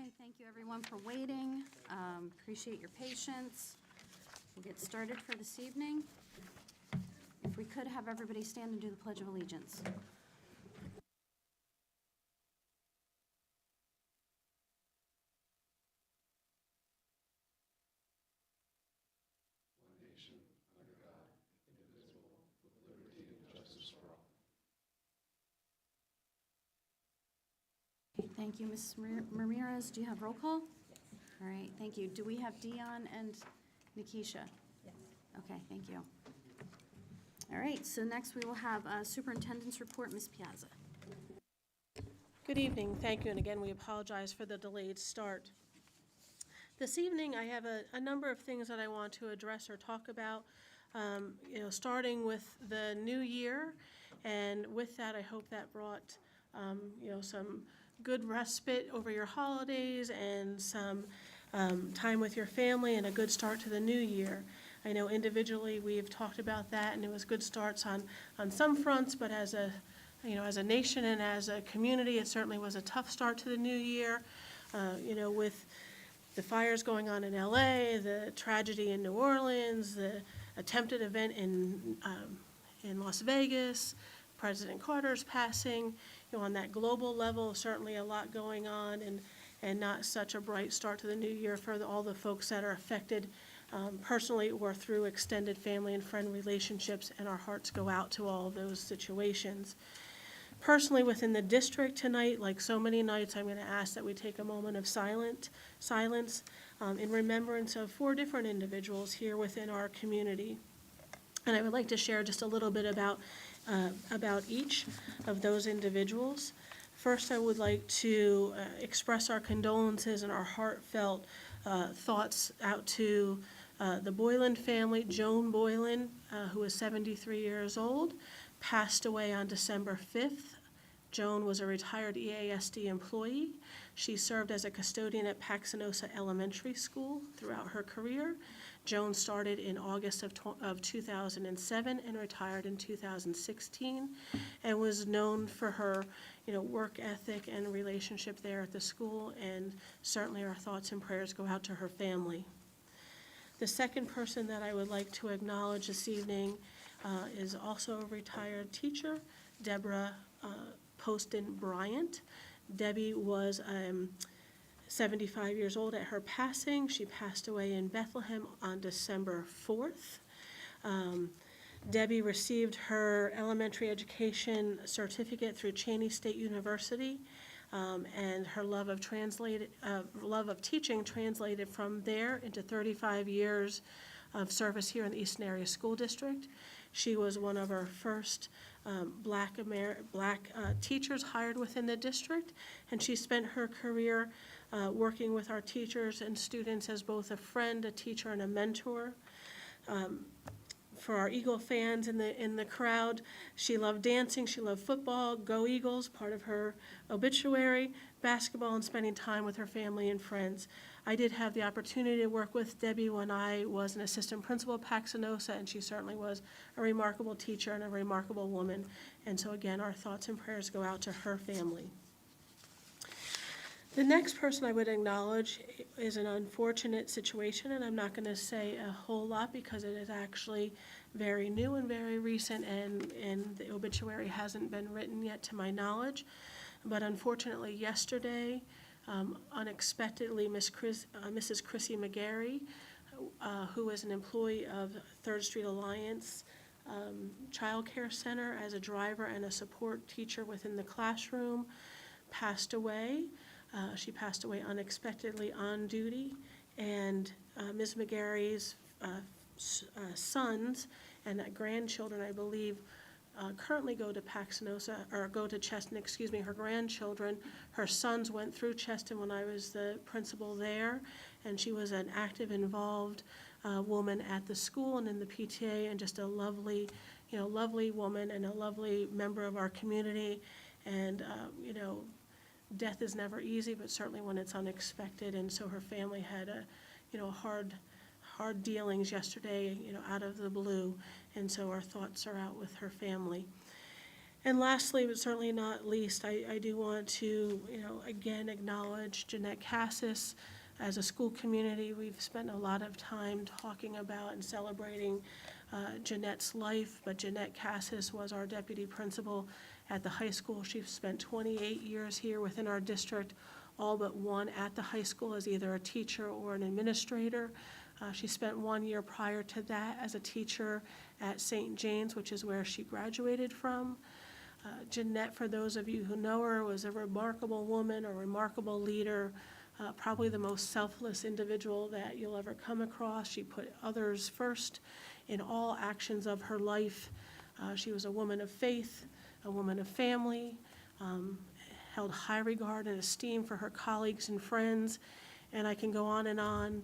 Okay, thank you everyone for waiting. Appreciate your patience. We'll get started for this evening. If we could have everybody stand and do the Pledge of Allegiance. Okay, thank you, Ms. Ramirez. Do you have roll call? Yes. All right, thank you. Do we have Dion and Nikisha? Yes. Okay, thank you. All right, so next we will have Superintendent's Report, Ms. Piazza. Good evening, thank you, and again, we apologize for the delayed start. This evening, I have a number of things that I want to address or talk about, starting with the new year, and with that, I hope that brought, some good respite over your holidays and some time with your family and a good start to the new year. I know individually, we've talked about that, and it was good starts on some fronts, but as a nation and as a community, it certainly was a tough start to the new year, with the fires going on in LA, the tragedy in New Orleans, the attempted event in Las Vegas, President Carter's passing. On that global level, certainly a lot going on, and not such a bright start to the new year for all the folks that are affected personally or through extended family and friend relationships, and our hearts go out to all of those situations. Personally, within the district tonight, like so many nights, I'm going to ask that we take a moment of silence in remembrance of 4 different individuals here within our community. And I would like to share just a little bit about each of those individuals. First, I would like to express our condolences and our heartfelt thoughts out to the Boylan family. Joan Boylan, who is 73 years old, passed away on December 5th. Joan was a retired EASD employee. She served as a custodian at Paxenosa Elementary School throughout her career. Joan started in August of 2007 and retired in 2016, and was known for her, work ethic and relationship there at the school, and certainly our thoughts and prayers go out to her family. The second person that I would like to acknowledge this evening is also a retired teacher, Deborah Poston Bryant. Debbie was 75 years old at her passing. She passed away in Bethlehem on December 4th. Debbie received her elementary education certificate through Cheyney State University, and her love of teaching translated from there into 35 years of service here in the Easton Area School District. She was one of our first black teachers hired within the district, and she spent her career working with our teachers and students as both a friend, a teacher, and a mentor. For our Eagle fans in the crowd, she loved dancing, she loved football, go Eagles, part of her obituary, basketball, and spending time with her family and friends. I did have the opportunity to work with Debbie when I was an assistant principal at Paxenosa, and she certainly was a remarkable teacher and a remarkable woman. And so again, our thoughts and prayers go out to her family. The next person I would acknowledge is an unfortunate situation, and I'm not going to say a whole lot because it is actually very new and very recent, and the obituary hasn't been written yet to my knowledge. But unfortunately, yesterday, unexpectedly, Mrs. Chrissy McGarry, who is an employee of Third Street Alliance Child Care Center as a driver and a support teacher within the classroom, passed away. She passed away unexpectedly on duty, and Ms. McGarry's sons and grandchildren, I believe, currently go to Cheston, her grandchildren. Her sons went through Cheston when I was the principal there, and she was an active, involved woman at the school and in the PTA, and just a lovely woman and a lovely member of our community. And, death is never easy, but certainly when it's unexpected, and so her family had hard dealings yesterday, out of the blue, and so our thoughts are out with her family. And lastly, but certainly not least, I do want to, again, acknowledge Jeanette Cassis. As a school community, we've spent a lot of time talking about and celebrating Jeanette's life, but Jeanette Cassis was our deputy principal at the high school. She spent 28 years here within our district, all but one at the high school as either a teacher or an administrator. She spent 1 year prior to that as a teacher at St. James, which is where she graduated from. Jeanette, for those of you who know her, was a remarkable woman, a remarkable leader, probably the most selfless individual that you'll ever come across. She put others first in all actions of her life. She was a woman of faith, a woman of family, held high regard and esteem for her colleagues and friends. And I can go on and on,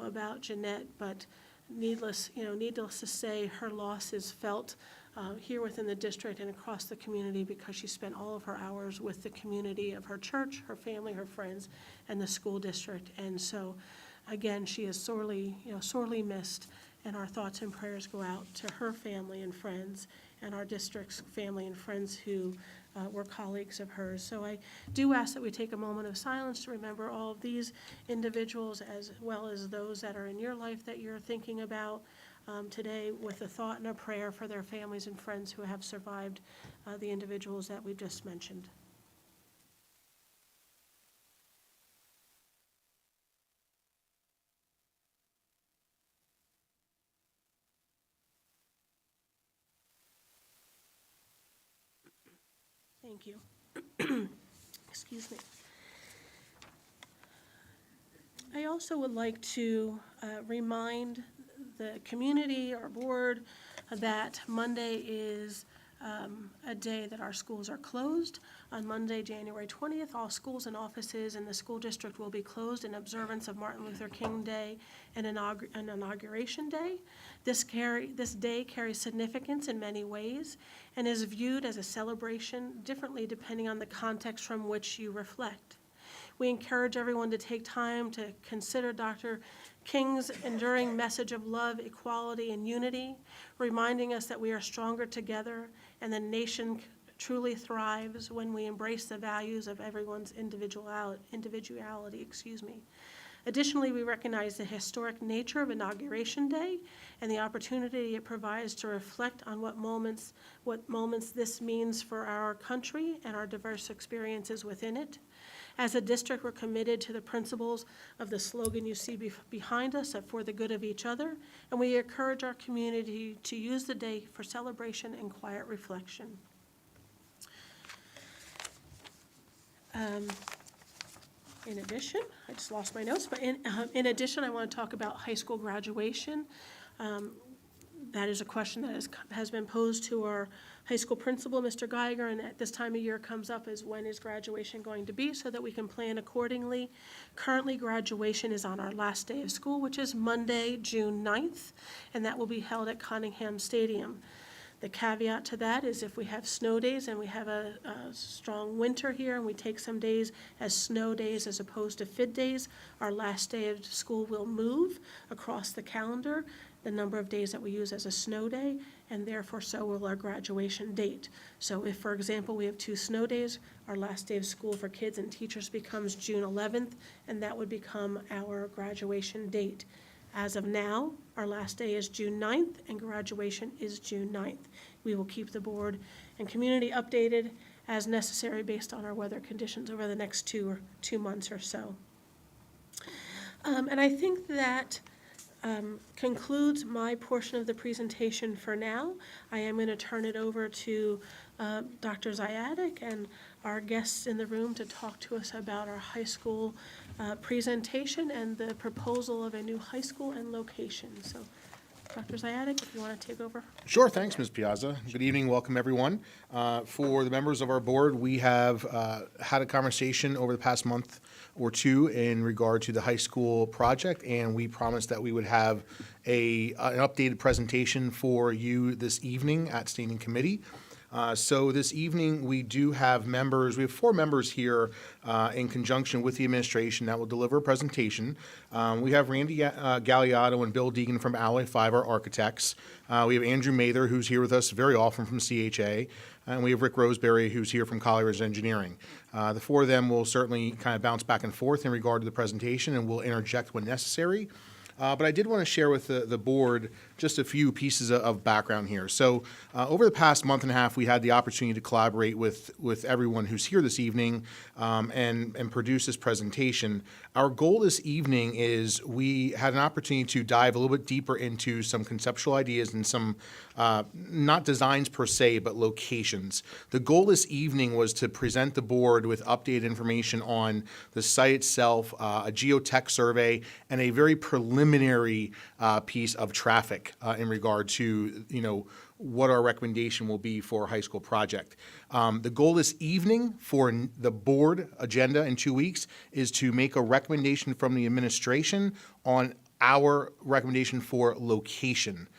about Jeanette, but needless to say, her loss is felt here within the district and across the community because she spent all of her hours with the community of her church, her family, her friends, and the school district. And so, again, she is sorely missed, and our thoughts and prayers go out to her family and friends and our district's family and friends who were colleagues of hers. So I do ask that we take a moment of silence to remember all of these individuals as well as those that are in your life that you're thinking about today, with a thought and a prayer for their families and friends who have survived the individuals that we've just mentioned. Thank you. Excuse me. I also would like to remind the community, our board, that Monday is a day that our schools are closed. On Monday, January 20th, all schools and offices in the school district will be closed in observance of Martin Luther King Day and Inauguration Day. This day carries significance in many ways and is viewed as a celebration differently depending on the context from which you reflect. We encourage everyone to take time to consider Dr. King's enduring message of love, equality, and unity, reminding us that we are stronger together and the nation truly thrives when we embrace the values of everyone's individuality. Additionally, we recognize the historic nature of Inauguration Day and the opportunity it provides to reflect on what moments this means for our country and our diverse experiences within it. As a district, we're committed to the principles of the slogan you see behind us, of for the good of each other, and we encourage our community to use the day for celebration and quiet reflection. In addition, I just lost my notes, but in addition, I want to talk about high school graduation. That is a question that has been posed to our high school principal, Mr. Geiger, and at this time of year comes up as when is graduation going to be so that we can plan accordingly. Currently, graduation is on our last day of school, which is Monday, June 9th, and that will be held at Cunningham Stadium. The caveat to that is if we have snow days and we have a strong winter here and we take some days as snow days as opposed to FID days, our last day of school will move across the calendar, the number of days that we use as a snow day, and therefore so will our graduation date. So if, for example, we have 2 snow days, our last day of school for kids and teachers becomes June 11th, and that would become our graduation date. As of now, our last day is June 9th, and graduation is June 9th. We will keep the board and community updated as necessary based on our weather conditions over the next 2 months or so. And I think that concludes my portion of the presentation for now. I am going to turn it over to Dr. Ziadek and our guests in the room to talk to us about our high school presentation and the proposal of a new high school and location. So, Dr. Ziadek, if you want to take over. Sure, thanks, Ms. Piazza. Good evening, welcome everyone. For the members of our board, we have had a conversation over the past month or two in regard to the high school project, and we promised that we would have an updated presentation for you this evening at standing committee. So this evening, we do have members, we have 4 members here in conjunction with the administration that will deliver a presentation. We have Randy Galliotto and Bill Deegan from Alloy 5, our architects. We have Andrew Mather, who's here with us very often from CHA. And we have Rick Roseberry, who's here from Colliers Engineering. The 4 of them will certainly kind of bounce back and forth in regard to the presentation, and will interject when necessary. But I did want to share with the board just a few pieces of background here. So over the past month and a half, we had the opportunity to collaborate with everyone who's here this evening and produce this presentation. Our goal this evening is we had an opportunity to dive a little bit deeper into some conceptual ideas and some, not designs per se, but locations. The goal this evening was to present the board with updated information on the site itself, a geotech survey, and a very preliminary piece of traffic in regard to, what our recommendation will be for a high school project. The goal this evening for the board agenda in 2 weeks is to make a recommendation from the administration on our recommendation for location,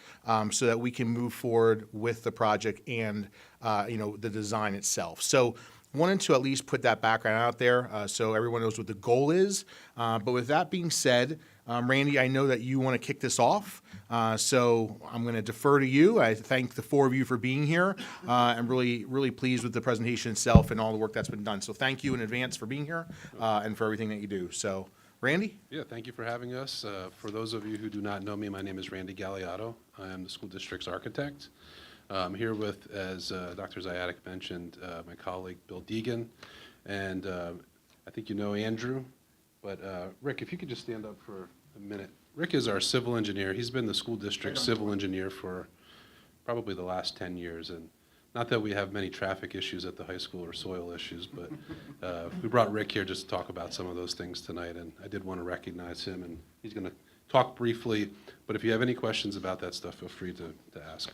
so that we can move forward with the project and, the design itself. So wanted to at least put that background out there so everyone knows what the goal is. But with that being said, Randy, I know that you want to kick this off, so I'm going to defer to you. I thank the 4 of you for being here. I'm really, really pleased with the presentation itself and all the work that's been done. So thank you in advance for being here and for everything that you do. So, Randy? Yeah, thank you for having us. For those of you who do not know me, my name is Randy Galliotto. I am the school district's architect. I'm here with, as Dr. Ziatek mentioned, my colleague Bill Deegan, and I think you know Andrew. But Rick, if you could just stand up for a minute. Rick is our civil engineer. He's been the school district's civil engineer for probably the last 10 years. And not that we have many traffic issues at the high school or soil issues, but we brought Rick here just to talk about some of those things tonight. And I did want to recognize him, and he's going to talk briefly. But if you have any questions about that stuff, feel free to ask.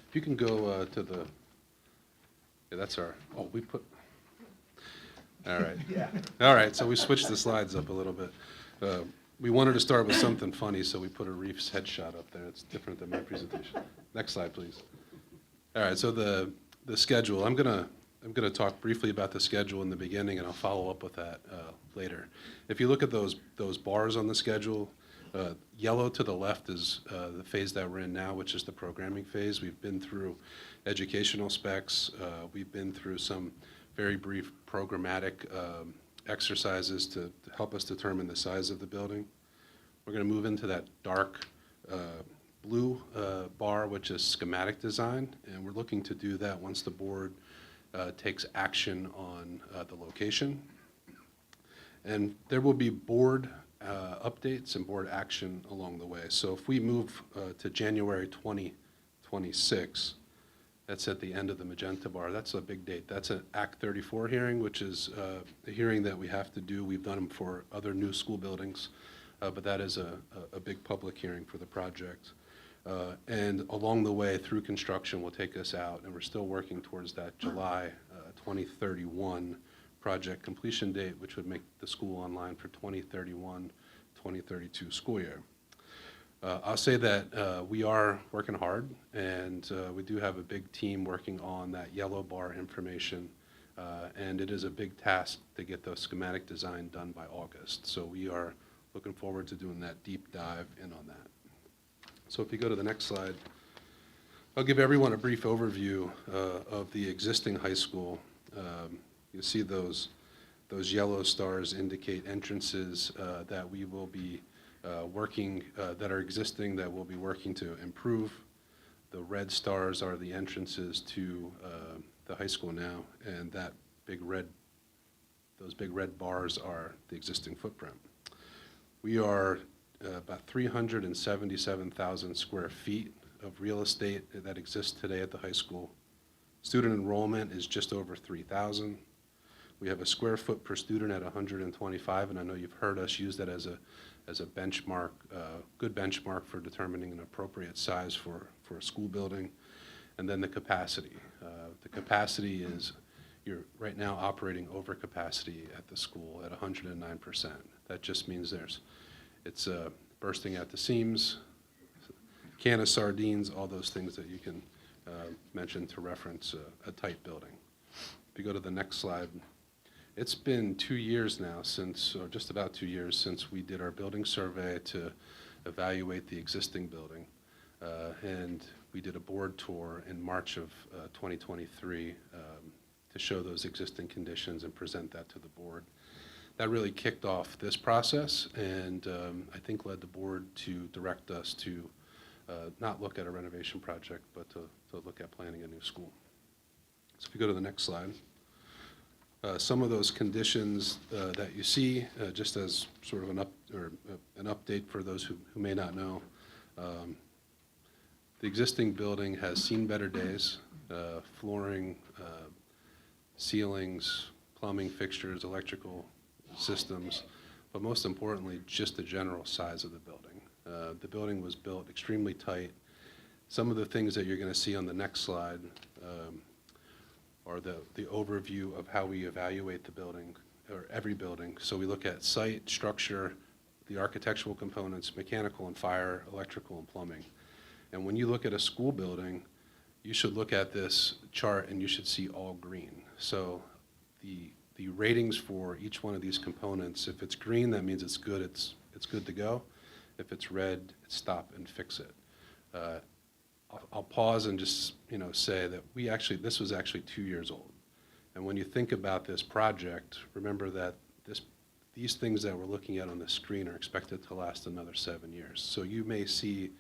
If you can go to the, yeah, that's our, oh, we put, all right. Yeah. All right, so we switched the slides up a little bit. We wanted to start with something funny, so we put a Reef's headshot up there. It's different than my presentation. Next slide, please. All right, so the schedule. I'm gonna talk briefly about the schedule in the beginning, and I'll follow up with that later. If you look at those bars on the schedule, yellow to the left is the phase that we're in now, which is the programming phase. We've been through educational specs. We've been through some very brief programmatic exercises to help us determine the size of the building. We're going to move into that dark blue bar, which is schematic design, and we're looking to do that once the board takes action on the location. And there will be board updates and board action along the way. So if we move to January 2026, that's at the end of the magenta bar. That's a big date. That's an Act 34 hearing, which is a hearing that we have to do. We've done them for other new school buildings, but that is a big public hearing for the project. And along the way through construction will take us out, and we're still working towards that July 2031 project completion date, which would make the school online for 2031-2032 school year. I'll say that we are working hard, and we do have a big team working on that yellow bar information, and it is a big task to get the schematic design done by August. So we are looking forward to doing that deep dive in on that. So if you go to the next slide, I'll give everyone a brief overview of the existing high school. You see those yellow stars indicate entrances that we will be working, that are existing, that we'll be working to improve. The red stars are the entrances to the high school now, and those big red bars are the existing footprint. We are about 377,000 square feet of real estate that exists today at the high school. Student enrollment is just over 3,000. We have a square foot per student at 125, and I know you've heard us use that as a benchmark, good benchmark for determining an appropriate size for a school building. And then the capacity. The capacity is, you're right now operating over capacity at the school at 109%. That just means it's bursting at the seams, can of sardines, all those things that you can mentioned to reference a tight building. If you go to the next slide, it's been 2 years now since, or just about 2 years since we did our building survey to evaluate the existing building. And we did a board tour in March of 2023 to show those existing conditions and present that to the board. That really kicked off this process and I think led the board to direct us to not look at a renovation project, but to look at planning a new school. So if you go to the next slide. Some of those conditions that you see, just as sort of an update for those who may not know, the existing building has seen better days, flooring, ceilings, plumbing fixtures, electrical systems, but most importantly, just the general size of the building. The building was built extremely tight. Some of the things that you're going to see on the next slide are the overview of how we evaluate the building, or every building. So we look at site, structure, the architectural components, mechanical and fire, electrical and plumbing. And when you look at a school building, you should look at this chart and you should see all green. So the ratings for each one of these components, if it's green, that means it's good, it's good to go. If it's red, stop and fix it. I'll pause and just say that this was actually 2 years old. And when you think about this project, remember that these things that we're looking at on the screen are expected to last another 7 years. So you may see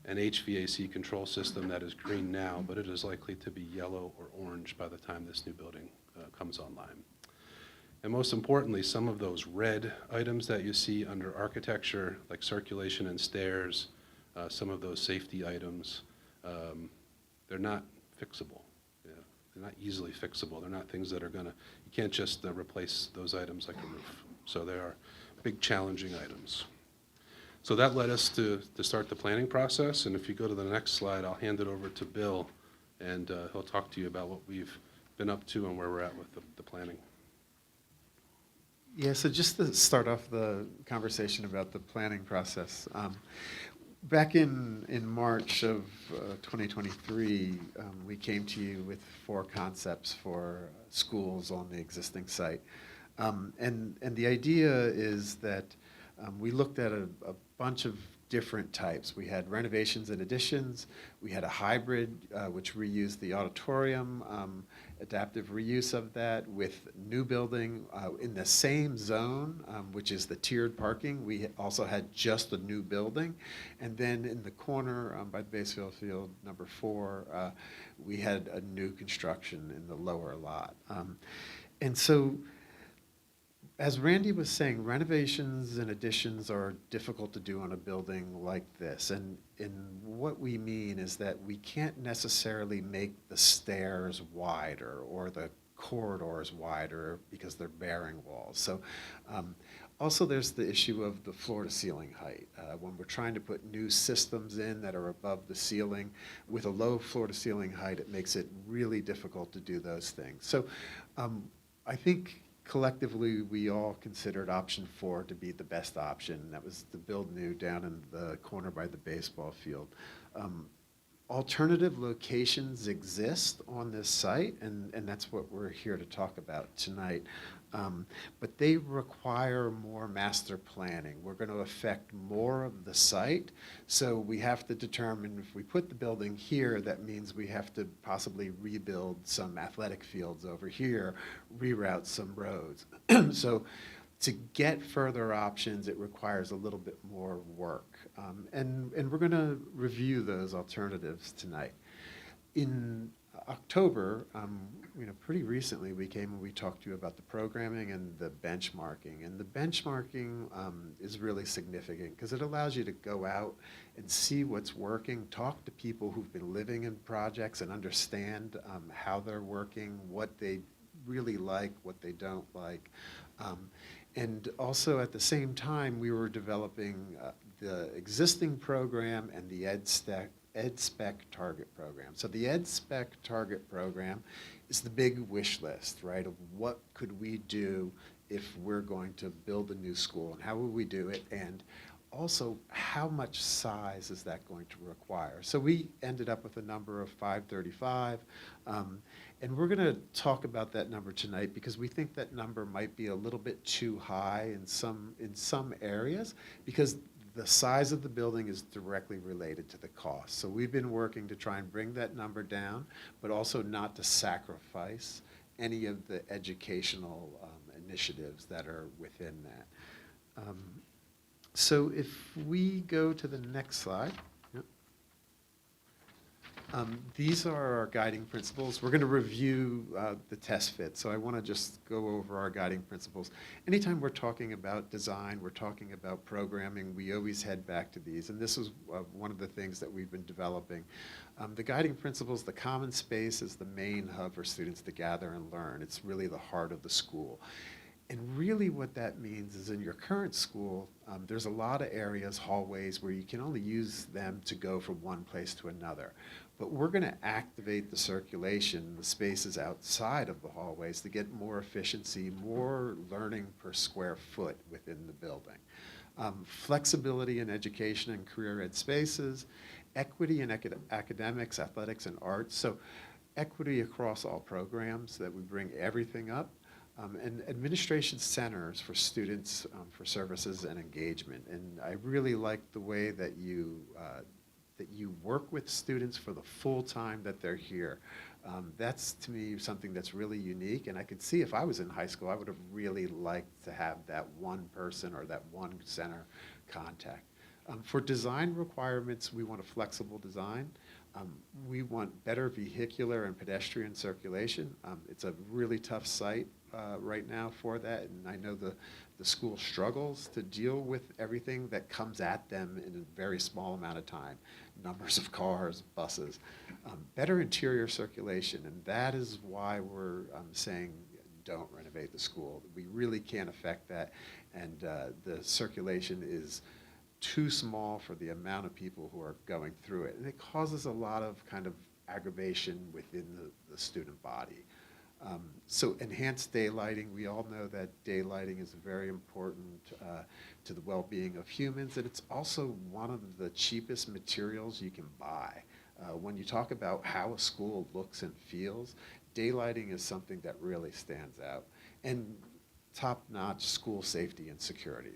an HVAC control system that is green now, but it is likely to be yellow or orange by the time this new building comes online. And most importantly, some of those red items that you see under architecture, like circulation and stairs, some of those safety items, they're not fixable. They're not easily fixable. They're not things that are you can't just replace those items like a roof. So they are big challenging items. So that led us to start the planning process. And if you go to the next slide, I'll hand it over to Bill, and he'll talk to you about what we've been up to and where we're at with the planning. Yeah, so just to start off the conversation about the planning process, back in March of 2023, we came to you with 4 concepts for schools on the existing site. And the idea is that we looked at a bunch of different types. We had renovations and additions. We had a hybrid, which reused the auditorium, adaptive reuse of that with new building in the same zone, which is the tiered parking. We also had just a new building. And then in the corner by the baseball field, number 4, we had a new construction in the lower lot. And so, as Randy was saying, renovations and additions are difficult to do on a building like this. And what we mean is that we can't necessarily make the stairs wider or the corridors wider because they're bearing walls. So also there's the issue of the floor to ceiling height. When we're trying to put new systems in that are above the ceiling, with a low floor to ceiling height, it makes it really difficult to do those things. So I think collectively, we all considered option 4 to be the best option. That was to build new down in the corner by the baseball field. Alternative locations exist on this site, and that's what we're here to talk about tonight. But they require more master planning. We're going to affect more of the site, so we have to determine if we put the building here, that means we have to possibly rebuild some athletic fields over here, reroute some roads. So to get further options, it requires a little bit more work. And we're going to review those alternatives tonight. In October, pretty recently, we came and we talked to you about the programming and the benchmarking. And the benchmarking is really significant because it allows you to go out and see what's working, talk to people who've been living in projects and understand how they're working, what they really like, what they don't like. And also at the same time, we were developing the existing program and the EdSpec Target Program. So the EdSpec Target Program is the big wish list, right, of what could we do if we're going to build a new school and how would we do it. And also, how much size is that going to require? So we ended up with a number of 535, and we're going to talk about that number tonight because we think that number might be a little bit too high in some areas, because the size of the building is directly related to the cost. So we've been working to try and bring that number down, but also not to sacrifice any of the educational initiatives that are within that. So if we go to the next slide. Yep. These are our guiding principles. We're going to review the test fit, so I want to just go over our guiding principles. Anytime we're talking about design, we're talking about programming, we always head back to these, and this is one of the things that we've been developing. The guiding principles, the common space is the main hub for students to gather and learn. It's really the heart of the school. And really what that means is in your current school, there's a lot of areas, hallways, where you can only use them to go from one place to another. But we're going to activate the circulation, the spaces outside of the hallways, to get more efficiency, more learning per square foot within the building. Flexibility in education and career ed spaces, equity in academics, athletics, and arts. So equity across all programs, that we bring everything up. And administration centers for students, for services and engagement. And I really like the way that you work with students for the full time that they're here. That's, to me, something that's really unique. And I could see if I was in high school, I would have really liked to have that one person or that one center contact. For design requirements, we want a flexible design. We want better vehicular and pedestrian circulation. It's a really tough site right now for that, and I know the school struggles to deal with everything that comes at them in a very small amount of time. Numbers of cars, buses. Better interior circulation, and that is why we're saying don't renovate the school. We really can't affect that, and the circulation is too small for the amount of people who are going through it. And it causes a lot of kind of aggravation within the student body. So enhanced daylighting, we all know that daylighting is very important to the well-being of humans, and it's also one of the cheapest materials you can buy. When you talk about how a school looks and feels, daylighting is something that really stands out. And top-notch school safety and security.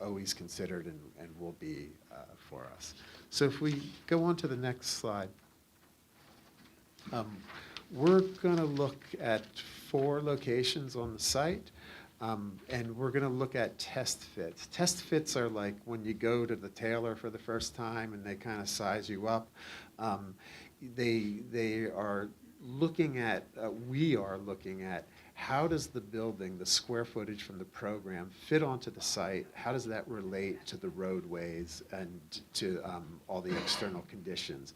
Always considered and will be for us. So if we go on to the next slide, we're going to look at 4 locations on the site, and we're going to look at test fits. Test fits are like when you go to the tailor for the first time and they kind of size you up. They are looking at, we are looking at, how does the building, the square footage from the program, fit onto the site? How does that relate to the roadways and to all the external conditions?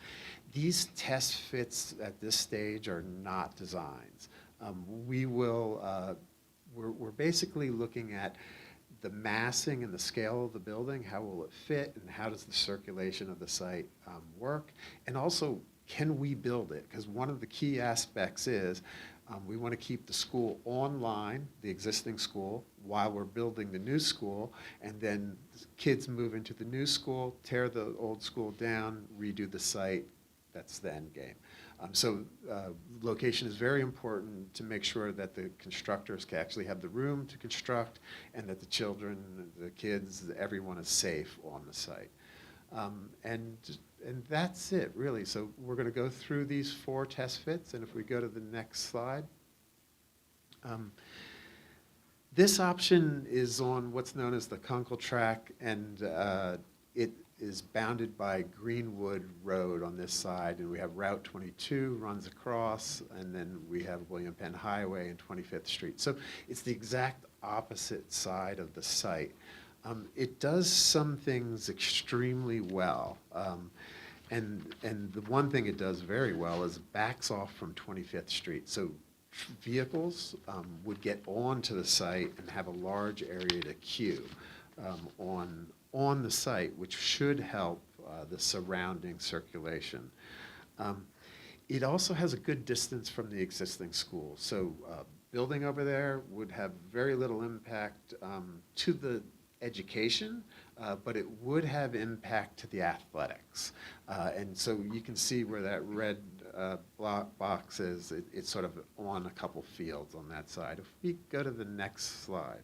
These test fits at this stage are not designs. We're basically looking at the massing and the scale of the building, how will it fit, and how does the circulation of the site work? And also, can we build it? Because one of the key aspects is we want to keep the school online, the existing school, while we're building the new school, and then kids move into the new school, tear the old school down, redo the site. That's the end game. So location is very important to make sure that the constructors can actually have the room to construct, and that the children, the kids, everyone is safe on the site. And that's it, really. So we're going to go through these 4 test fits, and if we go to the next slide. This option is on what's known as the Kunkel Track, and it is bounded by Greenwood Road on this side, and we have Route 22 runs across, and then we have William Penn Highway and 25th Street. So it's the exact opposite side of the site. It does some things extremely well. And the one thing it does very well is backs off from 25th Street. So vehicles would get onto the site and have a large area to queue on the site, which should help the surrounding circulation. It also has a good distance from the existing school. So building over there would have very little impact to the education, but it would have impact to the athletics. And so you can see where that red box is, it's sort of on a couple fields on that side. If we go to the next slide.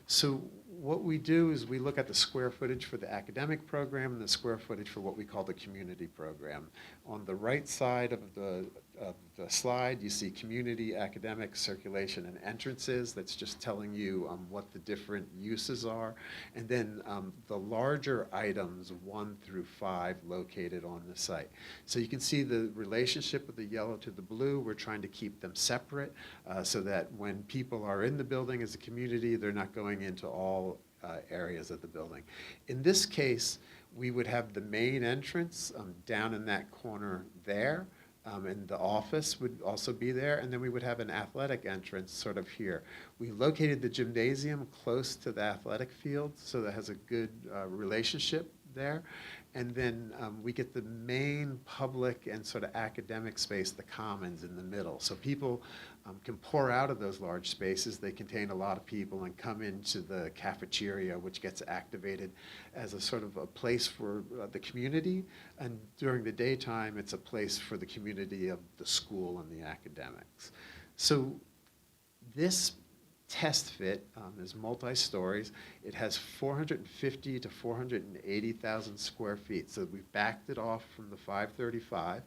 So what we do is we look at the square footage for the academic program and the square footage for what we call the community program. On the right side of the slide, you see community, academic, circulation, and entrances. That's just telling you what the different uses are. And then the larger items, 1 through 5, located on the site. So you can see the relationship of the yellow to the blue. We're trying to keep them separate so that when people are in the building as a community, they're not going into all areas of the building. In this case, we would have the main entrance down in that corner there. And the office would also be there, and then we would have an athletic entrance sort of here. We located the gymnasium close to the athletic field, so that has a good relationship there. And then we get the main public and sort of academic space, the commons, in the middle. So people can pour out of those large spaces. They contain a lot of people and come into the cafeteria, which gets activated as a sort of a place for the community. And during the daytime, it's a place for the community of the school and the academics. So this test fit is multi-stories. It has 450 to 480,000 square feet. So we've backed it off from the 535.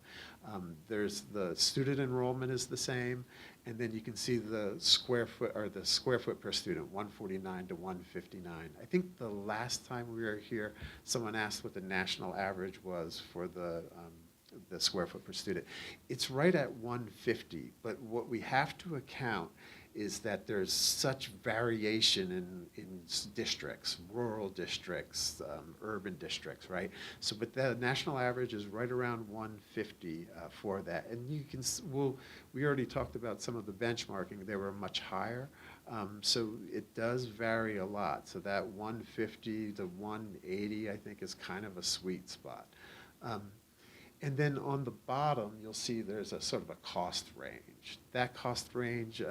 There's the student enrollment is the same, and then you can see the square foot per student, 149 to 159. I think the last time we were here, someone asked what the national average was for the square foot per student. It's right at 150, but what we have to account is that there's such variation in districts, rural districts, urban districts, right? So, but the national average is right around 150 for that. And you can, we already talked about some of the benchmarking. They were much higher. So it does vary a lot. So that 150 to 180, I think, is kind of a sweet spot. And then on the bottom, you'll see there's a sort of a cost range. That cost range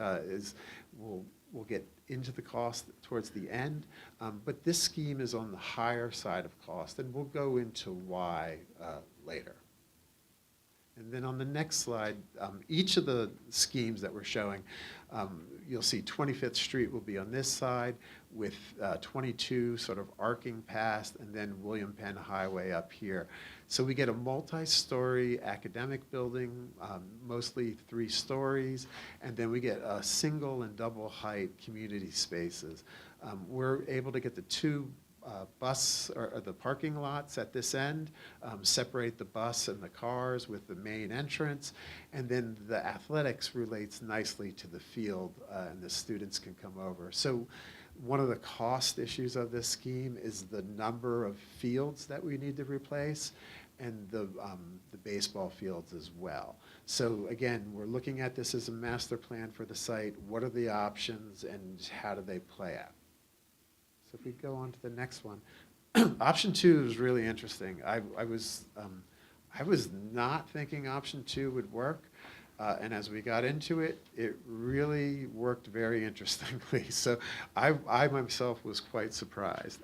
we'll get into the cost towards the end, but this scheme is on the higher side of cost, and we'll go into why later. And then on the next slide, each of the schemes that we're showing, you'll see 25th Street will be on this side with 22 sort of arcing past, and then William Penn Highway up here. So we get a multi-story academic building, mostly 3 stories, and then we get a single and double height community spaces. We're able to get the 2 bus or the parking lots at this end, separate the bus and the cars with the main entrance, and then the athletics relates nicely to the field, and the students can come over. So one of the cost issues of this scheme is the number of fields that we need to replace, and the baseball fields as well. So again, we're looking at this as a master plan for the site. What are the options and how do they play out? So if we go on to the next one, option 2 is really interesting. I was not thinking option 2 would work, and as we got into it, it really worked very interestingly. So I myself was quite surprised.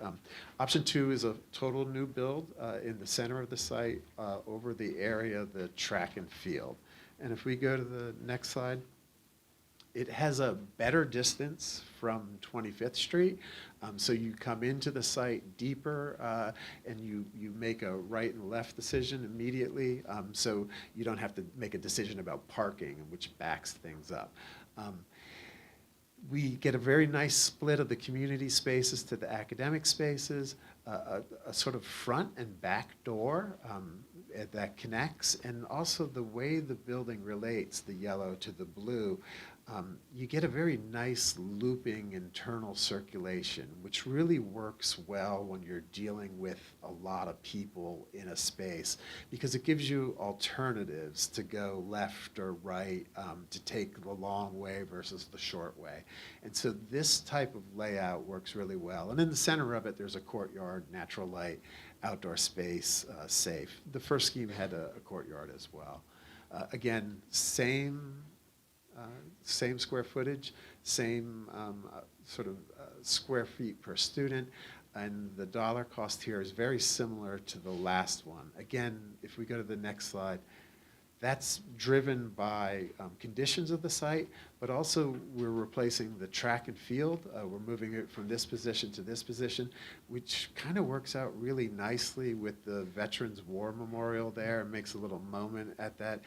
Option 2 is a total new build in the center of the site over the area of the track and field. And if we go to the next slide, it has a better distance from 25th Street. So you come into the site deeper and you make a right and left decision immediately. So you don't have to make a decision about parking, which backs things up. We get a very nice split of the community spaces to the academic spaces, a sort of front and back door that connects, and also the way the building relates, the yellow to the blue. You get a very nice looping internal circulation, which really works well when you're dealing with a lot of people in a space, because it gives you alternatives to go left or right, to take the long way versus the short way. And so this type of layout works really well. And in the center of it, there's a courtyard, natural light, outdoor space, safe. The first scheme had a courtyard as well. Again, same square footage, same sort of square feet per student. and the dollar cost here is very similar to the last one. Again, if we go to the next slide, that's driven by conditions of the site, but also we're replacing the track and field. We're moving it from this position to this position, which kind of works out really nicely with the Veterans War Memorial there. It makes a little moment at that.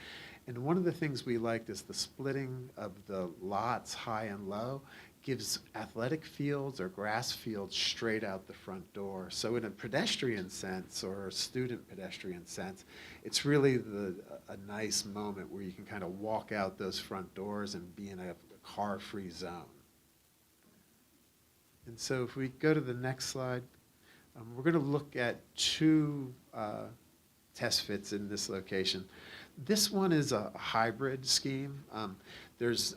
And one of the things we liked is the splitting of the lots high and low gives athletic fields or grass fields straight out the front door. So in a pedestrian sense or a student pedestrian sense, it's really a nice moment where you can kind of walk out those front doors and be in a car-free zone. And so if we go to the next slide, we're going to look at two test fits in this location. This one is a hybrid scheme. There's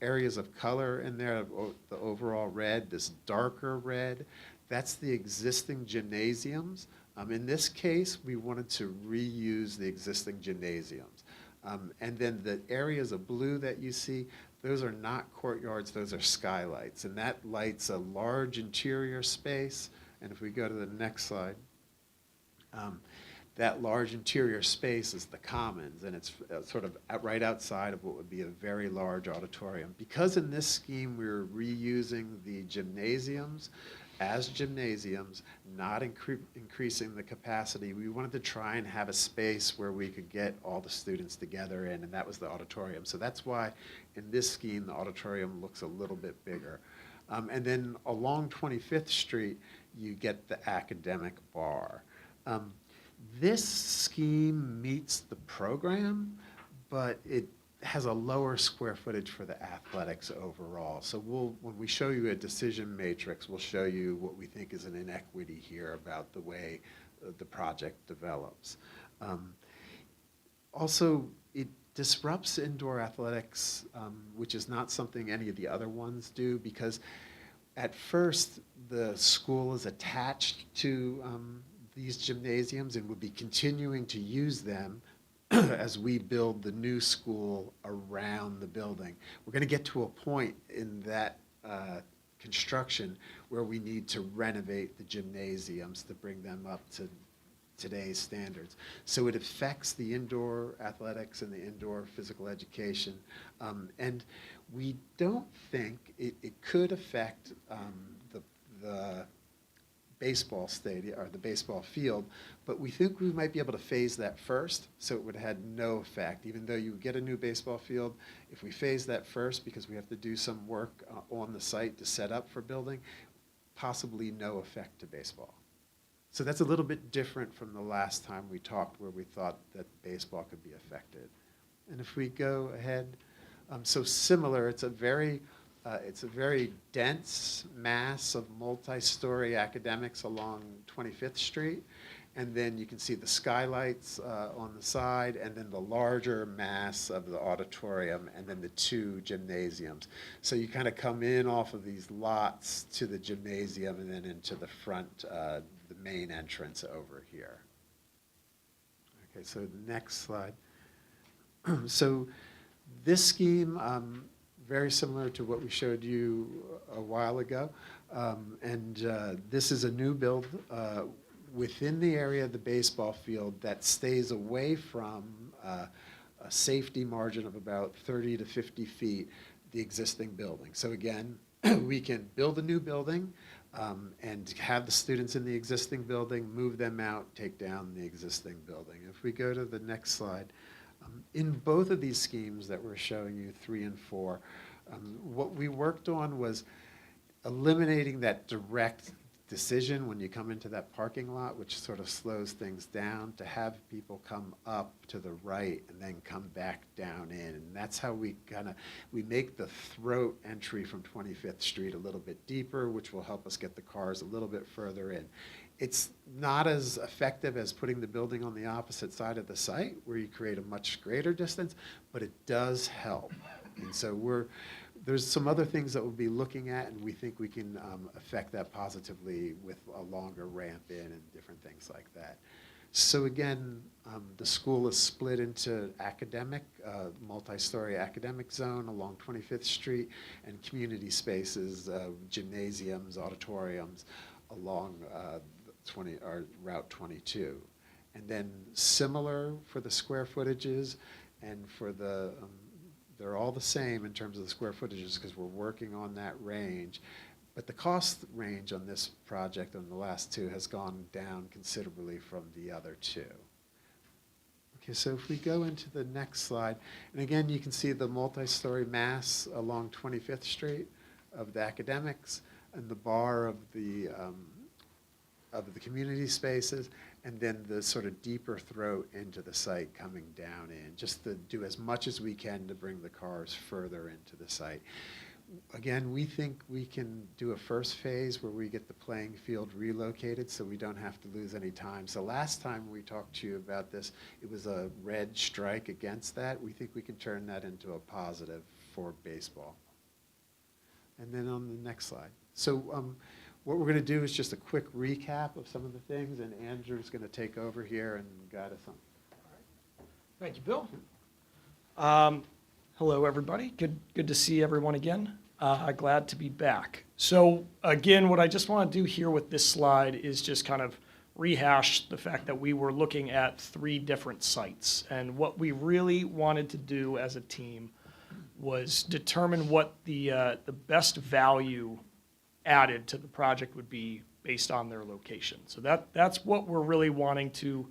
areas of color in there, the overall red, this darker red. That's the existing gymnasiums. In this case, we wanted to reuse the existing gymnasiums. And then the areas of blue that you see, those are not courtyards, those are skylights. And that lights a large interior space. And if we go to the next slide, that large interior space is the commons, and it's sort of right outside of what would be a very large auditorium. Because in this scheme we're reusing the gymnasiums as gymnasiums, not increasing the capacity, we wanted to try and have a space where we could get all the students together in, and that was the auditorium. So that's why in this scheme the auditorium looks a little bit bigger. And then along 25th Street you get the academic bar. This scheme meets the program, but it has a lower square footage for the athletics overall. So when we show you a decision matrix, we'll show you what we think is an inequity here about the way the project develops. Also, it disrupts indoor athletics, which is not something any of the other ones do, because at first the school is attached to these gymnasiums and would be continuing to use them as we build the new school around the building. We're going to get to a point in that construction where we need to renovate the gymnasiums to bring them up to today's standards. So it affects the indoor athletics and the indoor physical education. And we don't think it could affect the baseball stadium or the baseball field, but we think we might be able to phase that first, so it would have had no effect. Even though you get a new baseball field, if we phase that first, because we have to do some work on the site to set up for building, possibly no effect to baseball. So that's a little bit different from the last time we talked, where we thought that baseball could be affected. And if we go ahead, so similar, it's a very dense mass of multi-story academics along 25th Street. And then you can see the skylights on the side, and then the larger mass of the auditorium, and then the two gymnasiums. So you kind of come in off of these lots to the gymnasium and then into the front, the main entrance over here. Okay, so the next slide. So this scheme, very similar to what we showed you a while ago. This is a new build within the area of the baseball field that stays away from a safety margin of about 30 to 50 feet, the existing building. So again, we can build a new building and have the students in the existing building, move them out, take down the existing building. If we go to the next slide, in both of these schemes that we're showing you, 3 and 4, what we worked on was eliminating that direct decision when you come into that parking lot, which sort of slows things down, to have people come up to the right and then come back down in. And that's how we make the throat entry from 25th Street a little bit deeper, which will help us get the cars a little bit further in. It's not as effective as putting the building on the opposite side of the site, where you create a much greater distance, but it does help. And so there's some other things that we'll be looking at, and we think we can affect that positively with a longer ramp in and different things like that. So again, the school is split into academic, multi-story academic zone along 25th Street, and community spaces, gymnasiums, auditoriums, along 20, or Route 22. And then similar for the square footages and for the, they're all the same in terms of the square footages because we're working on that range. But the cost range on this project on the last two has gone down considerably from the other two. Okay, so if we go into the next slide, and again, you can see the multi-story mass along 25th Street of the academics and the bar of the community spaces, and then the sort of deeper throat into the site coming down in, just to do as much as we can to bring the cars further into the site. Again, we think we can do a first phase where we get the playing field relocated so we don't have to lose any time. So last time we talked to you about this, it was a red strike against that. We think we can turn that into a positive for baseball. And then on the next slide. So what we're going to do is just a quick recap of some of the things, and Andrew's going to take over here and guide us on. Thank you, Bill. Hello, everybody. Good to see everyone again. Glad to be back. So again, what I just want to do here with this slide is just kind of rehash the fact that we were looking at 3 different sites. And what we really wanted to do as a team was determine what the best value added to the project would be based on their location. So that's what we're really wanting to,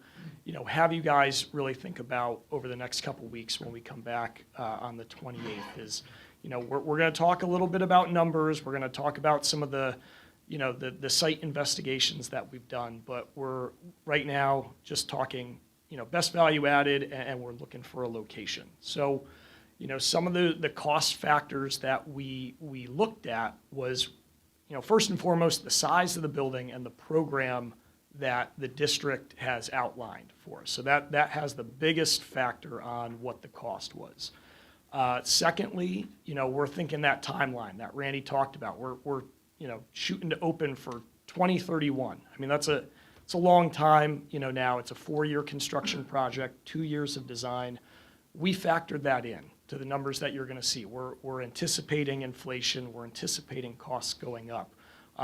have you guys really think about over the next couple weeks when we come back on the 28th is, we're going to talk a little bit about numbers. We're going to talk about some of the, the site investigations that we've done, but we're right now just talking, best value added, and we're looking for a location. So, some of the cost factors that we looked at was, first and foremost, the size of the building and the program that the district has outlined for us. So that has the biggest factor on what the cost was. Secondly, we're thinking that timeline that Randy talked about. We're shooting to open for 2031. I mean, it's a long time, now. It's a 4-year construction project, 2 years of design. We factored that in to the numbers that you're going to see. We're anticipating inflation. We're anticipating costs going up.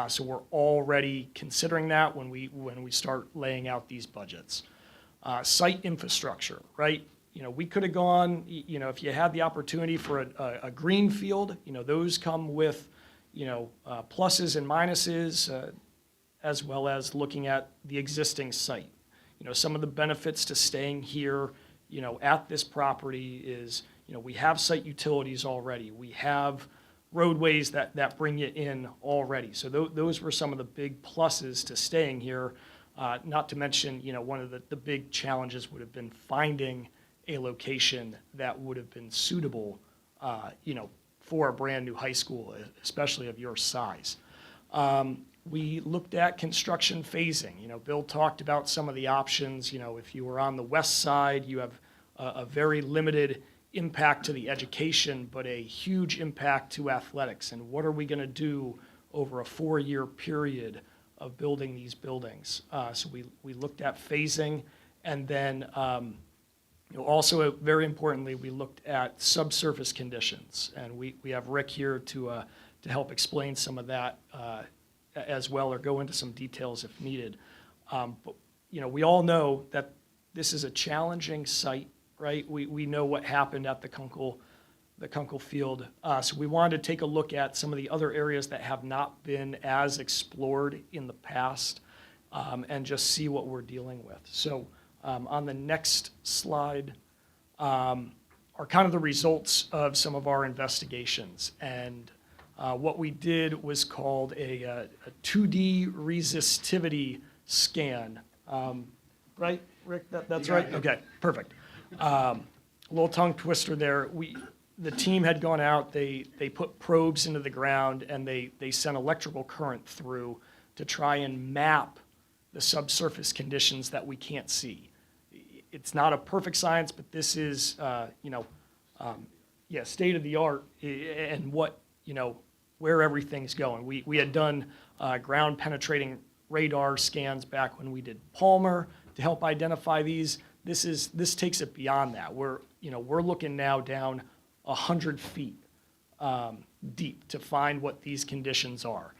So we're already considering that when we start laying out these budgets. Site infrastructure, right? We could have gone, if you had the opportunity for a green field, those come with, pluses and minuses, as well as looking at the existing site. Some of the benefits to staying here, at this property is, we have site utilities already. We have roadways that bring you in already. So those were some of the big pluses to staying here. Not to mention, one of the big challenges would have been finding a location that would have been suitable, for a brand new high school, especially of your size. We looked at construction phasing. Bill talked about some of the options. If you were on the west side, you have a very limited impact to the education, but a huge impact to athletics. And what are we going to do over a 4-year period of building these buildings? So we looked at phasing, and then also very importantly, we looked at subsurface conditions. And we have Rick here to help explain some of that as well, or go into some details if needed. But we all know that this is a challenging site. Right, we know what happened at the Kunkel Field, so we wanted to take a look at some of the other areas that have not been as explored in the past, and just see what we're dealing with. So on the next slide are kind of the results of some of our investigations, and what we did was called a 2D resistivity scan. Right, Rick? That's right. Okay, perfect. A little tongue twister there. The team had gone out, they put probes into the ground, and they sent electrical current through to try and map the subsurface conditions that we can't see. It's not a perfect science, but this is, state of the art, and what, where everything's going. We had done ground penetrating radar scans back when we did Palmer to help identify these. This takes it beyond that. We're looking now down 100 feet deep to find what these conditions are.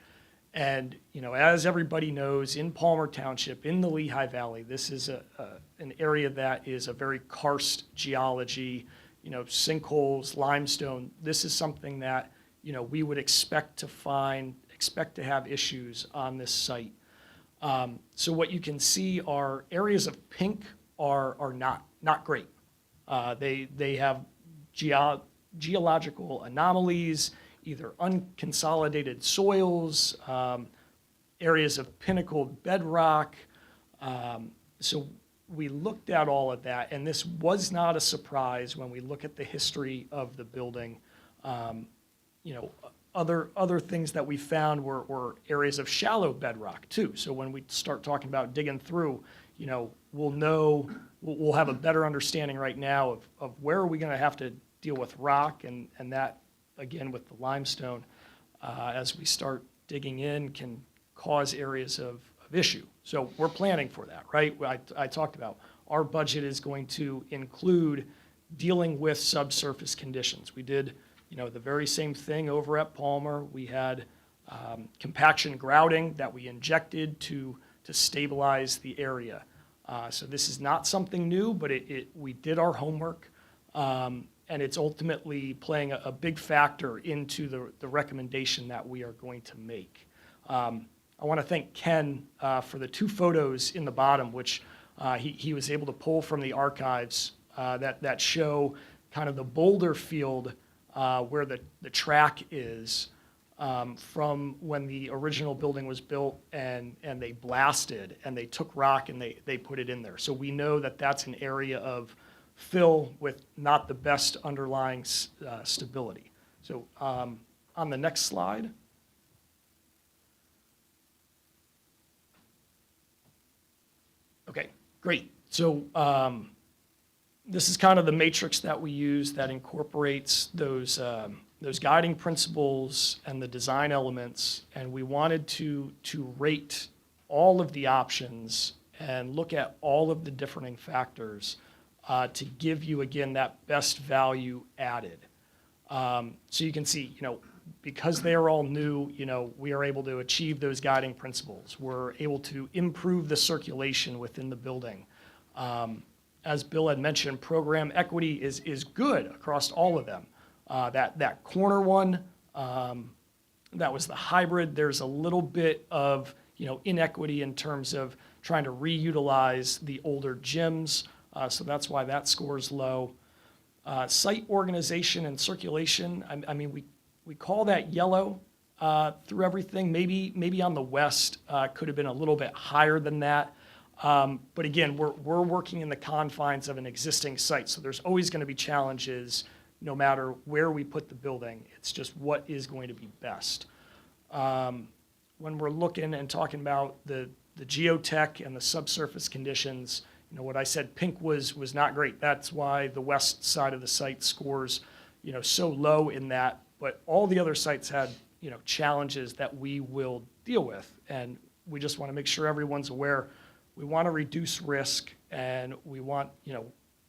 And, as everybody knows, in Palmer Township, in the Lehigh Valley, this is an area that is a very karst geology, sinkholes, limestone. This is something that, we would expect to have issues on this site. So what you can see are areas of pink are not great. They have geological anomalies, either unconsolidated soils, areas of pinnacled bedrock. So we looked at all of that, and this was not a surprise when we look at the history of the building. Other things that we found were areas of shallow bedrock too. So when we start talking about digging through, we'll have a better understanding right now of where are we going to have to deal with rock, and that, again, with the limestone, as we start digging in, can cause areas of issue. So we're planning for that, right? I talked about our budget is going to include dealing with subsurface conditions. We did, the very same thing over at Palmer. We had compaction grouting that we injected to stabilize the area. So this is not something new, but we did our homework. And it's ultimately playing a big factor into the recommendation that we are going to make. I want to thank Ken for the 2 photos in the bottom, which he was able to pull from the archives that show kind of the boulder field where the track is from when the original building was built, and they blasted, and they took rock and they put it in there. So we know that that's an area of fill with not the best underlying stability. So on the next slide. Okay, great. So this is kind of the matrix that we use that incorporates those guiding principles and the design elements, and we wanted to rate all of the options and look at all of the differing factors to give you, again, that best value added. So you can see, because they are all new, we are able to achieve those guiding principles. We're able to improve the circulation within the building. As Bill had mentioned, program equity is good across all of them. That corner one, that was the hybrid. There's a little bit of, inequity in terms of trying to reutilize the older gyms. So that's why that score is low. Site organization and circulation, I mean, we call that yellow through everything. Maybe on the west could have been a little bit higher than that. But again, we're working in the confines of an existing site, so there's always going to be challenges no matter where we put the building. It's just what is going to be best. When we're looking and talking about the geotech and the subsurface conditions, what I said, pink was not great. That's why the west side of the site scores, so low in that. But all the other sites had, challenges that we will deal with. And we just want to make sure everyone's aware. We want to reduce risk, and we want,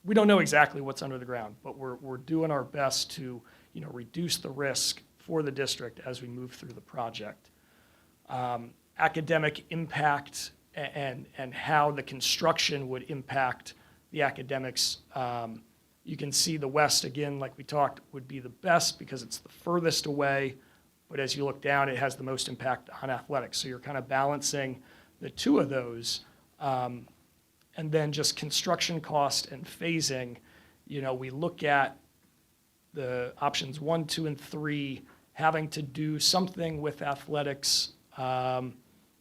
we don't know exactly what's under the ground, but we're doing our best to, reduce the risk for the district as we move through the project. Academic impact and how the construction would impact the academics. You can see the west, again, like we talked, would be the best because it's the furthest away, but as you look down, it has the most impact on athletics. So you're kind of balancing the two of those. And then just construction cost and phasing, we look at the options 1, 2, and 3, having to do something with athletics, to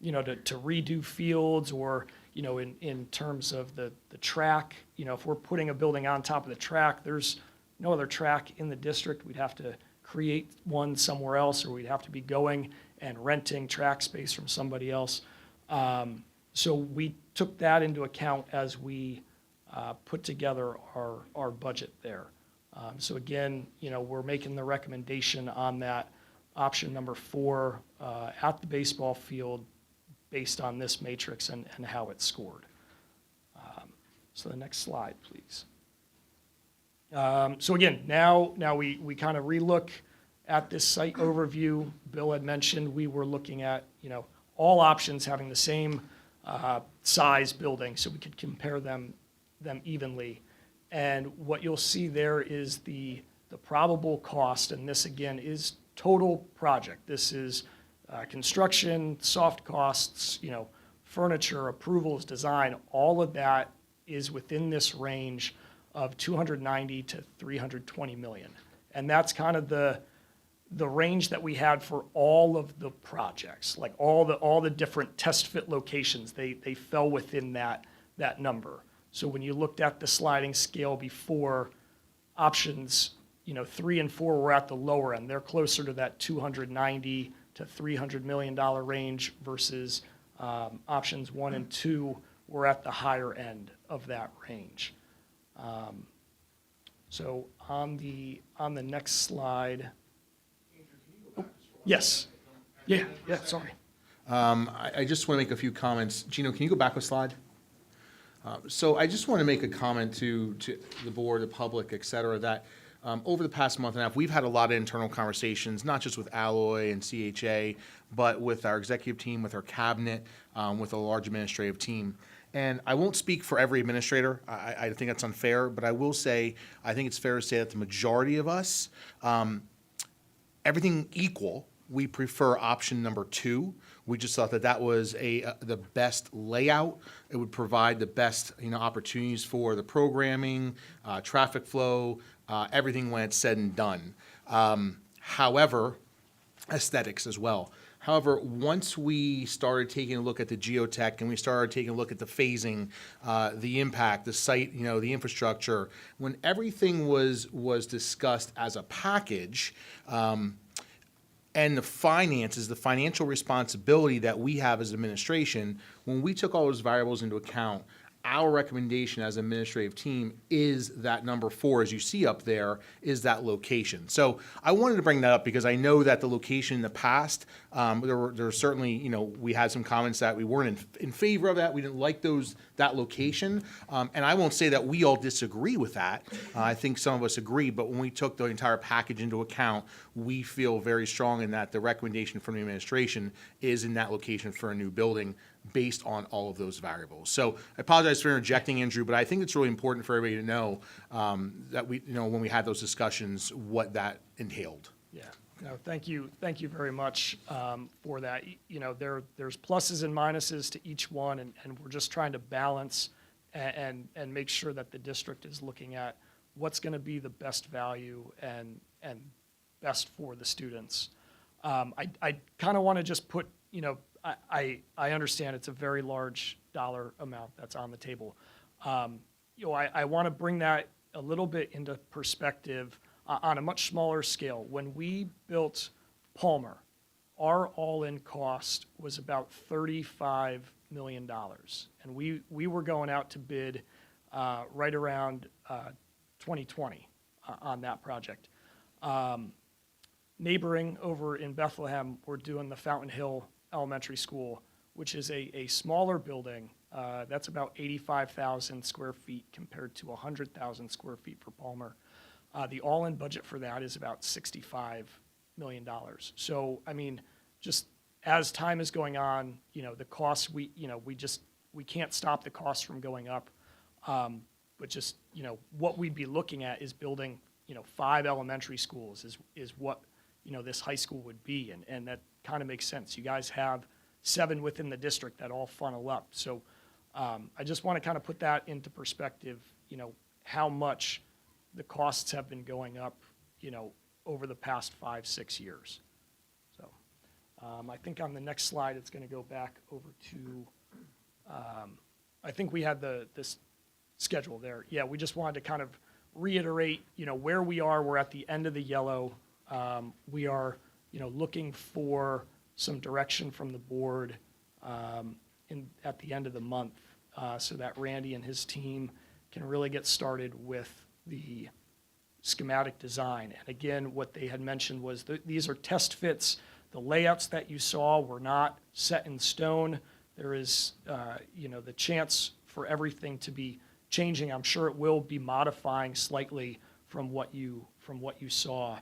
redo fields, or, in terms of the track, if we're putting a building on top of the track, there's no other track in the district. We'd have to create one somewhere else, or we'd have to be going and renting track space from somebody else. So we took that into account as we put together our budget there. So again, we're making the recommendation on that option number 4 at the baseball field based on this matrix and how it's scored. So the next slide, please. So again, now we kind of relook at this site overview. Bill had mentioned we were looking at, all options having the same size building so we could compare them evenly. And what you'll see there is the probable cost, and this again is total project. This is construction, soft costs, furniture, approvals, design, all of that is within this range of 290 to 320 million. And that's kind of the range that we had for all of the projects, like all the different test fit locations, they fell within that number. So when you looked at the sliding scale before, options, 3 and 4 were at the lower end. They're closer to that 290 to $300 million range versus options 1 and 2 were at the higher end of that range. So on the next slide. Oh, yes. Yeah, sorry. I just want to make a few comments. Gino, can you go back a slide? So I just want to make a comment to the board, the public, et cetera, that over the past month and a half, we've had a lot of internal conversations, not just with Alloy and CHA, but with our executive team, with our cabinet, with a large administrative team. And I won't speak for every administrator. I think that's unfair, but I will say, I think it's fair to say that the majority of us, everything equal, we prefer option number 2. We just thought that was the best layout. It would provide the best opportunities for the programming, traffic flow, everything when it's said and done. However, aesthetics as well. However, once we started taking a look at the geotech and we started taking a look at the phasing, the impact, the site, the infrastructure, when everything was discussed as a package, and the finances, the financial responsibility that we have as administration, when we took all those variables into account, our recommendation as an administrative team is that number 4, as you see up there, is that location. So I wanted to bring that up because I know that the location in the past, there were certainly, we had some comments that we weren't in favor of that. We didn't like that location. And I won't say that we all disagree with that. I think some of us agree, but when we took the entire package into account, we feel very strong in that the recommendation from the administration is in that location for a new building based on all of those variables. So I apologize for interjecting, Andrew, but I think it's really important for everybody to know that we, when we had those discussions, what that entailed. Yeah, no, thank you very much for that. There's pluses and minuses to each one, and we're just trying to balance and make sure that the district is looking at what's going to be the best value and best for the students. I kind of want to just put, I understand it's a very large dollar amount that's on the table. I want to bring that a little bit into perspective on a much smaller scale. When we built Palmer, our all-in cost was about $35 million. And we were going out to bid right around 2020 on that project. Neighboring over in Bethlehem, we're doing the Fountain Hill Elementary School, which is a smaller building. That's about 85,000 square feet compared to 100,000 square feet for Palmer. The all-in budget for that is about $65 million. So, just as time is going on, the costs, we can't stop the costs from going up. But just, what we'd be looking at is building, 5 elementary schools is what, this high school would be. And that kind of makes sense. You guys have 7 within the district that all funnel up. So I just want to kind of put that into perspective, how much the costs have been going up, over the past 5-6 years. So I think on the next slide, it's going to go back over to, I think we had this schedule there. Yeah, we just wanted to kind of reiterate, where we are. We're at the end of the yellow. We are, looking for some direction from the board at the end of the month so that Randy and his team can really get started with the schematic design. And again, what they had mentioned was these are test fits. The layouts that you saw were not set in stone. There is, the chance for everything to be changing. I'm sure it will be modifying slightly from what you saw.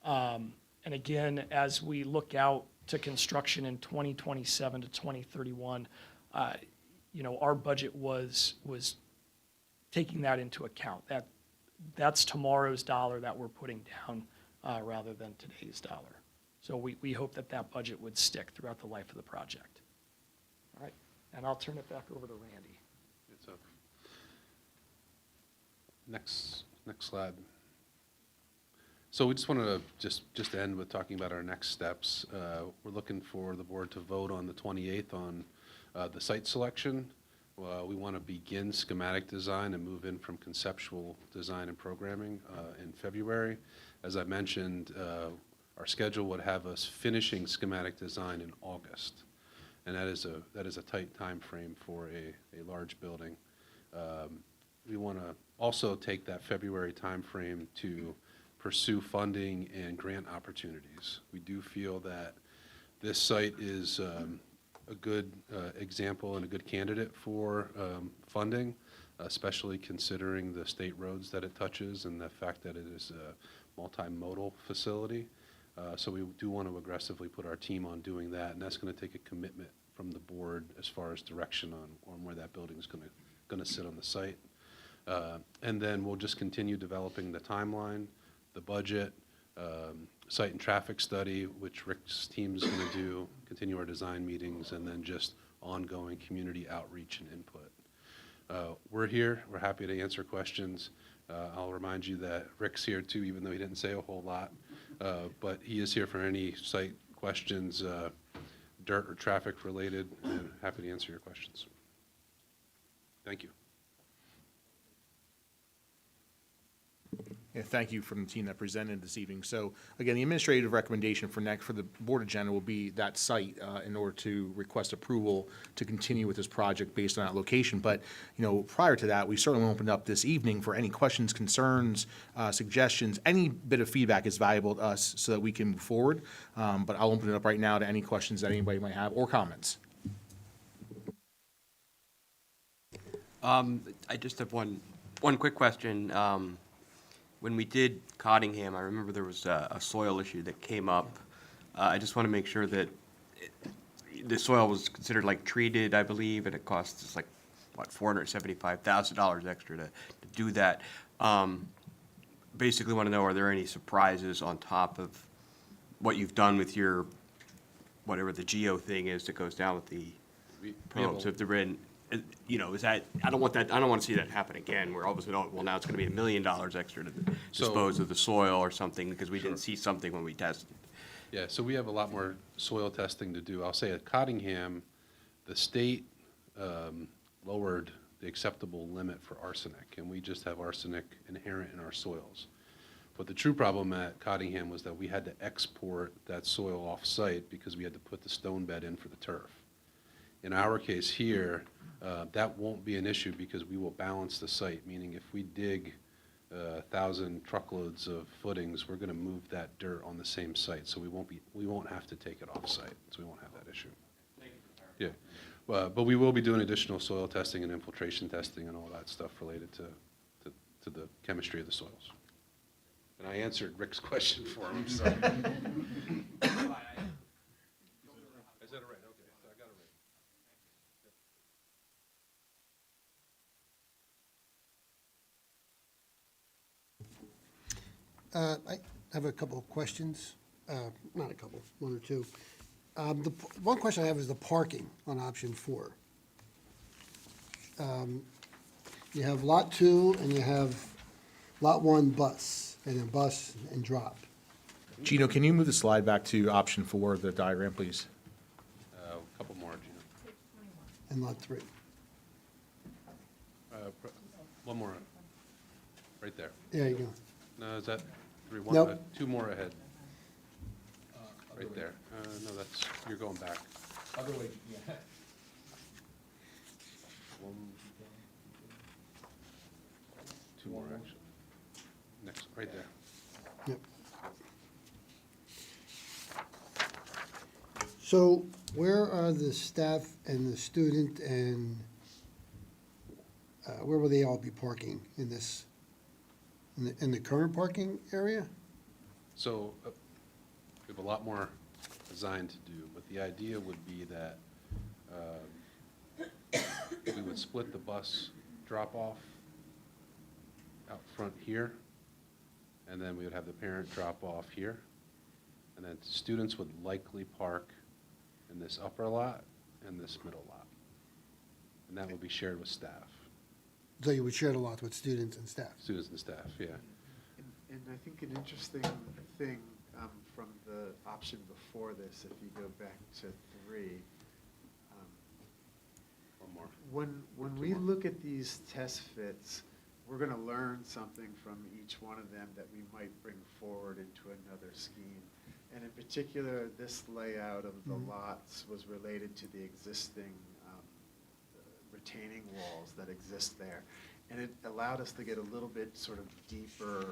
And again, as we look out, to construction in 2027 to 2031, our budget was taking that into account. That's tomorrow's dollar that we're putting down rather than today's dollar. So we hope that budget would stick throughout the life of the project. All right, and I'll turn it back over to Randy. It's up. Next slide. So we just wanted to just end with talking about our next steps. We're looking for the board to vote on the 28th on the site selection. We want to begin schematic design and move in from conceptual design and programming in February. As I mentioned, our schedule would have us finishing schematic design in August, and that is a tight time frame for a large building. We want to also take that February timeframe to pursue funding and grant opportunities. We do feel that this site is a good example and a good candidate for funding, especially considering the state roads that it touches and the fact that it is a multimodal facility. So we do want to aggressively put our team on doing that, and that's going to take a commitment from the board as far as direction on where that building is going to sit on the site. And then we'll just continue developing the timeline, the budget, site and traffic study, which Rick's team is going to do, continue our design meetings, and then just ongoing community outreach and input. We're here. We're happy to answer questions. I'll remind you that Rick's here too, even though he didn't say a whole lot. But he is here for any site questions, dirt or traffic related, and happy to answer your questions. Thank you. Yeah, thank you from the team that presented this evening. So again, the administrative recommendation for the board agenda will be that site in order to request approval to continue with this project based on that location. But, prior to that, we certainly opened up this evening for any questions, concerns, suggestions. Any bit of feedback is valuable to us so that we can move forward. But I'll open it up right now to any questions that anybody might have or comments. I just have one quick question. When we did Cottingham, I remember there was a soil issue that came up. I just want to make sure that the soil was considered like treated, I believe, and it cost us like, what, $475,000 extra to do that. Basically want to know, are there any surprises on top of what you've done with your, whatever the geo thing is that goes down with the probes? Have there been, is that, I don't want to see that happen again, where all of a sudden, well, now it's going to be $1 million extra to dispose of the soil or something, because we didn't see something when we tested. Yeah, so we have a lot more soil testing to do. I'll say at Cottingham, the state lowered the acceptable limit for arsenic, and we just have arsenic inherent in our soils. But the true problem at Cottingham was that we had to export that soil off-site because we had to put the stone bed in for the turf. In our case here, that won't be an issue because we will balance the site, meaning if we dig 1,000 truckloads of footings, we're going to move that dirt on the same site, so we won't have to take it off-site, so we won't have that issue. Thank you. Yeah, but we will be doing additional soil testing and infiltration testing and all that stuff related to the chemistry of the soils. And I answered Rick's question for him, so. I said it right, okay, so I got it right. I have a couple of questions, not a couple, one or two. One question I have is the parking on option 4. You have lot 2 and you have lot 1 bus, and then bus and drop. Gino, can you move the slide back to option 4 of the diagram, please? A couple more, Gina. And lot 3. One more, right there. There you go. No, is that 3? Nope. 2 more ahead. Right there. No, that's, you're going back. Other way, yeah. One, 2 more, actually. Next, right there. Yep. So where are the staff and the student and where will they all be parking in this, in the current parking area? So we have a lot more designed to do. But the idea would be that we would split the bus drop-off out front here, and then we would have the parent drop-off here. And then students would likely park in this upper lot and this middle lot. And that would be shared with staff, So you would share the lot with students and staff? students and staff, yeah. And I think an interesting thing from the option before this, if you go back to 3, One more. when we look at these test fits, we're going to learn something from each one of them that we might bring forward into another scheme. And in particular, this layout of the lots was related to the existing retaining walls that exist there. And it allowed us to get a little bit sort of deeper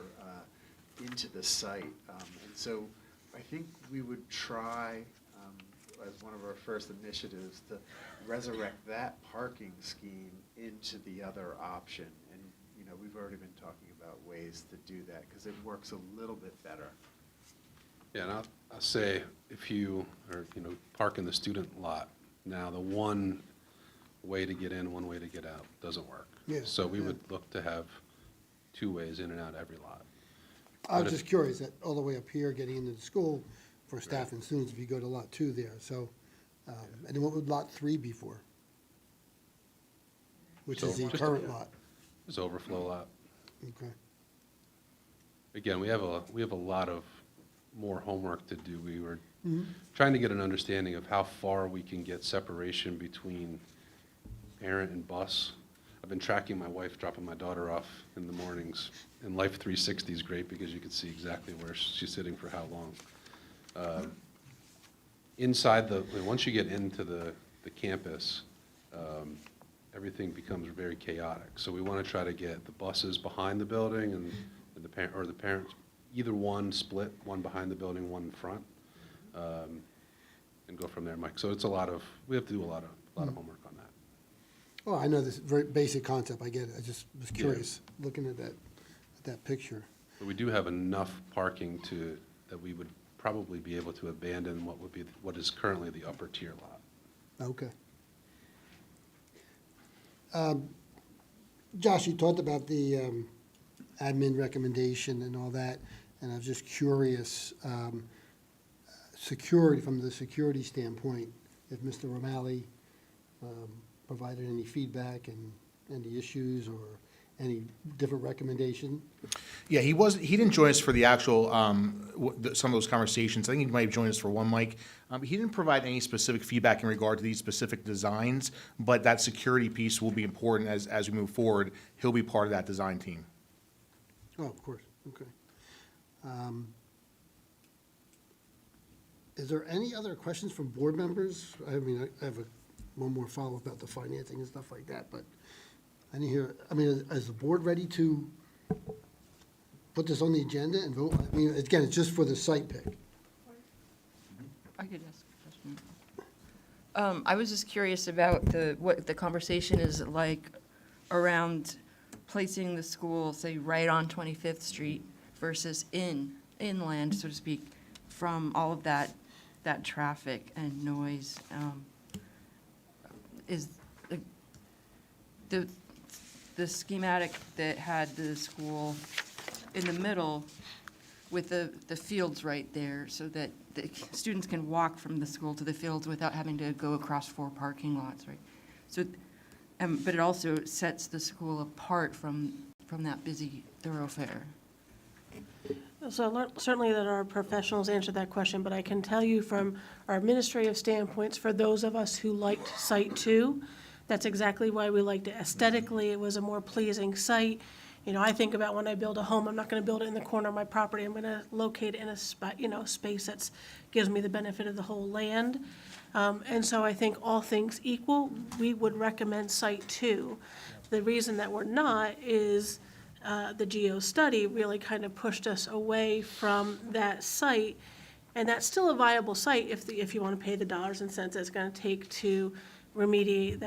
into the site. And so I think we would try, as one of our first initiatives, to resurrect that parking scheme into the other option. And, you know, we've already been talking about ways to do that because it works a little bit better. Yeah, and I'll say, if you are, park in the student lot, now the one way to get in, one way to get out doesn't work. Yeah, So we yeah. would look to have 2 ways in and out every lot. I was But if- just curious, that all the way up here, getting into the school for staff and students, if you go to lot 2 there, so, and then what would lot 3 be for? Which is So the just- current lot, It's overflow lot. okay. Again, we have a lot of more homework to do. We were trying to get an understanding of how far we can get separation between parent and bus. I've been tracking my wife dropping my daughter off in the mornings, and Life 360 is great because you can see exactly where she's sitting for how long. Once you get into the campus, everything becomes very chaotic. So we want to try to get the buses behind the building and the parents, either one split, one behind the building, one in front, and go from there, Mike. So it's we have to do a lot of homework on that. Well, I know this very basic concept, I get it, I just was curious, looking at that picture. But we do have enough parking that we would probably be able to abandon what is currently the upper tier lot. Okay. Josh, you talked about the admin recommendation and all that, and I was just curious, security, from the security standpoint, if Mr. O'Malley provided any feedback and any issues or any different recommendation? Yeah, he didn't join us for the actual, some of those conversations. I think he might have joined us for one, Mike. He didn't provide any specific feedback in regard to these specific designs, but that security piece will be important as we move forward. He'll be part of that design team. Oh, of course, okay. Is there any other questions from board members? I mean, I have one more follow-up about the financing and stuff like that, but I didn't hear, I mean, is the board ready to put this on the agenda and vote? I mean, again, it's just for the site pick. I could ask a question. I was just curious about what the conversation is like around placing the school, say, right on 25th Street versus inland, so to speak, from all of that traffic and noise. Is the schematic that had the school in the middle with the fields right there, so that the students can walk from the school to the fields without having to go across 4 parking lots, right? So, but it also sets the school apart from that busy thoroughfare. So certainly that our professionals answered that question, but I can tell you from our administrative standpoints, for those of us who liked Site 2, that's exactly why we liked it. Aesthetically, it was a more pleasing site. You know, I think about when I build a home, I'm not gonna build it in the corner of my property. I'm gonna locate it in a space that's, gives me the benefit of the whole land. And so I think all things equal, we would recommend Site 2. The reason that we're not is the geo study really kind of pushed us away from that site. And that's still a viable site if you want to pay the dollars and cents it's going to take to remediate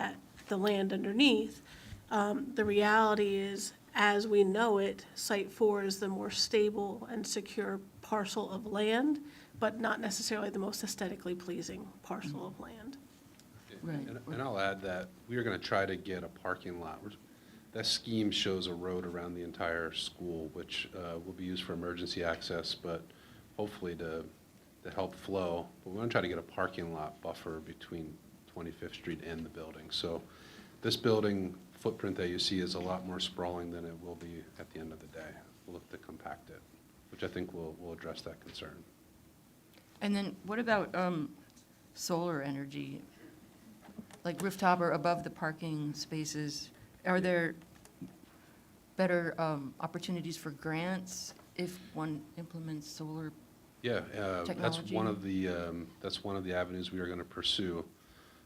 the land underneath. The reality is, as we know it, Site 4 is the more stable and secure parcel of land, but not necessarily the most aesthetically pleasing parcel of land. Right. And I'll add that we are going to try to get a parking lot. That scheme shows a road around the entire school, which will be used for emergency access, but hopefully to help flow. But we're going to try to get a parking lot buffer between 25th Street and the building. So this building footprint that you see is a lot more sprawling than it will be at the end of the day. We'll look to compact it, which I think will address that concern. And then what about solar energy? Like rooftop or above the parking spaces, are there better opportunities for grants if one implements solar? Yeah, that's Technology. one of the avenues we are going to pursue.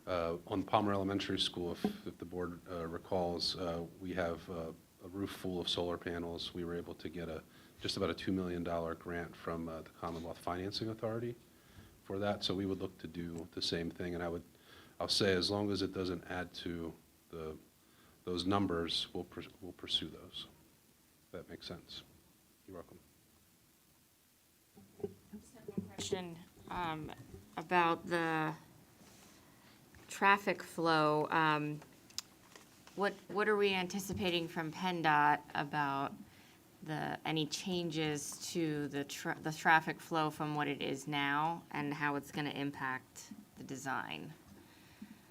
On Palmer Elementary School, if the board recalls, we have a roof full of solar panels. We were able to get just about a $2 million grant from the Commonwealth Financing Authority for that. So we would look to do the same thing, and I'll say, as long as it doesn't add to those numbers, we'll pursue those. If that makes sense. You're welcome. Question about the traffic flow. What are we anticipating from PennDOT about any changes to the traffic flow from what it is now and how it's going to impact the design?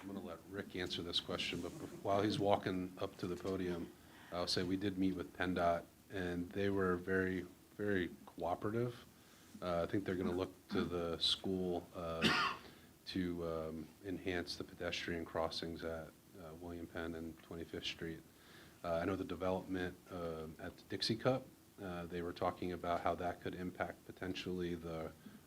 I'm going to let Rick answer this question, but while he's walking up to the podium, I'll say we did meet with PennDOT, and they were very, very cooperative. I think they're going to look to the school to enhance the pedestrian crossings at William Penn and 25th Street. I know the development at the Dixie Cup, they were talking about how that could impact potentially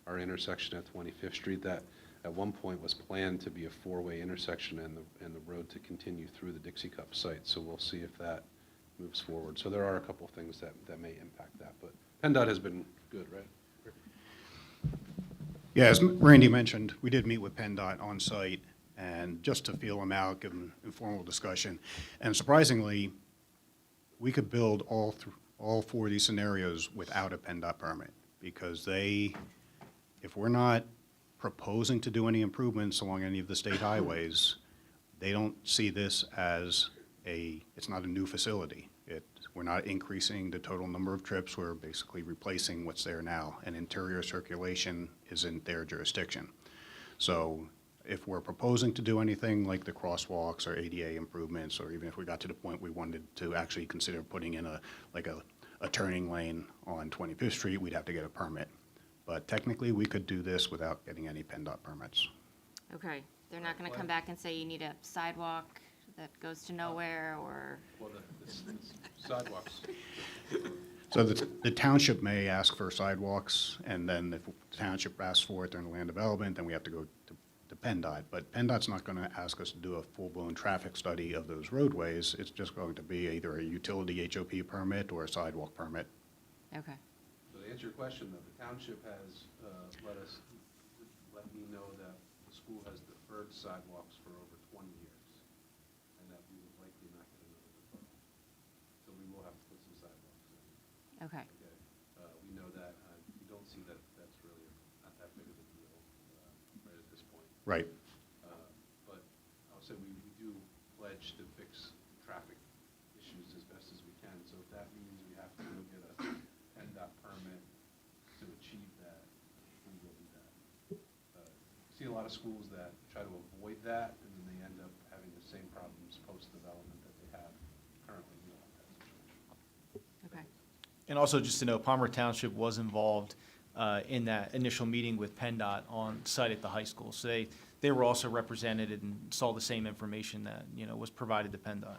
our intersection at 25th Street. That at one point was planned to be a four-way intersection and the road to continue through the Dixie Cup site. So we'll see if that moves forward. So there are a couple of things that may impact that, but PennDOT has been good, right? Yeah, as Randy mentioned, we did meet with PennDOT on site, and just to feel them out, give them informal discussion. And surprisingly, we could build all four of these scenarios without a PennDOT permit, because if we're not proposing to do any improvements along any of the state highways, they don't see this as it's not a new facility. We're not increasing the total number of trips, we're basically replacing what's there now, and interior circulation is in their jurisdiction. So if we're proposing to do anything like the crosswalks or ADA improvements, or even if we got to the point we wanted to actually consider putting in a turning lane on 25th Street, we'd have to get a permit. But technically, we could do this without getting any PennDOT permits. Okay, they're not going to come back and say you need a sidewalk that goes to nowhere, or? Well, the sidewalks. So the township may ask for sidewalks, and then if the township asks for it during land development, then we have to go to PennDOT. But PennDOT's not going to ask us to do a full-blown traffic study of those roadways. It's just going to be either a utility HOP permit or a sidewalk permit. Okay. So to answer your question, though, the township has let me know that the school has deferred sidewalks for over 20 years, and that we would likely not get another deferral. So we will have to put some sidewalks in. Okay. Okay. We know that, we don't see that that's really not that big of a deal right at this point. Right. But I'll say we do pledge to fix traffic issues as best as we can. So if that means we have to go get a PennDOT permit to achieve that, we will do that. See a lot of schools that try to avoid that, and then they end up having the same problems post-development that they have currently. We don't want that situation. Okay. And also, just to know, Palmer Township was involved in that initial meeting with PennDOT on site at the high school. So they were also represented and saw the same information that, was provided to PennDOT.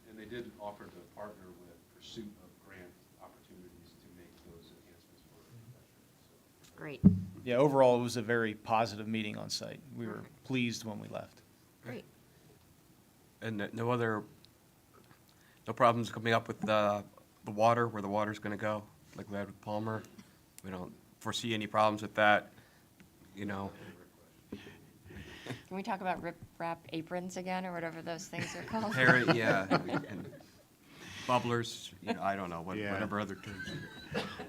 And they did offer to partner with pursuit of grant opportunities to make those enhancements for pedestrians. So Great. Yeah, overall, it was a very positive meeting on site. We were pleased when we left. Great. And no problems coming up with the water, where the water's gonna go, like we had with Palmer? We don't foresee any problems with that, Can we talk about rip-wrap aprons again, or whatever those things are called? yeah, and bubblers, I don't know, Yeah. whatever other terms.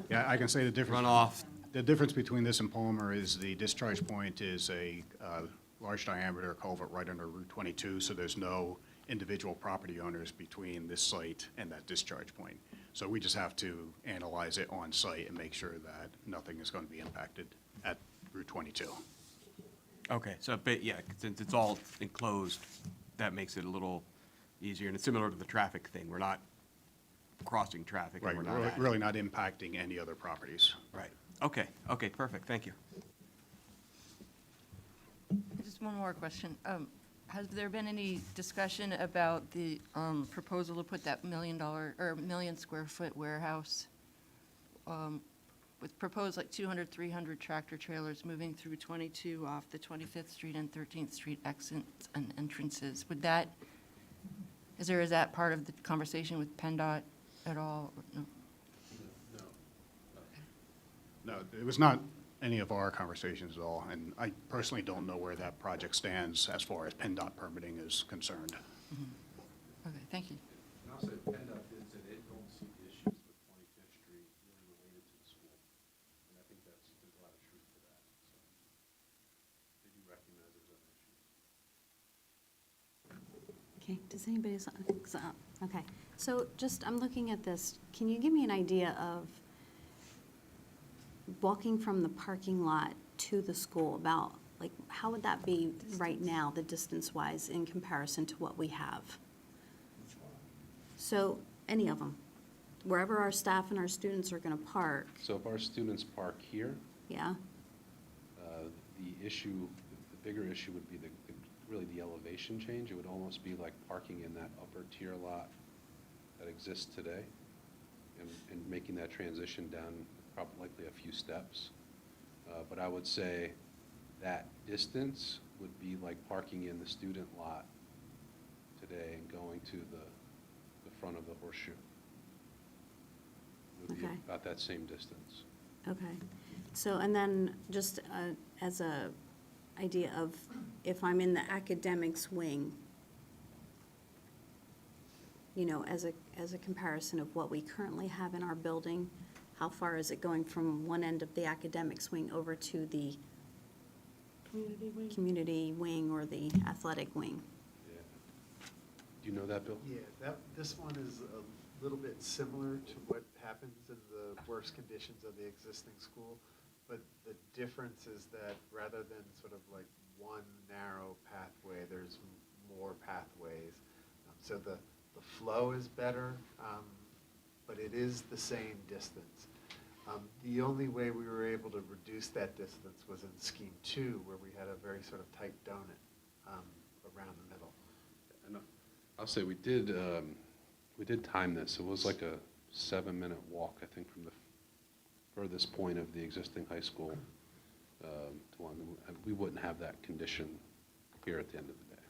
Yeah, I can say the difference. Runoff, The difference between this and Palmer is the discharge point is a large diameter culvert right under Route 22, so there's no individual property owners between this site and that discharge point. So we just have to analyze it on site and make sure that nothing is going to be impacted at Route 22. Okay, so, but yeah, since it's all enclosed, that makes it a little easier, and it's similar to the traffic thing. We're not crossing traffic. and Right, we're we're not really- adding. really not impacting any other properties. Right, okay, okay, perfect, thank you. Just one more question. Has there been any discussion about the proposal to put that $1 million or million square foot warehouse with proposed like 200, 300 tractor trailers moving through 22 off the 25th Street and 13th Street exits and entrances? Is that part of the conversation with PennDOT at all? No? No, it was not any of our conversations at all, and I personally don't know where that project stands as far as PennDOT permitting is concerned. Okay, thank you. And also, PennDOT did say they don't see issues with 25th Street really related to the school. And I think there's a lot of truth to that, so. They do recognize there's other issues. Okay, does anybody, okay, so just, I'm looking at this, can you give me an idea of walking from the parking lot to the school, about, like, how would that be right now, the distance-wise, in comparison to what we have? So, any of them, wherever our staff and our students are gonna park, So if our students park here, yeah? the issue, the bigger issue would be really the elevation change. It would almost be like parking in that upper tier lot that exists today and making that transition down probably likely a few steps. But I would say that distance would be like parking in the student lot today and going to the front of the horseshoe. It would be Okay. about that same distance. Okay, so, and then just as a idea of, if I'm in the academics wing, you know, as a comparison of what we currently have in our building, how far is it going from one end of the academics wing over to the Community wing. community wing or the athletic wing? Yeah. Do you know that, Bill? Yeah, this one is a little bit similar to what happens in the worst conditions of the existing school, but the difference is that rather than sort of like one narrow pathway, there's more pathways. So the flow is better, but it is the same distance. The only way we were able to reduce that distance was in Scheme 2, where we had a very sort of tight donut around the middle. And I'll say we did time this. It was like a 7-minute walk, I think, from the furthest point of the existing high school to one. We wouldn't have that condition here at the end of the day.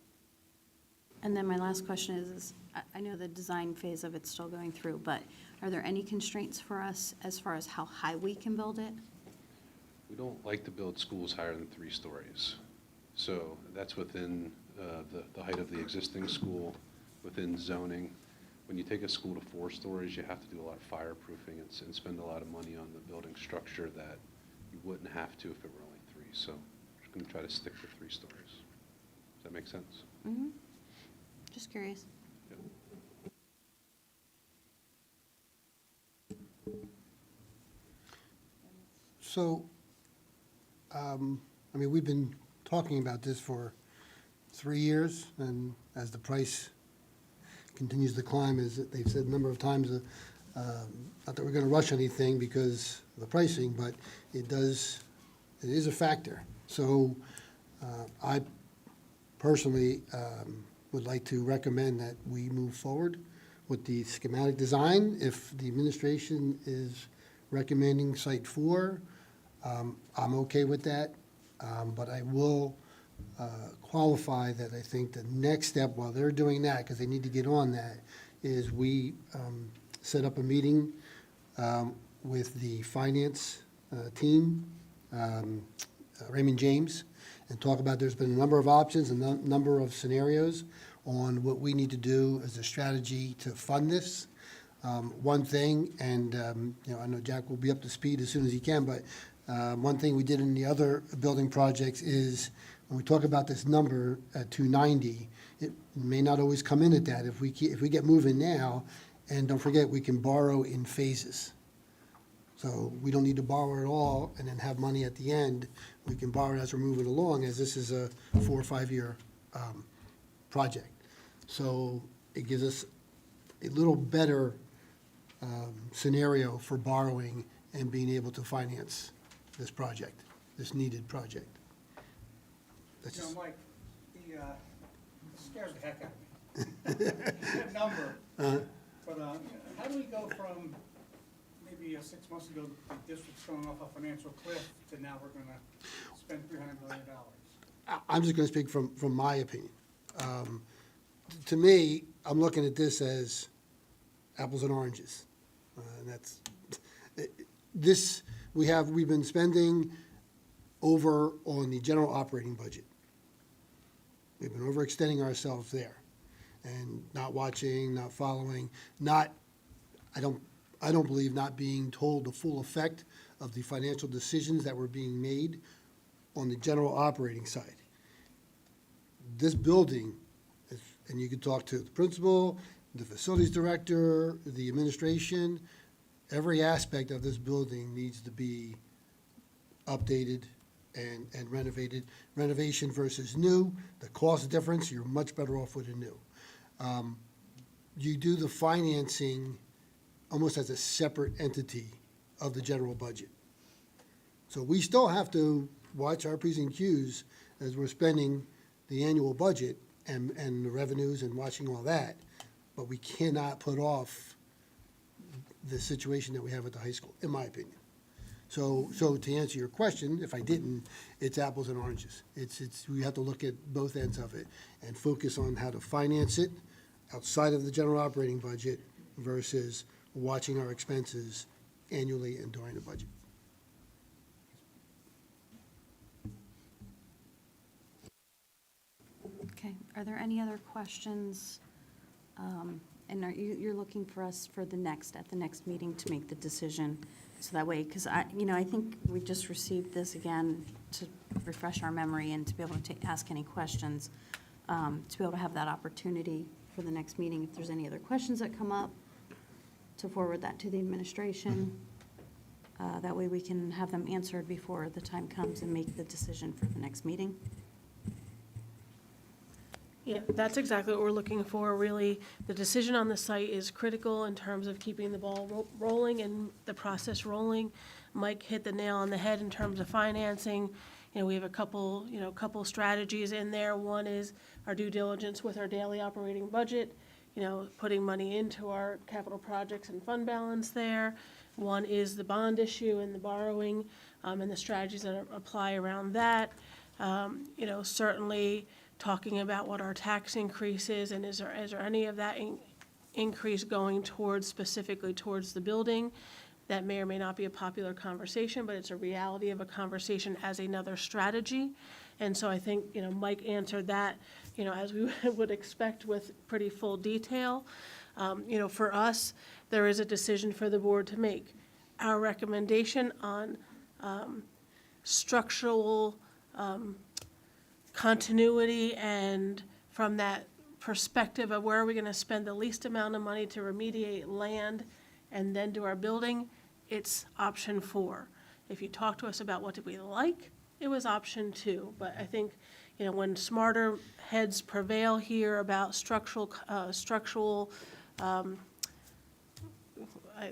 And then my last question is I know the design phase of it's still going through, but are there any constraints for us as far as how high we can build it? We don't like to build schools higher than 3 stories. So that's within the height of the existing school, within zoning. When you take a school to 4 stories, you have to do a lot of fireproofing and spend a lot of money on the building structure that you wouldn't have to if it were only 3. So we're just going to try to stick to 3 stories. Does that make sense? Mm-hmm. Just curious. Yep. So, I mean, we've been talking about this for 3 years, and as the price continues to climb, as they've said a number of times, not that we're gonna rush anything because of the pricing, but it is a factor. So, I personally would like to recommend that we move forward with the schematic design. If the administration is recommending Site 4, I'm okay with that, but I will qualify that I think the next step, while they're doing that, because they need to get on that, is we set up a meeting with the finance team, Raymond James, and talk about, there's been a number of options, a number of scenarios on what we need to do as a strategy to fund this. One thing, and, you know, I know Jack will be up to speed as soon as he can, but One thing we did in the other building projects is, when we talk about this number at 290, it may not always come in at that. If we get moving now, and don't forget, we can borrow in phases. So we don't need to borrow it all and then have money at the end. We can borrow it as we're moving along, as this is a 4 or 5 year project. So it gives us a little better scenario for borrowing and being able to finance this project, this needed project. That's just- Mike, it scares the heck out of me. That number, but how do we go from maybe 6 months ago, the district's going off a financial cliff, to now we're gonna spend $300 million? I'm just gonna speak from my opinion. To me, I'm looking at this as apples and oranges. And that's, we've been spending over on the general operating budget. We've been overextending ourselves there and not watching, not following, I don't believe not being told the full effect of the financial decisions that were being made on the general operating side. This building, and you could talk to the principal, the facilities director, the administration, every aspect of this building needs to be updated and renovated. Renovation versus new, the cost difference, you're much better off with a new. You do the financing almost as a separate entity of the general budget. So we still have to watch our P's and Q's as we're spending the annual budget and the revenues and watching all that, but we cannot put off the situation that we have at the high school, in my opinion. So to answer your question, if I didn't, it's apples and oranges. We have to look at both ends of it and focus on how to finance it outside of the general operating budget versus watching our expenses annually and during the budget. Okay, are there any other questions? And you're looking for us at the next meeting to make the decision? So that way, because I think we just received this again to refresh our memory and to be able to ask any questions, to be able to have that opportunity for the next meeting. If there's any other questions that come up, to forward that to the administration. That way we can have them answered before the time comes and make the decision for the next meeting. Yeah, that's exactly what we're looking for, really. The decision on the site is critical in terms of keeping the ball rolling and the process rolling. Mike hit the nail on the head in terms of financing. We have a couple strategies in there. One is our due diligence with our daily operating budget, putting money into our capital projects and fund balance there. One is the bond issue and the borrowing, and the strategies that apply around that. Certainly talking about what our tax increase is, and is there any of that increase going specifically towards the building? That may or may not be a popular conversation, but it's a reality of a conversation as another strategy. And so I think, Mike answered that, as we would expect, with pretty full detail. For us, there is a decision for the board to make. Our recommendation on structural continuity, and from that perspective of where are we going to spend the least amount of money to remediate land and then do our building, it's option 4. If you talk to us about what did we like, it was option 2. But I think, when smarter heads prevail here about the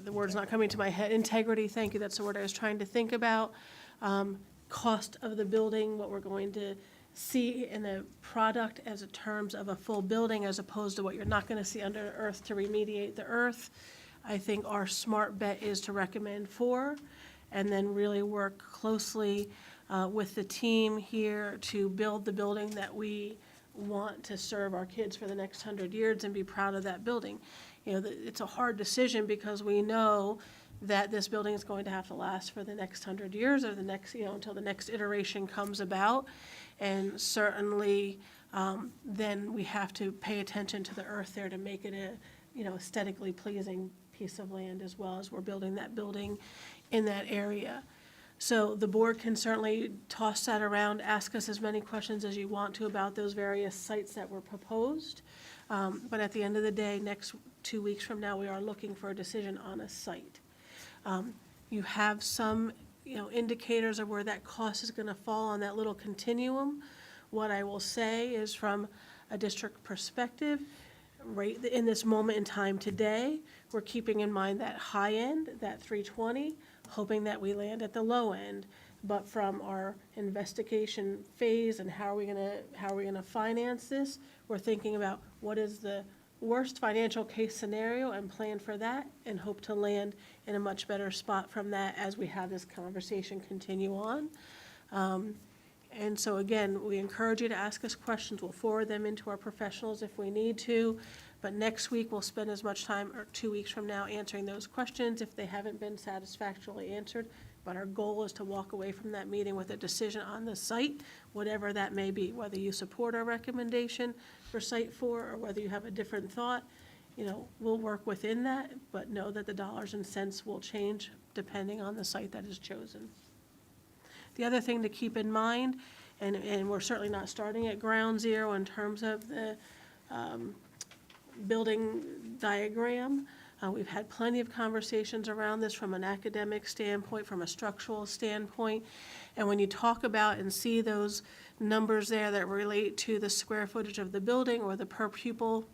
word's not coming to my head, integrity, thank you, that's the word I was trying to think about. Cost of the building, what we're going to see in the product as a terms of a full building, as opposed to what you're not going to see under earth to remediate the earth. I think our smart bet is to recommend 4, and then really work closely with the team here to build the building that we want to serve our kids for the next 100 years and be proud of that building. It's a hard decision because we know that this building is going to have to last for the next 100 years, or the next, until the next iteration comes about. And certainly, then we have to pay attention to the earth there to make it a, aesthetically pleasing piece of land, as well as we're building that building in that area. So the board can certainly toss that around, ask us as many questions as you want to about those various sites that were proposed. But at the end of the day, next 2 weeks from now, we are looking for a decision on a site. You have some, indicators of where that cost is going to fall on that little continuum. What I will say is from a district perspective, right in this moment in time today, we're keeping in mind that high end, that 320, hoping that we land at the low end. But from our investigation phase and how are we gonna finance this, we're thinking about what is the worst financial case scenario and plan for that, and hope to land in a much better spot from that as we have this conversation continue on. And so again, we encourage you to ask us questions. We'll forward them into our professionals if we need to. But next week, we'll spend as much time, or 2 weeks from now, answering those questions if they haven't been satisfactorily answered. But our goal is to walk away from that meeting with a decision on the site, whatever that may be, whether you support our recommendation for Site 4 or whether you have a different thought. We'll work within that, but know that the dollars and cents will change depending on the site that is chosen. The other thing to keep in mind, and we're certainly not starting at ground zero in terms of the building diagram. We've had plenty of conversations around this from an academic standpoint, from a structural standpoint. And when you talk about and see those numbers there that relate to the square footage of the building or the per pupil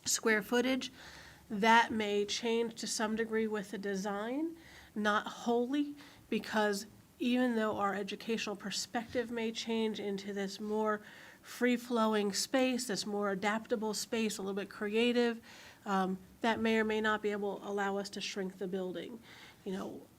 square footage, that may change to some degree with the design, not wholly, because even though our educational perspective may change into this more free-flowing space, this more adaptable space, a little bit creative, that may or may not be able to allow us to shrink the building.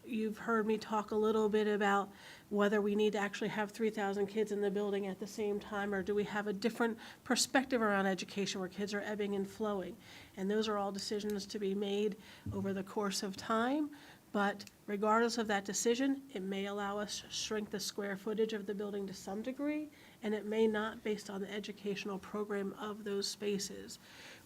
You've heard me talk a little bit about whether we need to actually have 3,000 kids in the building at the same time, or do we have a different perspective around education where kids are ebbing and flowing? And those are all decisions to be made over the course of time. But regardless of that decision, it may allow us to shrink the square footage of the building to some degree, and it may not based on the educational program of those spaces.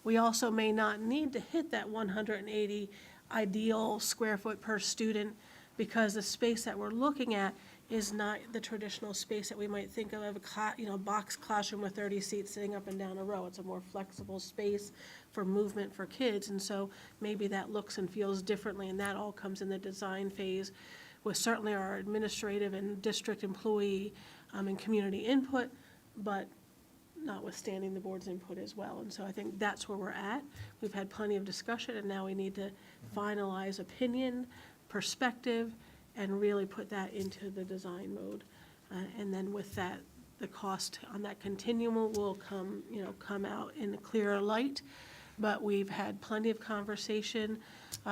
We also may not need to hit that 180 ideal square foot per student because the space that we're looking at is not the traditional space that we might think of a box classroom with 30 seats sitting up and down a row. It's a more flexible space for movement for kids, and so maybe that looks and feels differently, and that all comes in the design phase with certainly our administrative and district employee and community input, but notwithstanding the board's input as well. And so I think that's where we're at. We've had plenty of discussion, and now we need to finalize opinion, perspective, and really put that into the design mode. And then with that, the cost on that continuum will come out in a clearer light. But we've had plenty of conversation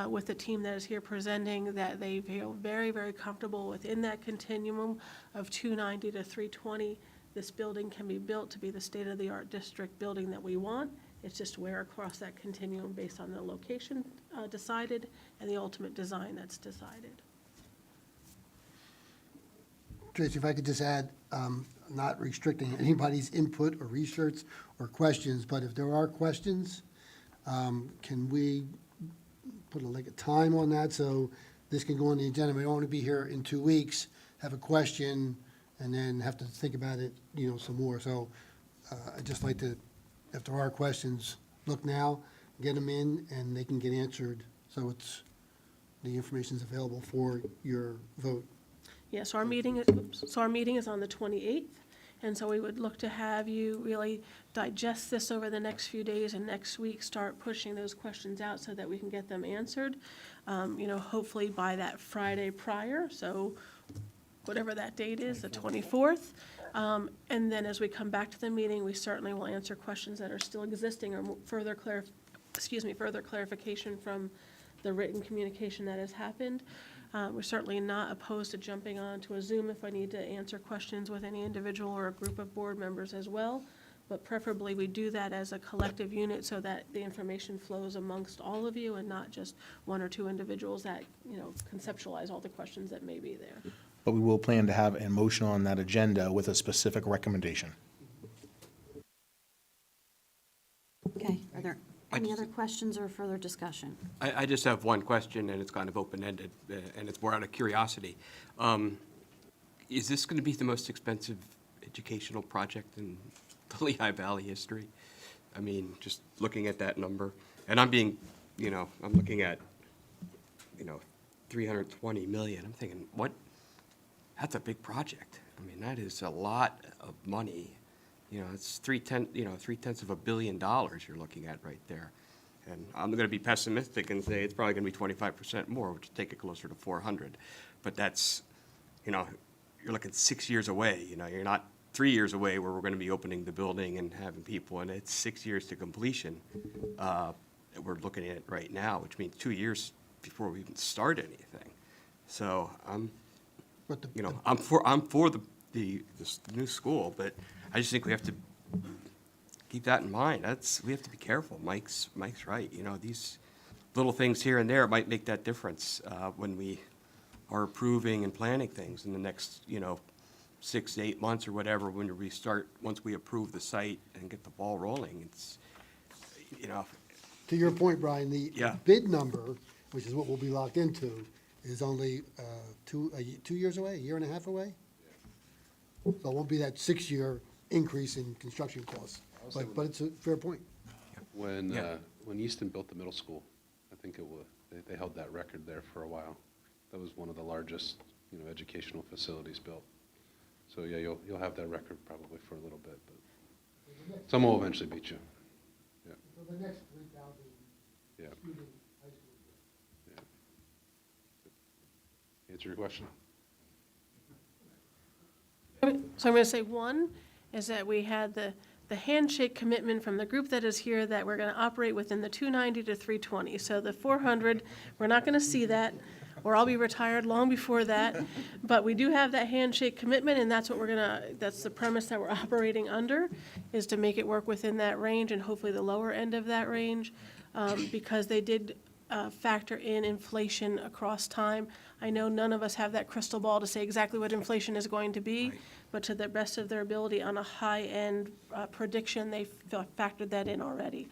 with the team that is here presenting that they feel very, very comfortable within that continuum of 290 to 320. This building can be built to be the state-of-the-art district building that we want. It's just where across that continuum based on the location decided and the ultimate design that's decided. Tracy, if I could just add, not restricting anybody's input or research or questions, but if there are questions, can we put a time on that so this can go on the agenda? We don't want to be here in 2 weeks, have a question, and then have to think about it, some more. So I'd just like to, if there are questions, look now, get them in, and they can get answered. So the information's available for your vote. Yes, our meeting is on the 28th, and so we would look to have you really digest this over the next few days and next week, start pushing those questions out so that we can get them answered, hopefully by that Friday prior, so whatever that date is, the 24th. And then as we come back to the meeting, we certainly will answer questions that are still existing or further clarification from the written communication that has happened. We're certainly not opposed to jumping on to a Zoom if I need to answer questions with any individual or a group of board members as well. But preferably we do that as a collective unit so that the information flows amongst all of you and not just one or two individuals that, conceptualize all the questions that may be there. But we will plan to have a motion on that agenda with a specific recommendation. Okay, are there any other questions or further discussion? I just have one question, and it's kind of open-ended, and it's more out of curiosity. is this going to be the most expensive educational project in the Lehigh Valley history? I mean, just looking at that number, and I'm being, I'm looking at, 320 million. I'm thinking, what? That's a big project. I mean, that is a lot of money. It's three-tenths of $1 billion you're looking at right there. And I'm going to be pessimistic and say it's probably going to be 25% more, which would take it closer to 400. But that's, you're looking 6 years away. You're not 3 years away where we're going to be opening the building and having people, and it's 6 years to completion that we're looking at right now, which means 2 years before we even start anything. So I'm for this new school, but I just think we have to keep that in mind. We have to be careful. Mike's right. These little things here and there might make that difference when we are approving and planning things in the next, 6 to 8 months or whatever, when we start, once we approve the site and get the ball rolling. It's, To your point, Brian, the Yeah. bid number, which is what we'll be locked into, is only 2 years away, a year and a half away? So it won't be that 6-year increase in construction costs, but it's a fair point. When, Yeah. when Easton built the middle school, I think they held that record there for a while. That was one of the largest, educational facilities built. So, yeah, you'll have that record probably for a little bit, but someone will eventually beat you. Yeah, For the next 3,000 yeah, student high school. yeah. Answer your question? So I'm going to say one is that we had the handshake commitment from the group that is here that we're going to operate within the 290 to 320. So the 400, we're not going to see that, or I'll be retired long before that. But we do have that handshake commitment, and that's what that's the premise that we're operating under, is to make it work within that range and hopefully the lower end of that range, because they did factor in inflation across time. I know none of us have that crystal ball to say exactly what inflation is going to be, but to the best of their ability on a high-end prediction, they factored that in already.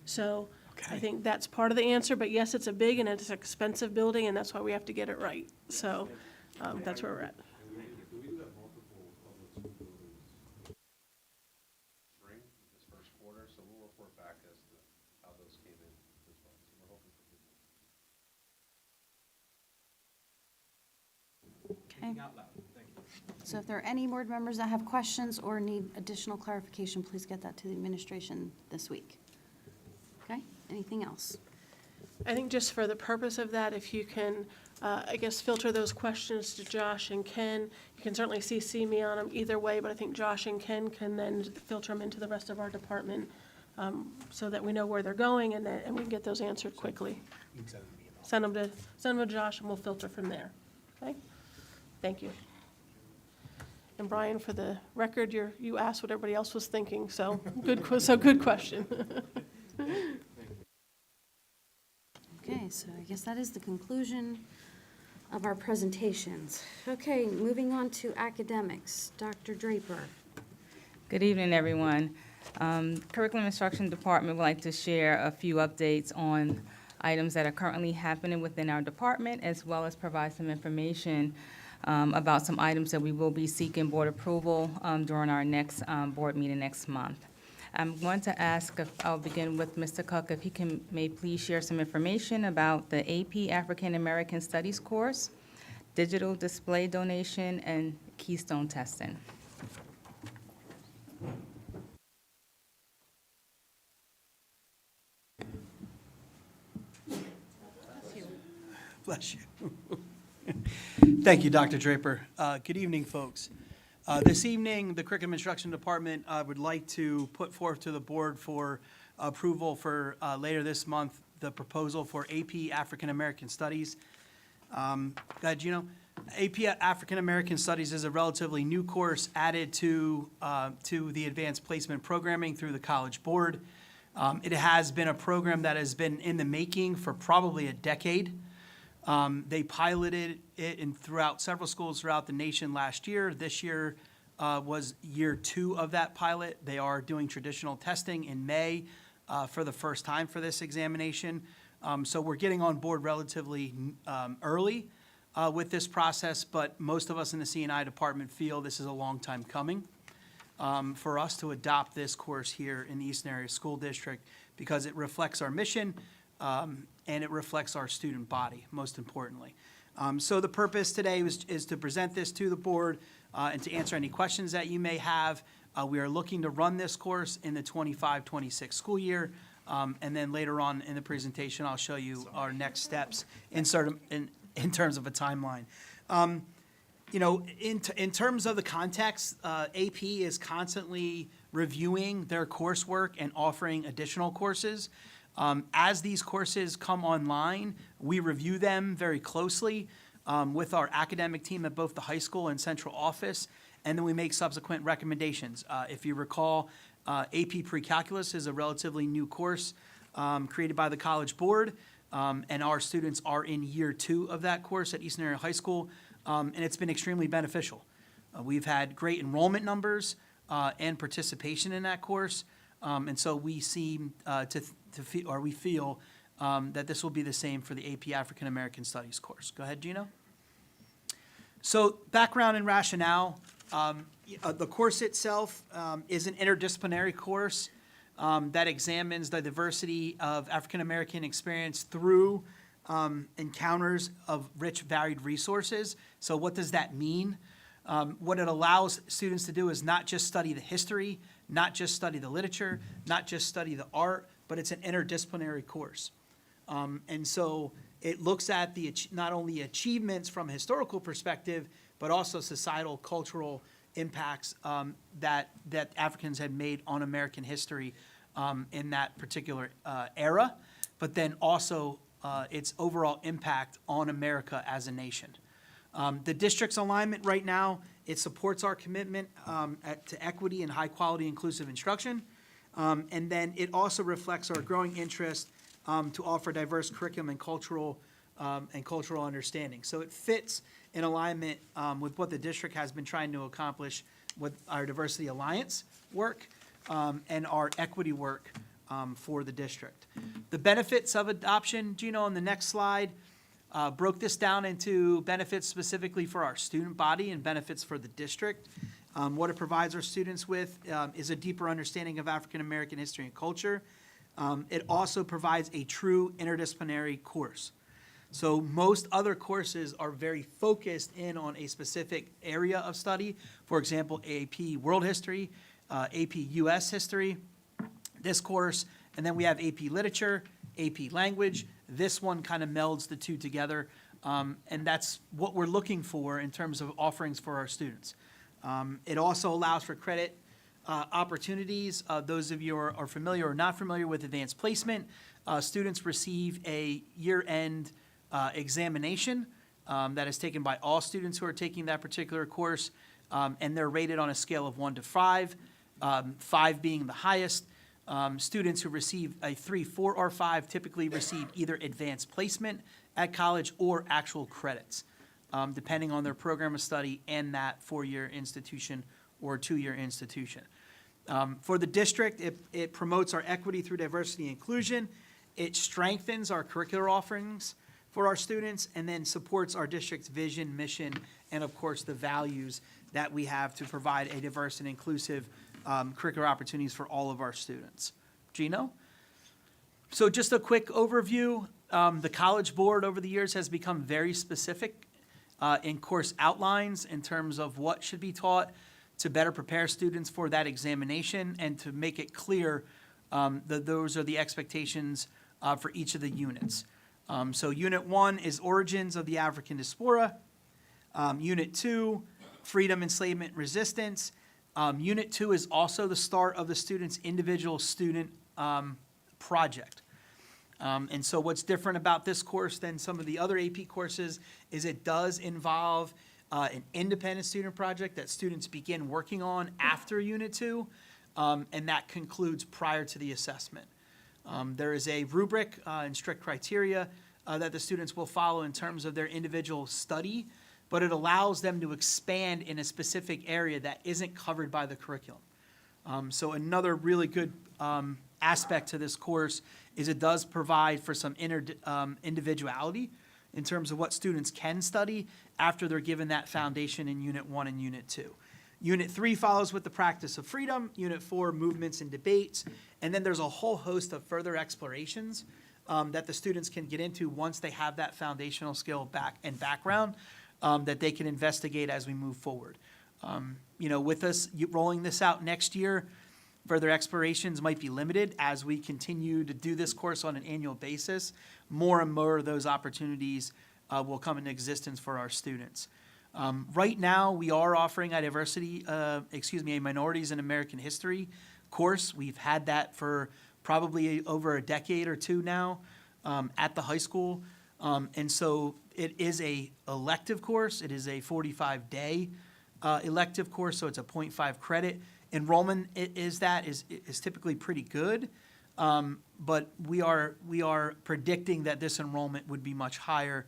So I think that's part of the answer, but yes, it's a big and it's an expensive building, and that's why we have to get it right. So that's where we're at. Spring, this first quarter, so we'll report back as to how those came in as well. So we're hoping for good news. Okay. So if there are any board members that have questions or need additional clarification, please get that to the administration this week. Okay, anything else? I think just for the purpose of that, if you can, filter those questions to Josh and Ken. You can certainly CC me on them either way, but I think Josh and Ken can then filter them into the rest of our department, so that we know where they're going and we can get those answered quickly. Send them to Josh and we'll filter from there. Okay? Thank you. And Brian, for the record, you asked what everybody else was thinking, so good question. Okay, so I guess that is the conclusion of our presentations. Okay, moving on to academics. Dr. Draper. Good evening, everyone. Curriculum Instruction Department would like to share a few updates on items that are currently happening within our department, as well as provide some information about some items that we will be seeking board approval during our next board meeting next month. I'm going to ask, I'll begin with Mr. Cook, if he may please share some information about the AP African American Studies course, digital display donation, and Keystone testing. Bless you. Thank you, Dr. Draper. Good evening, folks. This evening, the Curriculum Instruction Department would like to put forth to the board for approval for later this month the proposal for AP African American Studies. Go ahead, Gino. AP African American Studies is a relatively new course added to the advanced placement programming through the College Board. It has been a program that has been in the making for probably a decade. They piloted it throughout several schools throughout the nation last year. This year was year 2 of that pilot. They are doing traditional testing in May for the first time for this examination. So we're getting on board relatively early. with this process, but most of us in the C&I department feel this is a long time coming for us to adopt this course here in the Eastern Area School District because it reflects our mission and it reflects our student body, most importantly. So the purpose today is to present this to the board and to answer any questions that you may have. We are looking to run this course in the 25-26 school year. And then later on in the presentation, I'll show you our next steps in terms of a timeline. You know, in terms of the context, AP is constantly reviewing their coursework and offering additional courses. As these courses come online, we review them very closely with our academic team at both the high school and central office, and then we make subsequent recommendations. If you recall, AP Pre-Calculus is a relatively new course created by the College Board, and our students are in year 2 of that course at Eastern Area High School, and it's been extremely beneficial. We've had great enrollment numbers and participation in that course, and so we seem we feel that this will be the same for the AP African American Studies course. Go ahead, Gino. So background and rationale. The course itself is an interdisciplinary course that examines the diversity of African American experience through encounters of rich, varied resources. So what does that mean? What it allows students to do is not just study the history, not just study the literature, not just study the art, but it's an interdisciplinary course. And so it looks at not only achievements from a historical perspective, but also societal, cultural impacts that Africans had made on American history in that particular era, but then also its overall impact on America as a nation. The district's alignment right now, it supports our commitment to equity and high-quality inclusive instruction, and then it also reflects our growing interest to offer diverse curriculum and cultural understanding. So it fits in alignment with what the district has been trying to accomplish with our Diversity Alliance work and our equity work for the district. The benefits of adoption, Gino, on the next slide, broke this down into benefits specifically for our student body and benefits for the district. What it provides our students with is a deeper understanding of African American history and culture. It also provides a true interdisciplinary course. So most other courses are very focused in on a specific area of study. For example, AP World History, AP US History, this course, and then we have AP Literature, AP Language. This one kind of melds the two together, and that's what we're looking for in terms of offerings for our students. It also allows for credit opportunities. Those of you are familiar or not familiar with advanced placement, students receive a year-end examination that is taken by all students who are taking that particular course, and they're rated on a scale of 1 to 5, 5 being the highest. Students who receive a 3, 4, or 5 typically receive either advanced placement at college or actual credits, depending on their program of study and that 4-year institution or 2-year institution. For the district, it promotes our equity through diversity and inclusion. It strengthens our curricular offerings for our students, and then supports our district's vision, mission, and of course, the values that we have to provide a diverse and inclusive curricular opportunities for all of our students. Gino? So just a quick overview. The College Board over the years has become very specific in course outlines in terms of what should be taught to better prepare students for that examination and to make it clear that those are the expectations for each of the units. So Unit 1 is Origins of the African Diaspora. Unit 2, Freedom, Enslavement, Resistance. Unit 2 is also the start of the student's individual student project. And so what's different about this course than some of the other AP courses is it does involve an independent student project that students begin working on after Unit 2, and that concludes prior to the assessment. There is a rubric and strict criteria that the students will follow in terms of their individual study, but it allows them to expand in a specific area that isn't covered by the curriculum. So another really good aspect to this course is it does provide for some individuality in terms of what students can study after they're given that foundation in Unit 1 and Unit 2. Unit 3 follows with the practice of freedom, Unit 4, movements and debates, and then there's a whole host of further explorations that the students can get into once they have that foundational skill background that they can investigate as we move forward. With us rolling this out next year, further explorations might be limited as we continue to do this course on an annual basis. More and more of those opportunities will come into existence for our students. Right now, we are offering a minorities and American history course. We've had that for probably over a decade or two now at the high school. And so it is a elective course. It is a 45-day elective course, so it's a 0.5 credit. Enrollment is typically pretty good, but we are predicting that this enrollment would be much higher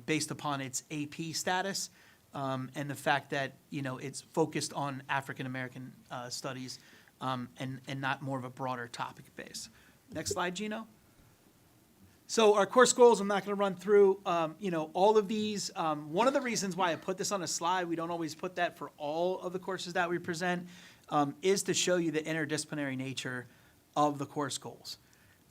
based upon its AP status and the fact that it's focused on African American studies and not more of a broader topic base. Next slide, Gino. So our course goals, I'm not going to run through, all of these. One of the reasons why I put this on a slide, we don't always put that for all of the courses that we present, is to show you the interdisciplinary nature of the course goals.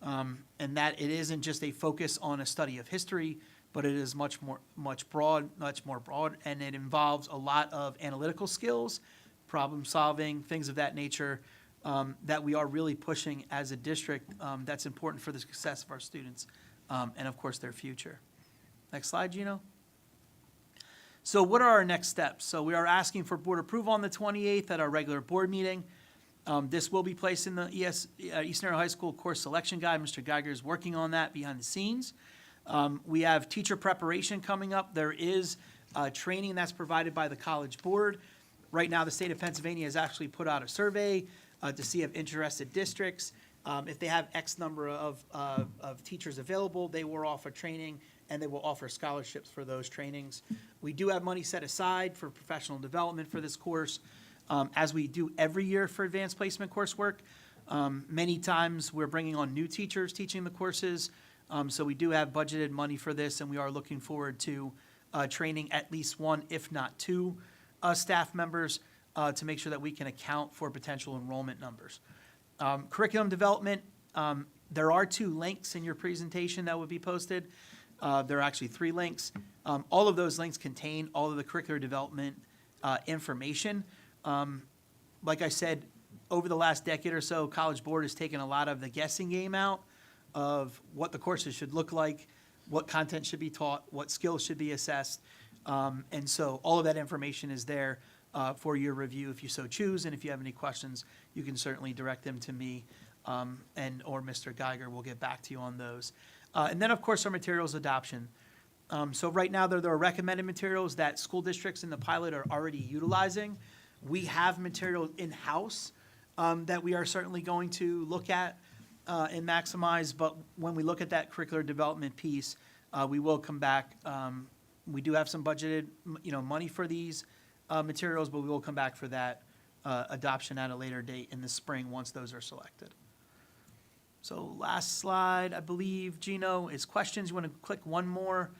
And that it isn't just a focus on a study of history, but it is much more broad, and it involves a lot of analytical skills, problem solving, things of that nature, that we are really pushing as a district that's important for the success of our students and, of course, their future. Next slide, Gino. So what are our next steps? So we are asking for board approval on the 28th at our regular board meeting. This will be placed in the Eastern Area High School course selection guide. Mr. Geiger is working on that behind the scenes. We have teacher preparation coming up. There is training that's provided by the College Board. Right now, the state of Pennsylvania has actually put out a survey to see if interested districts, if they have X number of teachers available, they will offer training and they will offer scholarships for those trainings. We do have money set aside for professional development for this course, as we do every year for advanced placement coursework. Many times, we're bringing on new teachers teaching the courses, so we do have budgeted money for this, and we are looking forward to training at least one, if not two, staff members to make sure that we can account for potential enrollment numbers. Curriculum development, there are 2 links in your presentation that would be posted. There are actually 3 links. All of those links contain all of the curricular development information. Like I said, over the last decade or so, College Board has taken a lot of the guessing game out of what the courses should look like, what content should be taught, what skills should be assessed. And so all of that information is there for your review if you so choose. And if you have any questions, you can certainly direct them to me or Mr. Geiger. We'll get back to you on those. And then, of course, our materials adoption. So right now, there are recommended materials that school districts in the pilot are already utilizing. We have material in-house that we are certainly going to look at and maximize. But when we look at that curricular development piece, we will come back. We do have some budgeted, money for these materials, but we will come back for that adoption at a later date in the spring once those are selected. So last slide, I believe, Gino, is questions. You want to click one more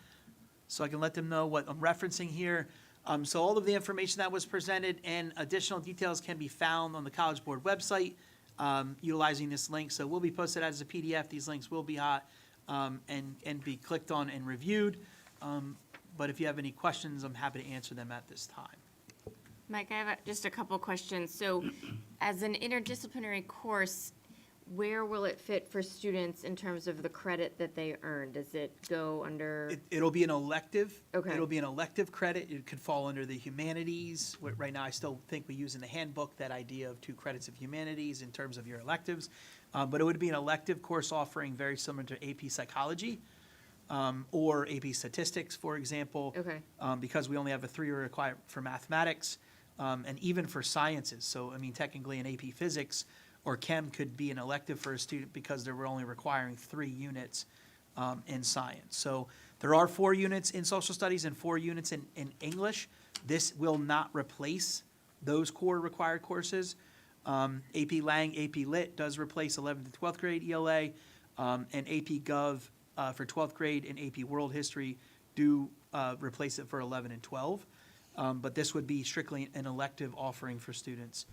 so I can let them know what I'm referencing here. So all of the information that was presented and additional details can be found on the College Board website utilizing this link. So we'll be posted as a PDF. These links will be hot and be clicked on and reviewed. But if you have any questions, I'm happy to answer them at this time. Mike, I have just a couple questions. So as an interdisciplinary course, where will it fit for students in terms of the credit that they earn? Does it go under? It'll be an elective. Okay. It'll be an elective credit. It could fall under the humanities. Right now, I still think we use in the handbook that idea of 2 credits of humanities in terms of your electives. But it would be an elective course offering very similar to AP Psychology or AP Statistics, for example. Okay. Because we only have a 3-year requirement for mathematics and even for sciences. So, technically an AP Physics or Chem could be an elective for a student because they were only requiring 3 units in science. So there are 4 units in social studies and 4 units in English. This will not replace those core required courses. AP Lang, AP Lit does replace 11th to 12th grade ELA, and AP Gov for 12th grade and AP World History do replace it for 11 and 12. But this would be strictly an elective offering for students.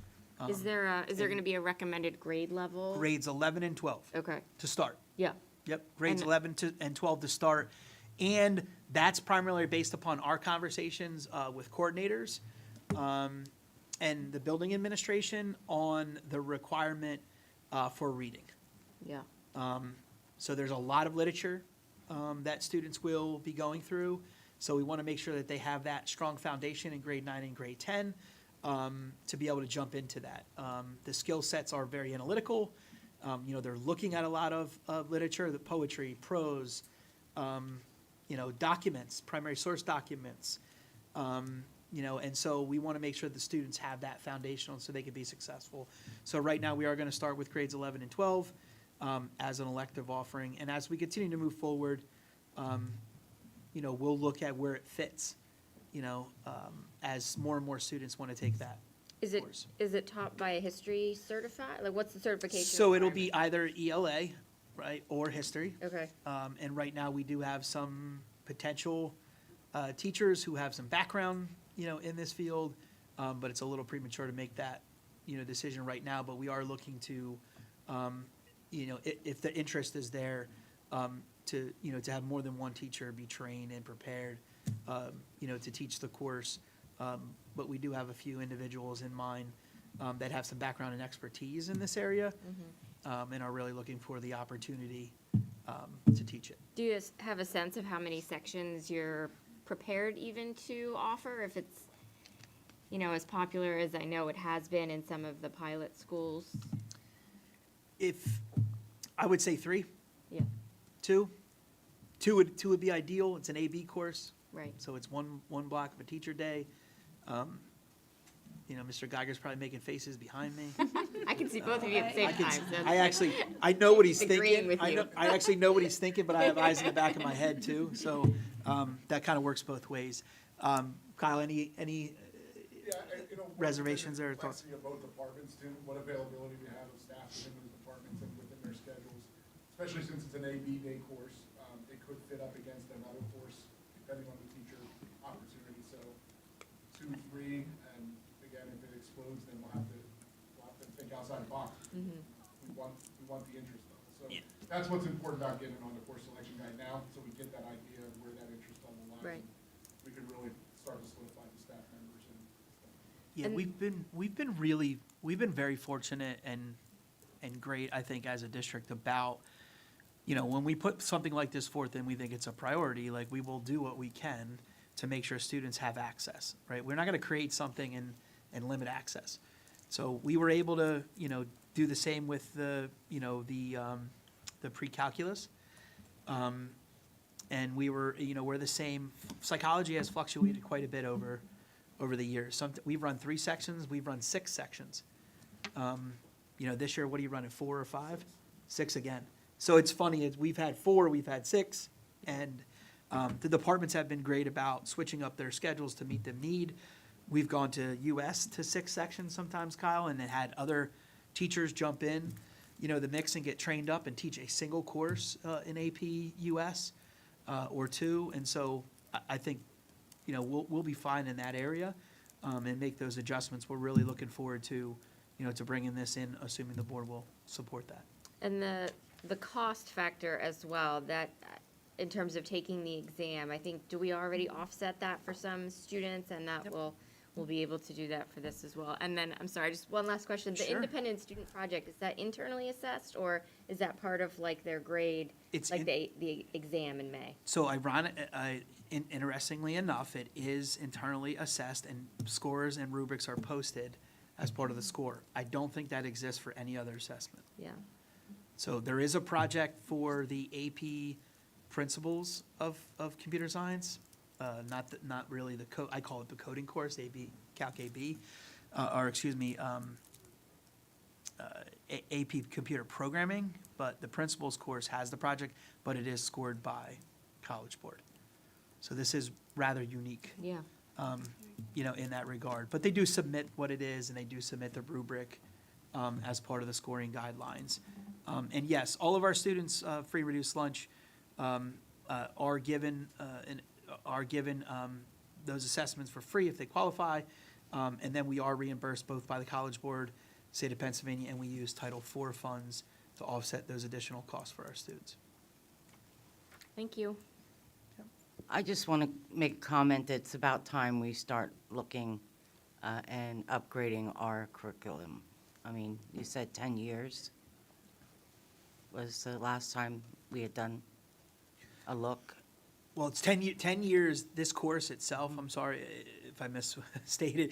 Is there going to be a recommended grade level? Grades 11 and 12 Okay, to start. yeah. Yep, grades And- 11 and 12 to start. And that's primarily based upon our conversations with coordinators and the building administration on the requirement for reading. Yeah. So there's a lot of literature that students will be going through. So we want to make sure that they have that strong foundation in grade 9 and grade 10 to be able to jump into that. The skill sets are very analytical. They're looking at a lot of literature, the poetry, prose, documents, primary source documents. And so we want to make sure the students have that foundational so they can be successful. So right now, we are going to start with grades 11 and 12 as an elective offering. And as we continue to move forward, we'll look at where it fits, as more and more students want to take that. Is course. it taught by a history certified? Like, what's the certification? So it'll be requirement? either ELA, right, or history. Okay, And right now, we do have some potential teachers who have some background, in this field, but it's a little premature to make that, decision right now. But we are looking to, if the interest is there, to have more than one teacher be trained and prepared, to teach the course. But we do have a few individuals in mind that have some background and expertise in this area, and are really looking for the opportunity to teach it. do you have a sense of how many sections you're prepared even to offer, if it's, as popular as I know it has been in some of the pilot schools? If, I would say 3, Yeah, 2. 2 would be ideal. It's an AB course. right. So it's one block of a teacher day. Mr. Geiger's probably making faces behind me. I can see both of you at the same time. so I know what he's Agreeing thinking. with you. I actually know what he's thinking, but I have eyes in the back of my head too. So that kind of works both ways. Kyle, any reservations or thoughts? Complexity of both departments too, what availability we have of staff within those departments and within their schedules, especially since it's an AB day course. It could fit up against another course depending on the teacher opportunity. So 2, 3, and again, if it explodes, then we'll have to think outside the box. We want the interest level. So that's what's important about getting on the course selection guide now, so we get that idea of where that interest level lies. Right. We can really start to solidify the staff members and stuff. Yeah, And- we've been very fortunate and great, I think, as a district about, when we put something like this forth and we think it's a priority, like, we will do what we can to make sure students have access, right? We're not gonna create something and limit access. So we were able to, do the same with the pre-calculus. And we were, we're the same. Psychology has fluctuated quite a bit over the years. We've run 3 sections, we've run 6 sections. This year, what are you running, 4 or 5? 6 again. So it's funny, we've had 4, we've had 6, and the departments have been great about switching up their schedules to meet the need. We've gone to US to 6 sections sometimes, Kyle, and then had other teachers jump in, the mix and get trained up and teach a single course in AP US or 2. And so I think, we'll be fine in that area and make those adjustments. We're really looking forward to, to bringing this in, assuming the board will support that. And the cost factor as well, that, in terms of taking the exam, I think, do we already offset that for some students? And that we'll be able to do that for this as well. And then, I'm sorry, just one last question. The Sure. independent student project, is that internally assessed, or is that part of like their grade, It's like in- the exam in May? So interestingly enough, it is internally assessed and scores and rubrics are posted as part of the score. I don't think that exists for any other assessment. Yeah, So there is a project for the AP principles of computer science, not really the code, I call it the coding course, Calc AB, AP computer programming, but the principles course has the project, but it is scored by College Board. So this is rather unique, yeah. in that regard. But they do submit what it is, and they do submit the rubric as part of the scoring guidelines. And yes, all of our students, free reduced lunch, are given those assessments for free if they qualify. And then we are reimbursed both by the College Board, State of Pennsylvania, and we use Title IV funds to offset those additional costs for our students. Thank you. I just want to make a comment. It's about time we start looking and upgrading our curriculum. I mean, you said 10 years was the last time we had done a look. Well, it's 10 years, this course itself, I'm sorry if I misstated,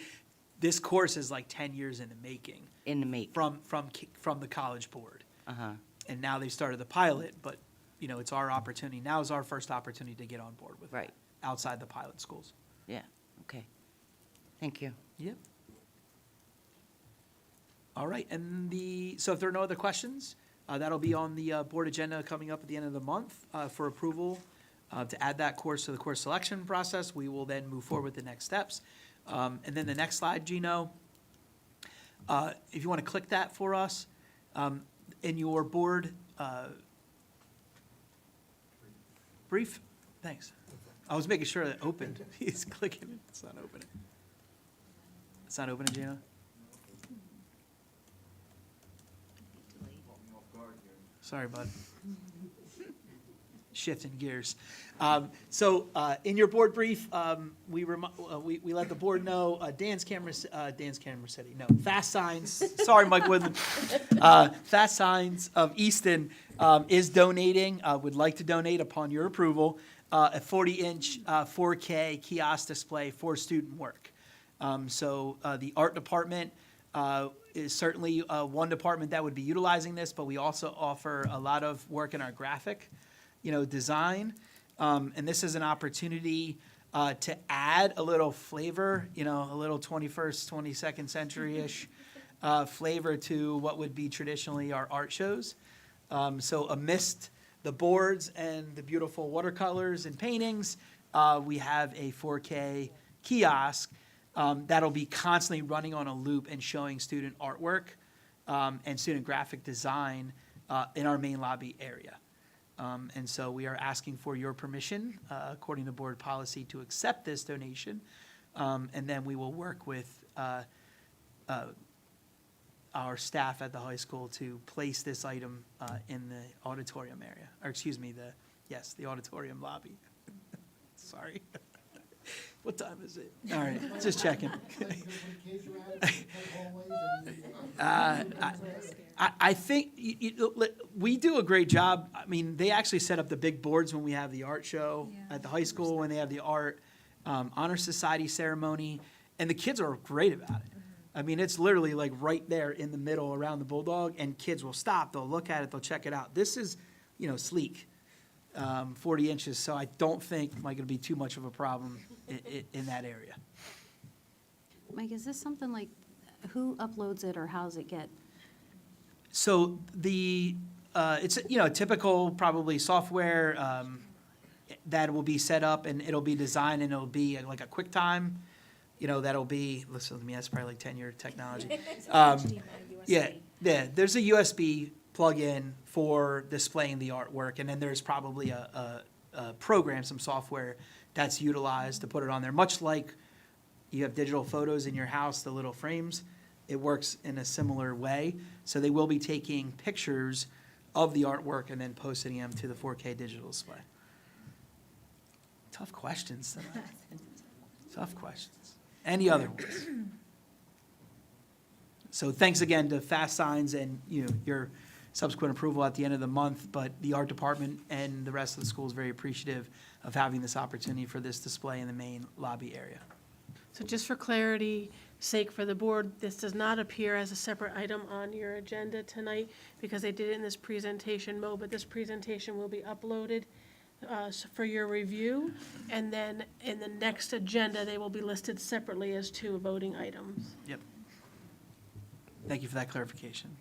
this course is like 10 years in the making. In the making. From the College Board. Uh-huh. And now they started the pilot, but, you know, it's our opportunity, now is our first opportunity to get on board with it. Right. Outside the pilot schools. Yeah, okay. Thank you. Yep. All right, so if there are no other questions, that'll be on the board agenda coming up at the end of the month for approval. To add that course to the course selection process, we will then move forward with the next steps. And then the next slide, Gino, if you want to click that for us, in your board brief, thanks. I was making sure that it opened. He's clicking it, it's not opening. It's not opening, Gino? Sorry, bud. Shifting gears. So in your board brief, we let the board know Fast Signs, sorry, Mike Woodland. Fast Signs of Easton is donating, would like to donate upon your approval, a 40-inch 4K kiosk display for student work. So the art department is certainly one department that would be utilizing this, but we also offer a lot of work in our graphic, design. And this is an opportunity to add a little flavor, a little 21st, 22nd century-ish flavor to what would be traditionally our art shows. So amidst the boards and the beautiful watercolors and paintings, we have a 4K kiosk that'll be constantly running on a loop and showing student artwork and student graphic design in our main lobby area. And so we are asking for your permission, according to board policy, to accept this donation. And then we will work with our staff at the high school to place this item in the auditorium area, or excuse me, the auditorium lobby. Sorry. What time is it? All right, just checking. I think we do a great job. I mean, they actually set up the big boards when we have the art show at the high school, when they have the art honor society ceremony, and the kids are great about it. I mean, it's literally like right there in the middle around the Bulldog, and kids will stop, they'll look at it, they'll check it out. This is, sleek, 40 inches, so I don't think like it'll be too much of a problem in that area. Mike, is this something like, who uploads it or how does it get? So it's a typical probably software that will be set up, and it'll be designed, and it'll be like a QuickTime, that'll be, listen to me, that's probably like 10-year technology. Yeah, there's a USB plug-in for displaying the artwork, and then there's probably a program, some software that's utilized to put it on there, much like you have digital photos in your house, the little frames. It works in a similar way. So they will be taking pictures of the artwork and then posting them to the 4K digital display. Tough questions tonight. Tough questions. Any other ones? So thanks again to Fast Signs and your subsequent approval at the end of the month, but the art department and the rest of the school is very appreciative of having this opportunity for this display in the main lobby area. So just for clarity sake for the board, this does not appear as a separate item on your agenda tonight because they did it in this presentation mode, but this presentation will be uploaded for your review. And then in the next agenda, they will be listed separately as two voting items. Yep. Thank you for that clarification.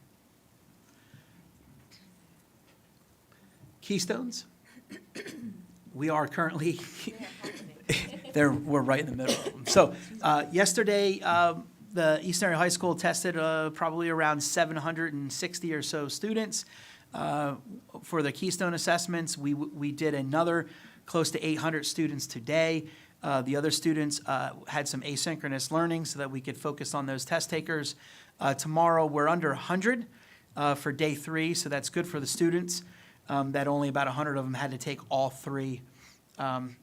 Keystones. We are currently, we're right in the middle of them. So yesterday, the Eastern Area High School tested probably around 760 or so students. for the Keystone assessments. We did another close to 800 students today. The other students had some asynchronous learning so that we could focus on those test takers. Tomorrow, we're under 100 for day 3, so that's good for the students, that only about 100 of them had to take all 3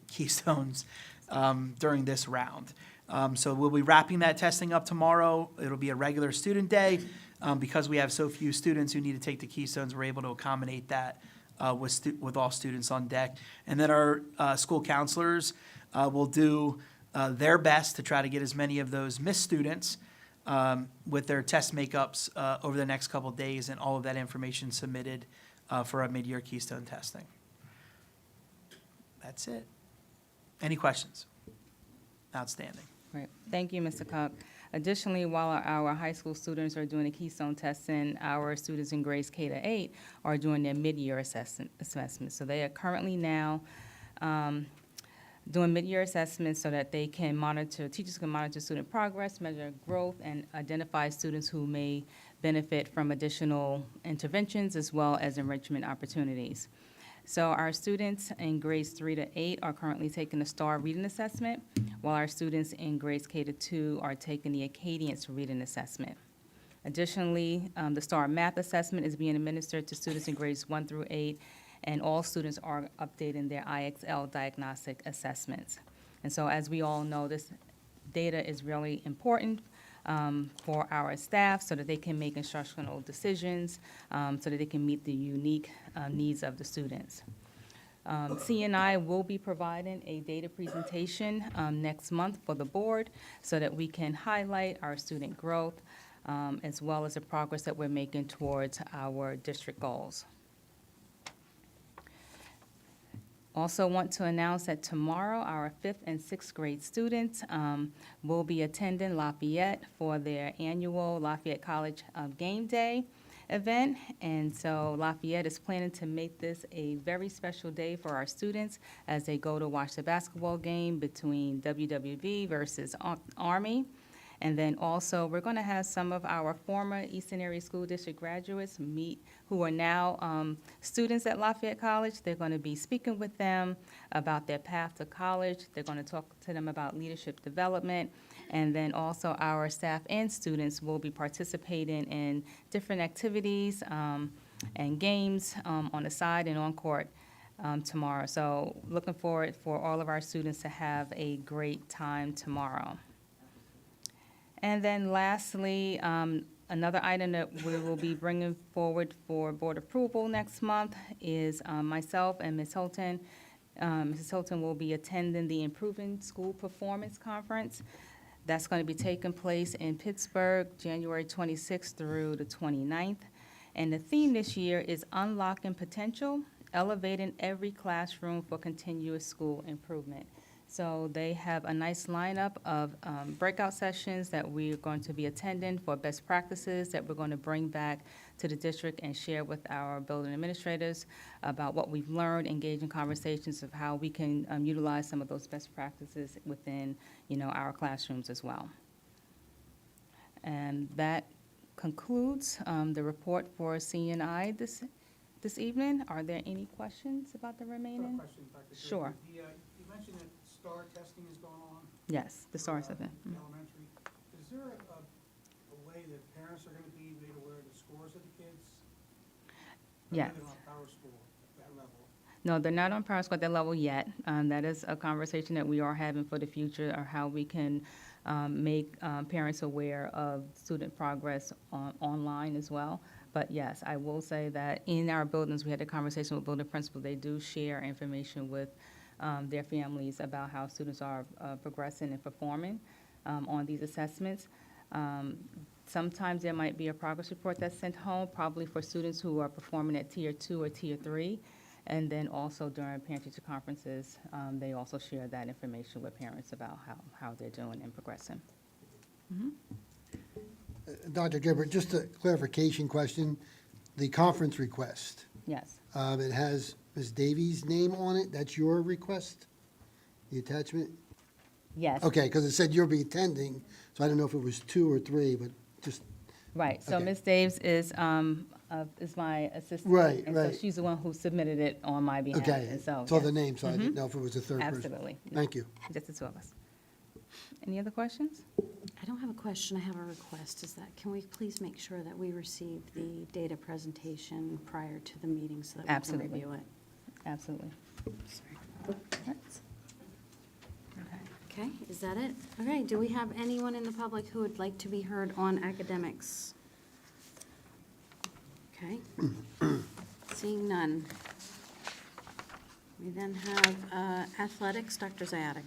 Keystones during this round. So we'll be wrapping that testing up tomorrow. It'll be a regular student day. Because we have so few students who need to take the Keystones, we're able to accommodate that with all students on deck. And then our school counselors will do their best to try to get as many of those missed students with their test makeups over the next couple of days, and all of that information submitted for our mid-year Keystone testing. That's it. Any questions? Outstanding. Right. Thank you, Mr. Cook. Additionally, while our high school students are doing the Keystone testing, our students in grades K to 8 are doing their mid-year assessment. So they are currently now doing mid-year assessments so that they can monitor, teachers can monitor student progress, measure growth, and identify students who may benefit from additional interventions as well as enrichment opportunities. So our students in grades 3 to 8 are currently taking the STAR reading assessment, while our students in grades K to 2 are taking the Acadience reading assessment. Additionally, the STAR math assessment is being administered to students in grades 1 through 8, and all students are updating their IXL diagnostic assessments. And so as we all know, this data is really important for our staff so that they can make instructional decisions, so that they can meet the unique needs of the students. CNI will be providing a data presentation next month for the board so that we can highlight our student growth as well as the progress that we're making towards our district goals. Also want to announce that tomorrow, our 5th and 6th grade students will be attending Lafayette for their annual Lafayette College Game Day event. And so Lafayette is planning to make this a very special day for our students as they go to watch the basketball game between WWV versus Army. And then also, we're going to have some of our former Eastern Area School District graduates meet, who are now students at Lafayette College. They're going to be speaking with them about their path to college. They're going to talk to them about leadership development. And then also, our staff and students will be participating in different activities and games on the side and on court tomorrow. So looking forward for all of our students to have a great time tomorrow. And then lastly, another item that we will be bringing forward for board approval next month is myself and Ms. Hilton. Mrs. Hilton will be attending the Improving School Performance Conference. That's going to be taking place in Pittsburgh, January 26th through the 29th. And the theme this year is Unlocking Potential, Elevating Every Classroom for Continuous School Improvement. So they have a nice lineup of breakout sessions that we're going to be attending for best practices that we're going to bring back to the district and share with our building administrators about what we've learned, engage in conversations of how we can utilize some of those best practices within, our classrooms as well. And that concludes the report for CNI this evening. Are there any questions about the remaining? Question, Dr. Gerber. Sure. You mentioned that STAR testing is going on. Yes, the STAR assessment. Elementary. Is there a way that parents are going to be made aware of the scores of the kids? Yes. They're not Power School at that level. No, they're not on Power School at that level yet. That is a conversation that we are having for the future, or how we can make parents aware of student progress online as well. But yes, I will say that in our buildings, we had a conversation with building principals. They do share information with their families about how students are progressing and performing on these assessments. Sometimes there might be a progress report that's sent home, probably for students who are performing at Tier 2 or Tier 3. And then also during parent-teacher conferences, they also share that information with parents about how they're doing and progressing. Dr. Gilbert, just a clarification question. The conference request, Yes. it has Ms. Davies' name on it. That's your request? The attachment? Yes. Okay, because it said you'll be attending, so I don't know if it was 2 or 3, but just, Right, so Okay. Ms. Daves is is my assistant. Right, and so right. she's the one who submitted it on my behalf. Okay, and so, saw the yes. name, so I didn't know if it was a third person. Absolutely. Thank you. Just the two of us. Any other questions? I don't have a question, I have a request, is that, can we please make sure that we receive the data presentation prior to the meeting so that we can Absolutely. review it? Absolutely. Okay, is that it? Okay, do we have anyone in the public who would like to be heard on academics? Okay. Seeing none. We then have athletics, Dr. Ziadak.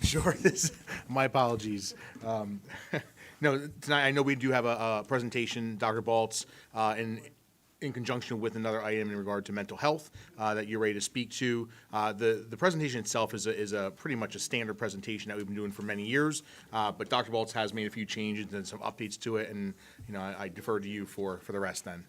Sure, my apologies. No, tonight, I know we do have a presentation, Dr. Baltz, in conjunction with another item in regard to mental health that you're ready to speak to. The presentation itself is a pretty much a standard presentation that we've been doing for many years, but Dr. Baltz has made a few changes and some updates to it, and, you know, I defer to you for the rest then.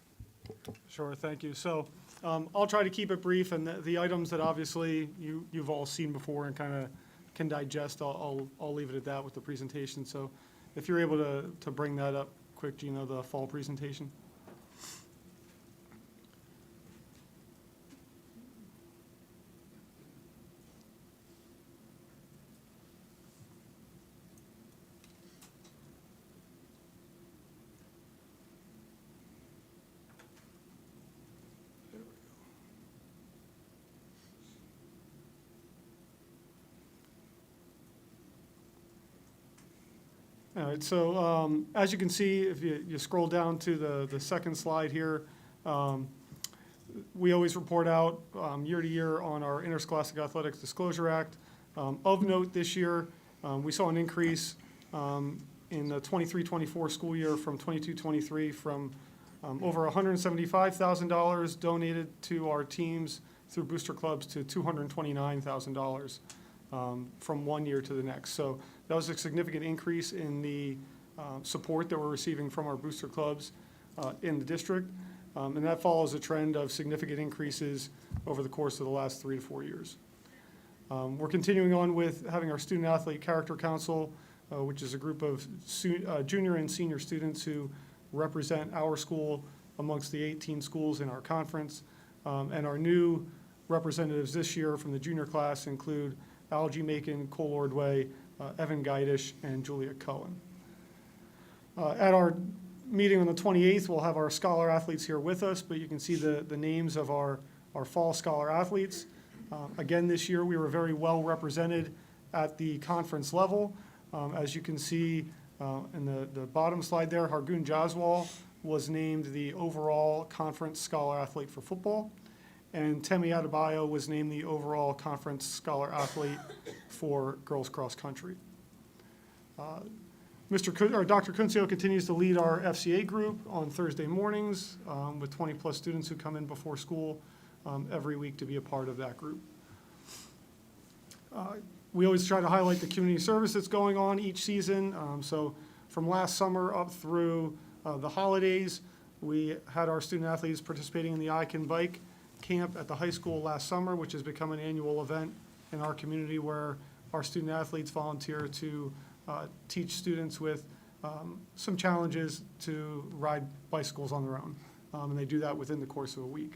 Sure, thank you. So I'll try to keep it brief, and the items that obviously you've all seen before and kind of can digest, I'll leave it at that with the presentation. So if you're able to bring that up quick, Gina, the fall presentation. All right, so as you can see, if you scroll down to the second slide here, we always report out year to year on our Interscholastic Athletics Disclosure Act. Of note this year, we saw an increase in the 23-24 school year from 22-23 from over $175,000 donated to our teams through booster clubs to $229,000 from one year to the next. So that was a significant increase in the support that we're receiving from our booster clubs in the district. And that follows a trend of significant increases over the course of the last 3 to 4 years. We're continuing on with having our Student Athlete Character Council, which is a group of junior and senior students who represent our school amongst the 18 schools in our conference. And our new representatives this year from the junior class include Algie Macon, Cole Ordway, Evan Geidish, and Julia Cohen. At our meeting on the 28th, we'll have our scholar athletes here with us, but you can see the names of our fall scholar athletes. Again, this year, we were very well represented at the conference level. As you can see in the bottom slide there, Hargun Jaswal was named the overall conference scholar athlete for football, and Temi Adebayo was named the overall conference scholar athlete for girls cross country. Dr. Kuncio continues to lead our FCA group on Thursday mornings with 20-plus students who come in before school every week to be a part of that group. We always try to highlight the community service that's going on each season. So from last summer up through the holidays, we had our student athletes participating in the I Can Bike camp at the high school last summer, which has become an annual event in our community where our student athletes volunteer to teach students with some challenges to ride bicycles on their own. And they do that within the course of a week.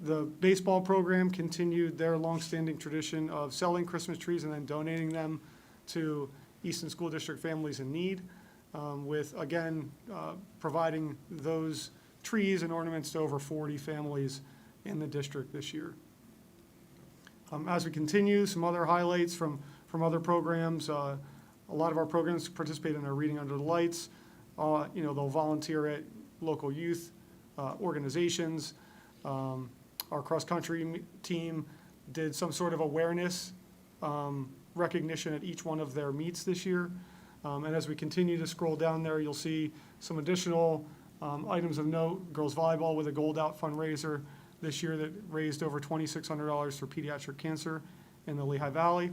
The baseball program continued their longstanding tradition of selling Christmas trees and then donating them to Easton School District families in need, with, again, providing those trees and ornaments to over 40 families in the district this year. As we continue, some other highlights from other programs. A lot of our programs participate in our Reading Under the Lights. They'll volunteer at local youth organizations. Our cross-country team did some sort of awareness recognition at each one of their meets this year. And as we continue to scroll down there, you'll see some additional items of note. Girls volleyball with a Gold Out fundraiser this year that raised over $2,600 for pediatric cancer in the Lehigh Valley.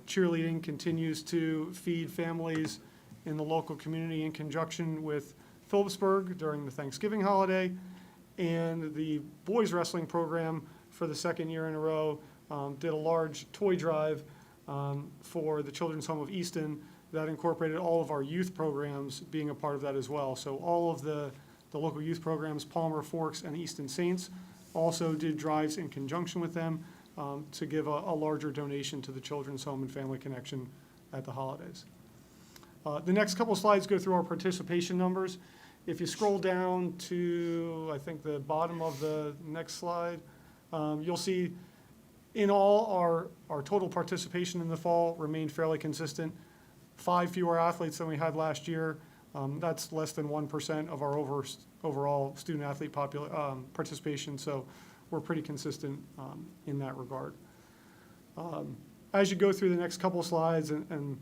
Cheerleading continues to feed families in the local community in conjunction with Phillipsburg during the Thanksgiving holiday. And the boys wrestling program for the second year in a row did a large toy drive for the Children's Home of Easton that incorporated all of our youth programs being a part of that as well. So all of the local youth programs, Palmer, Forks, and Easton Saints, also did drives in conjunction with them to give a larger donation to the Children's Home and Family Connection at the holidays. The next couple slides go through our participation numbers. If you scroll down to, I think, the bottom of the next slide, you'll see in all, our total participation in the fall remained fairly consistent. 5 fewer athletes than we had last year. That's less than 1% of our overall student-athlete participation, so we're pretty consistent in that regard. As you go through the next couple of slides, and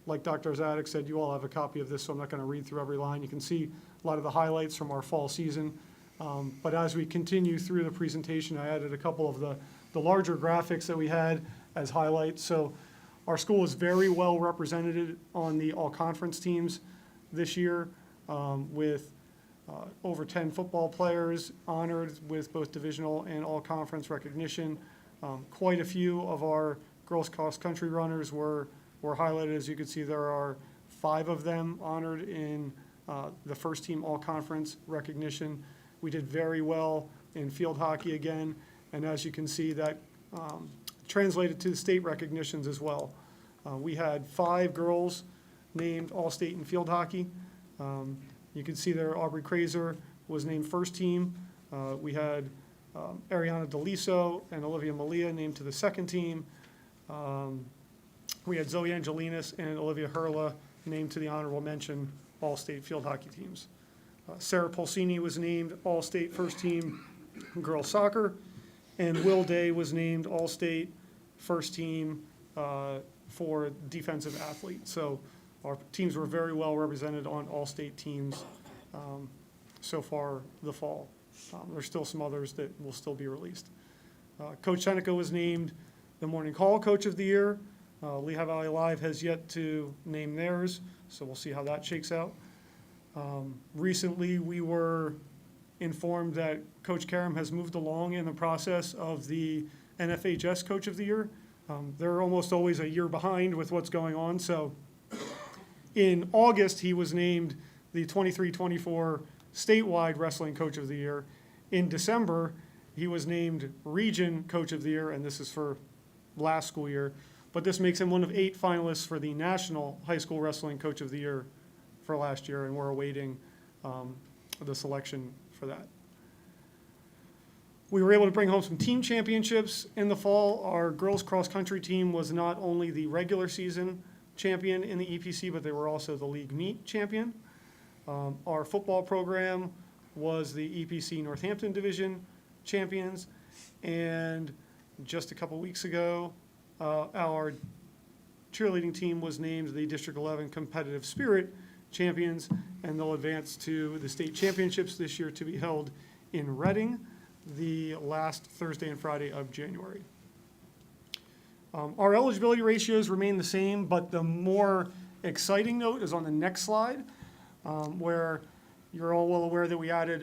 like Dr. Zadek said, you all have a copy of this, so I'm not going to read through every line. You can see a lot of the highlights from our fall season. But as we continue through the presentation, I added a couple of the larger graphics that we had as highlights. So our school is very well represented on the all-conference teams this year, with over 10 football players honored with both divisional and all-conference recognition. Quite a few of our girls cross-country runners were highlighted. As you can see, there are 5 of them honored in the first team all-conference recognition. We did very well in field hockey again, and as you can see, that translated to the state recognitions as well. We had 5 girls named All-State in field hockey. You can see there Aubrey Kraser was named first team. We had Ariana DeLiso and Olivia Malia named to the second team. We had Zoe Angelinas and Olivia Hurla named to the honorable mention All-State field hockey teams. Sarah Polsini was named All-State first team girls soccer, and Will Day was named All-State first team for defensive athlete. So our teams were very well represented on all-state teams so far the fall. There's still some others that will still be released. Coach Seneca was named the Morning Call Coach of the Year. Lehigh Valley Live has yet to name theirs, so we'll see how that shakes out. Recently, we were informed that Coach Karam has moved along in the process of the NFHS Coach of the Year. They're almost always a year behind with what's going on, so in August, he was named the 23-24 statewide wrestling coach of the year. In December, he was named region coach of the year, and this is for last school year. But this makes him one of 8 finalists for the national high school wrestling coach of the year for last year, and we're awaiting the selection for that. We were able to bring home some team championships in the fall. Our girls cross-country team was not only the regular season champion in the EPC, but they were also the league meet champion. Our football program was the EPC Northampton Division champions, and just a couple weeks ago, our cheerleading team was named the District 11 Competitive Spirit champions, and they'll advance to the state championships this year to be held in Reading the last Thursday and Friday of January. Our eligibility ratios remain the same, but the more exciting note is on the next slide, where you're all well aware that we added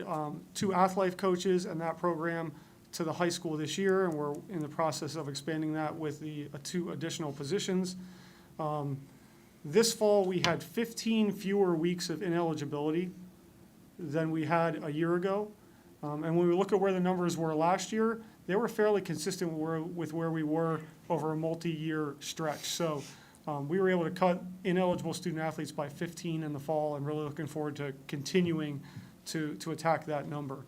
2 Athlife coaches and that program to the high school this year, and we're in the process of expanding that with the 2 additional positions. This fall, we had 15 fewer weeks of ineligibility than we had a year ago. And when we look at where the numbers were last year, they were fairly consistent with where we were over a multi-year stretch. So we were able to cut ineligible student athletes by 15 in the fall, and really looking forward to continuing to attack that number.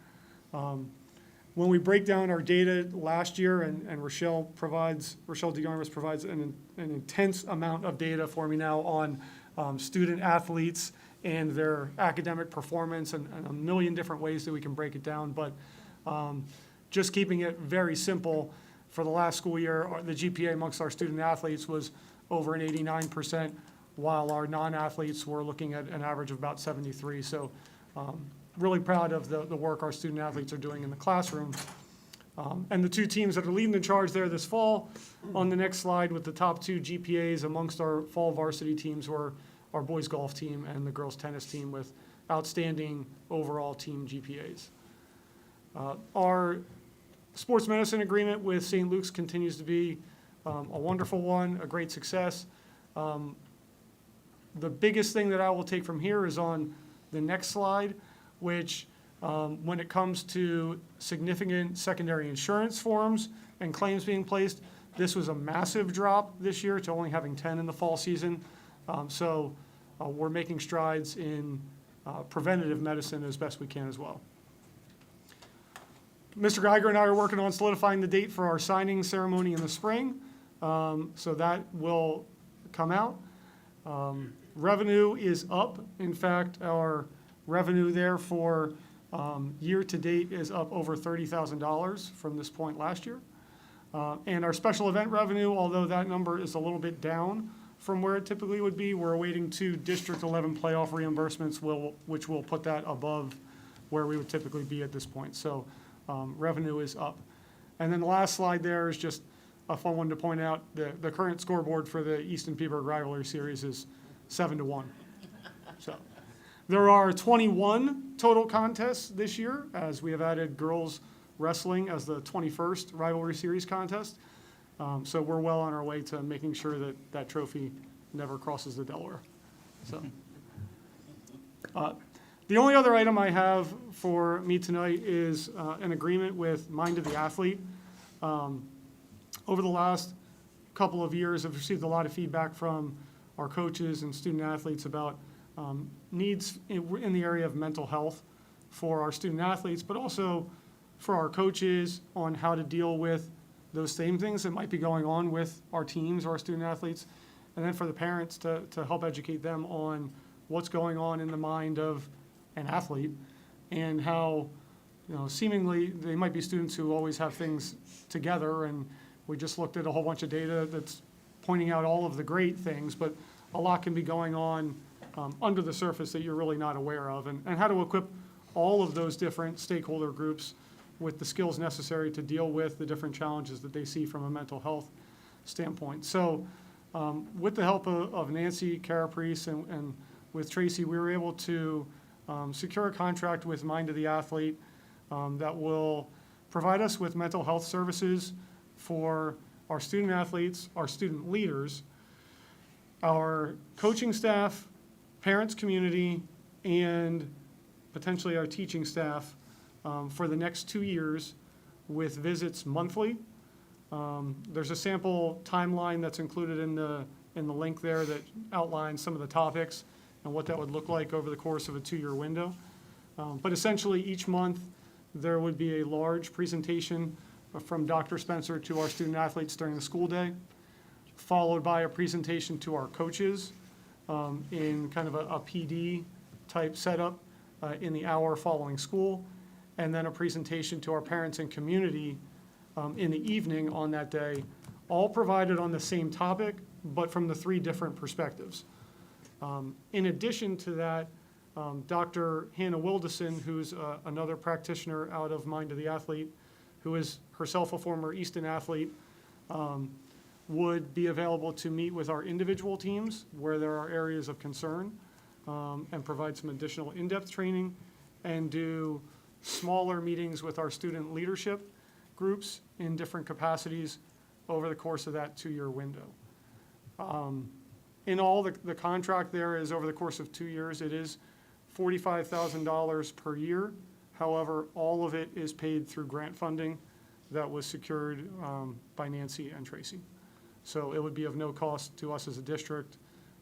When we break down our data last year, and Rochelle DeGarmas provides an intense amount of data for me now on student athletes and their academic performance, and a million different ways that we can break it down. But just keeping it very simple, for the last school year, the GPA amongst our student athletes was over an 89%, while our non-athletes were looking at an average of about 73. So really proud of the work our student athletes are doing in the classroom. And the 2 teams that are leading the charge there this fall, on the next slide with the top 2 GPAs amongst our fall varsity teams, were our boys golf team and the girls tennis team with outstanding overall team GPAs. Our sports medicine agreement with St. Luke's continues to be a wonderful one, a great success. The biggest thing that I will take from here is on the next slide, which, when it comes to significant secondary insurance forms and claims being placed, this was a massive drop this year to only having 10 in the fall season. So we're making strides in preventative medicine as best we can as well. Mr. Geiger and I are working on solidifying the date for our signing ceremony in the spring. So that will come out. Revenue is up. In fact, our revenue there for year-to-date is up over $30,000 from this point last year. And our special event revenue, although that number is a little bit down from where it typically would be, we're awaiting 2 District 11 playoff reimbursements, which will put that above where we would typically be at this point. So revenue is up. And then the last slide there is just a fun one to point out. The current scoreboard for the Easton Peaburg Rivalry Series is 7-1. So there are 21 total contests this year, as we have added girls wrestling as the 21st Rivalry Series contest. So we're well on our way to making sure that that trophy never crosses the Delaware. So the only other item I have for me tonight is an agreement with Mind of the Athlete. Over the last couple of years, I've received a lot of feedback from our coaches and student athletes about needs in the area of mental health for our student athletes, but also for our coaches on how to deal with those same things that might be going on with our teams or our student athletes, and then for the parents to help educate them on what's going on in the mind of an athlete and how, seemingly they might be students who always have things together, and we just looked at a whole bunch of data that's pointing out all of the great things, but a lot can be going on under the surface that you're really not aware of, and how to equip all of those different stakeholder groups with the skills necessary to deal with the different challenges that they see from a mental health standpoint. So with the help of Nancy Caraprice and with Tracy, we were able to secure a contract with Mind of the Athlete that will provide us with mental health services for our student athletes, our student leaders, our coaching staff, parents, community, and potentially our teaching staff for the next 2 years with visits monthly. There's a sample timeline that's included in the link there that outlines some of the topics and what that would look like over the course of a 2-year window. But essentially, each month, there would be a large presentation from Dr. Spencer to our student athletes during the school day, followed by a presentation to our coaches in kind of a PD type setup in the hour following school, and then a presentation to our parents and community in the evening on that day, all provided on the same topic, but from the 3 different perspectives. In addition to that, Dr. Hannah Wildeson, who's another practitioner out of Mind of the Athlete, who is herself a former Easton athlete, would be available to meet with our individual teams where there are areas of concern and provide some additional in-depth training, and do smaller meetings with our student leadership groups in different capacities over the course of that 2-year window. In all, the contract there is over the course of 2 years. It is $45,000 per year. However, all of it is paid through grant funding that was secured by Nancy and Tracy. So it would be of no cost to us as a district,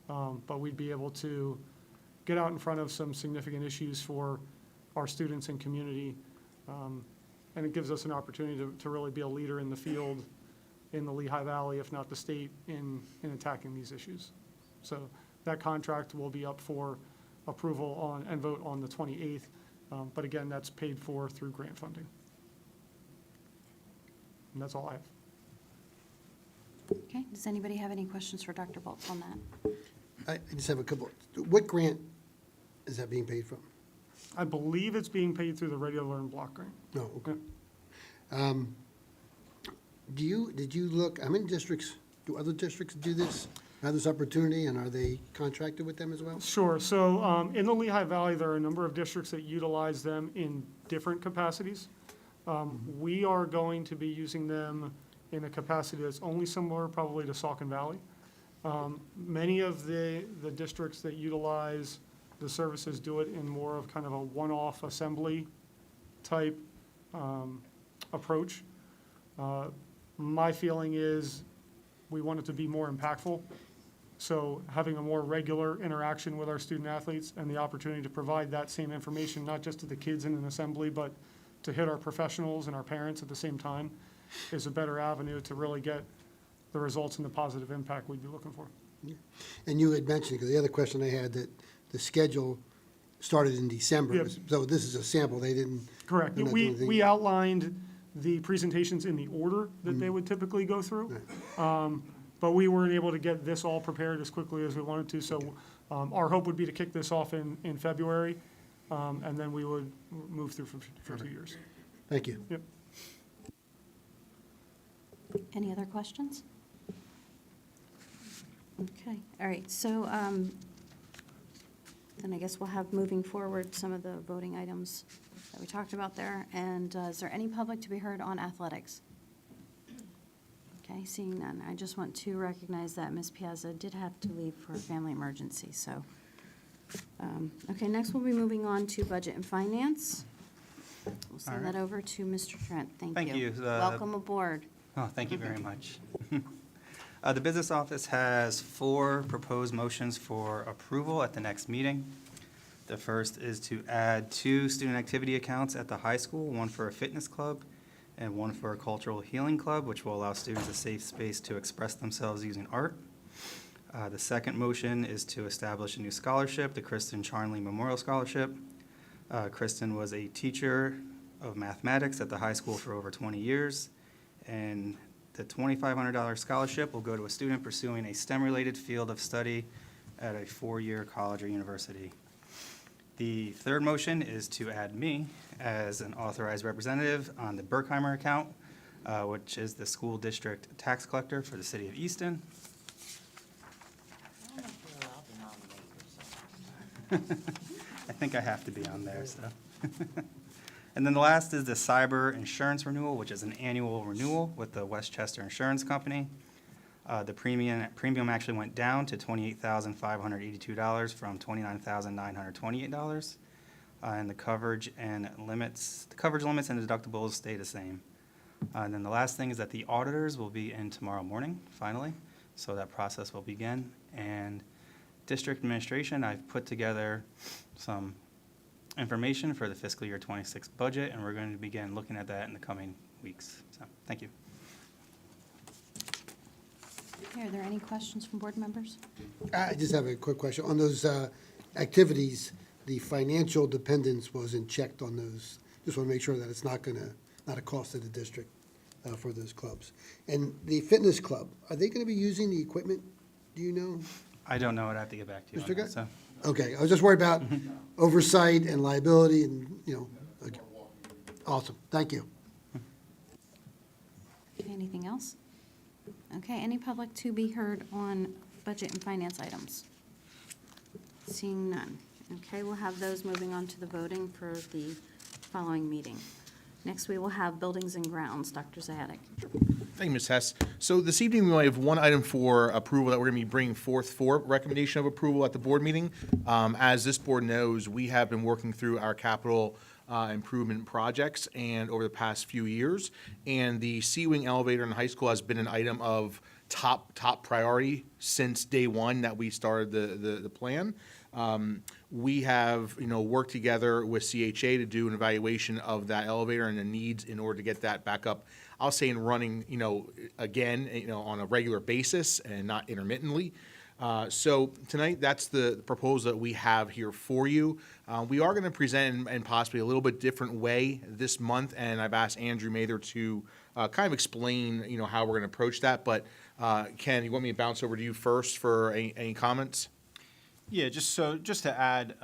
but we'd be able to get out in front of some significant issues for our students and community. And it gives us an opportunity to really be a leader in the field in the Lehigh Valley, if not the state, in attacking these issues. So that contract will be up for approval on and vote on the 28th. But again, that's paid for through grant funding. And that's all I have. Okay, does anybody have any questions for Dr. Baltz on that? I just have a couple. What grant is that being paid from? I believe it's being paid through the Ready to Learn block grant. No, okay. Did you look, how many districts, do other districts do this, have this opportunity, and are they contracted with them as well? Sure. So in the Lehigh Valley, there are a number of districts that utilize them in different capacities. We are going to be using them in a capacity that's only similar probably to Saucon Valley. Many of the districts that utilize the services do it in more of kind of a one-off assembly type approach. My feeling is we want it to be more impactful. So having a more regular interaction with our student athletes and the opportunity to provide that same information, not just to the kids in an assembly, but to hit our professionals and our parents at the same time, is a better avenue to really get the results and the positive impact we'd be looking for. And you had mentioned, because the other question I had, that the schedule started in December. Yep. So this is a sample, they didn't. Correct. they're not We, doing anything- we outlined the presentations in the order that they would typically go through. But we weren't able to get this all prepared as quickly as we wanted to, so our hope would be to kick this off in February, and then we would move through for 2 years. Thank you. Yep. Any other questions? Okay, all right, so then I guess we'll have moving forward some of the voting items that we talked about there. And is there any public to be heard on athletics? Okay, seeing none. I just want to recognize that Ms. Piazza did have to leave for a family emergency, so. Okay, next we'll be moving on to budget and finance. We'll send that over to Mr. Trent. Thank you. Thank you. Welcome aboard. Oh, thank you very much. The business office has 4 proposed motions for approval at the next meeting. The first is to add 2 student activity accounts at the high school, one for a fitness club and one for a cultural healing club, which will allow students a safe space to express themselves using art. The second motion is to establish a new scholarship, the Kristen Charnley Memorial Scholarship. Kristen was a teacher of mathematics at the high school for over 20 years, and the $2,500 scholarship will go to a student pursuing a STEM-related field of study at a 4-year college or university. The third motion is to add me as an authorized representative on the Berkheimer account, which is the school district tax collector for the city of Easton. I think I have to be on there, so. And then the last is the cyber insurance renewal, which is an annual renewal with the Westchester Insurance Company. The premium actually went down to $28,582 from $29,928. And the coverage limits and deductibles stay the same. And then the last thing is that the auditors will be in tomorrow morning, finally, so that process will begin. And district administration, I've put together some information for the fiscal year 26 budget, and we're going to begin looking at that in the coming weeks. So, thank you. Okay, are there any questions from board members? I just have a quick question. On those activities, the financial dependence wasn't checked on those. Just want to make sure that it's not a cost to the district for those clubs. And the fitness club, are they going to be using the equipment? Do you know? I don't know. I'd have to get back to you on Mr. that. Guy? So. Okay, I was just worried about oversight and liability and, okay. Awesome, thank you. Okay, anything else? Okay, any public to be heard on budget and finance items? Seeing none. Okay, we'll have those moving on to the voting for the following meeting. Next, we will have buildings and grounds. Dr. Zajac. Thank you, Ms. Hess. So this evening, we might have one item for approval that we're going to be bringing forth for recommendation of approval at the board meeting. As this board knows, we have been working through our capital improvement projects and over the past few years, and the C-wing elevator in high school has been an item of top priority since day one that we started the plan. We have, worked together with CHA to do an evaluation of that elevator and the needs in order to get that back up, I'll say, in running, again, on a regular basis and not intermittently. So tonight, that's the proposal that we have here for you. We are going to present in possibly a little bit different way this month, and I've asked Andrew Mather to kind of explain, how we're going to approach that. But Ken, you want me to bounce over to you first for any comments? Yeah, just to add,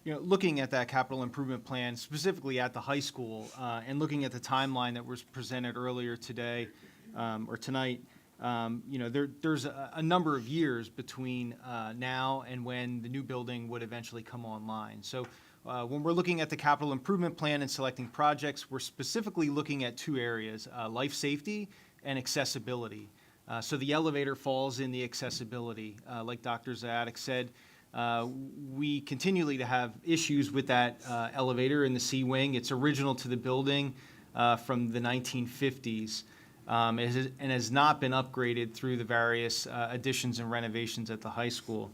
looking at that capital improvement plan, specifically at the high school, and looking at the timeline that was presented earlier today, or tonight, there's a number of years between now and when the new building would eventually come online. So When we're looking at the capital improvement plan and selecting projects, we're specifically looking at two areas, life safety and accessibility. So the elevator falls in the accessibility. Like Dr. Ziadik said, we continually to have issues with that elevator in the C wing. It's original to the building from the 1950s and has not been upgraded through the various additions and renovations at the high school.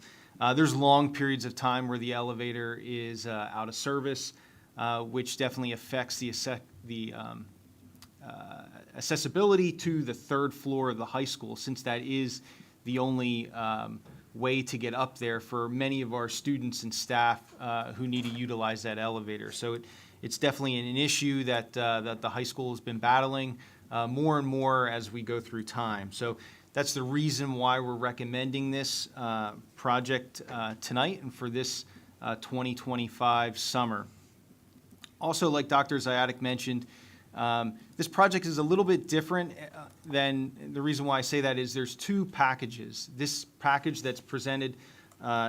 There's long periods of time where the elevator is out of service, which definitely affects the accessibility to the third floor of the high school, since that is the only way to get up there for many of our students and staff who need to utilize that elevator. So it's definitely an issue that the high school has been battling more and more as we go through time. So that's the reason why we're recommending this project tonight and for this 2025 summer. Also, like Dr. Ziadik mentioned, this project is a little bit different than, the reason why I say that is there's two packages. This package that's presented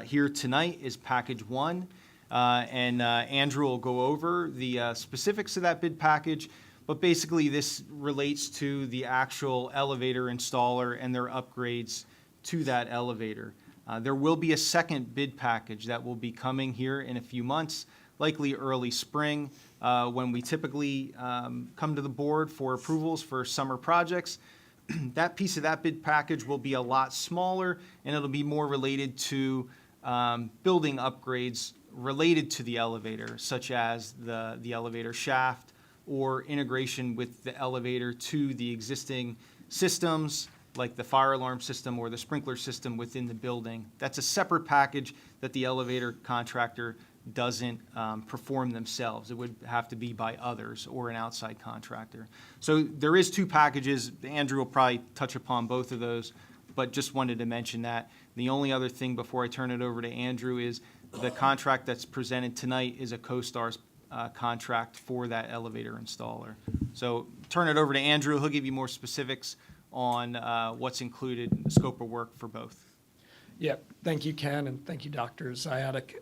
here tonight is package one, and Andrew will go over the specifics of that bid package. But basically, this relates to the actual elevator installer and their upgrades to that elevator. There will be a second bid package that will be coming here in a few months, likely early spring, when we typically come to the board for approvals for summer projects. That piece of that bid package will be a lot smaller, and it'll be more related to building upgrades related to the elevator, such as the elevator shaft, or integration with the elevator to the existing systems, like the fire alarm system or the sprinkler system within the building. That's a separate package that the elevator contractor doesn't perform themselves. It would have to be by others or an outside contractor. So there is two packages. Andrew will probably touch upon both of those, but just wanted to mention that. The only other thing before I turn it over to Andrew is the contract that's presented tonight is a CoStar's contract for that elevator installer. So turn it over to Andrew. He'll give you more specifics on what's included in the scope of work for both. Yeah, thank you, Ken, and thank you, Dr. Ziadik.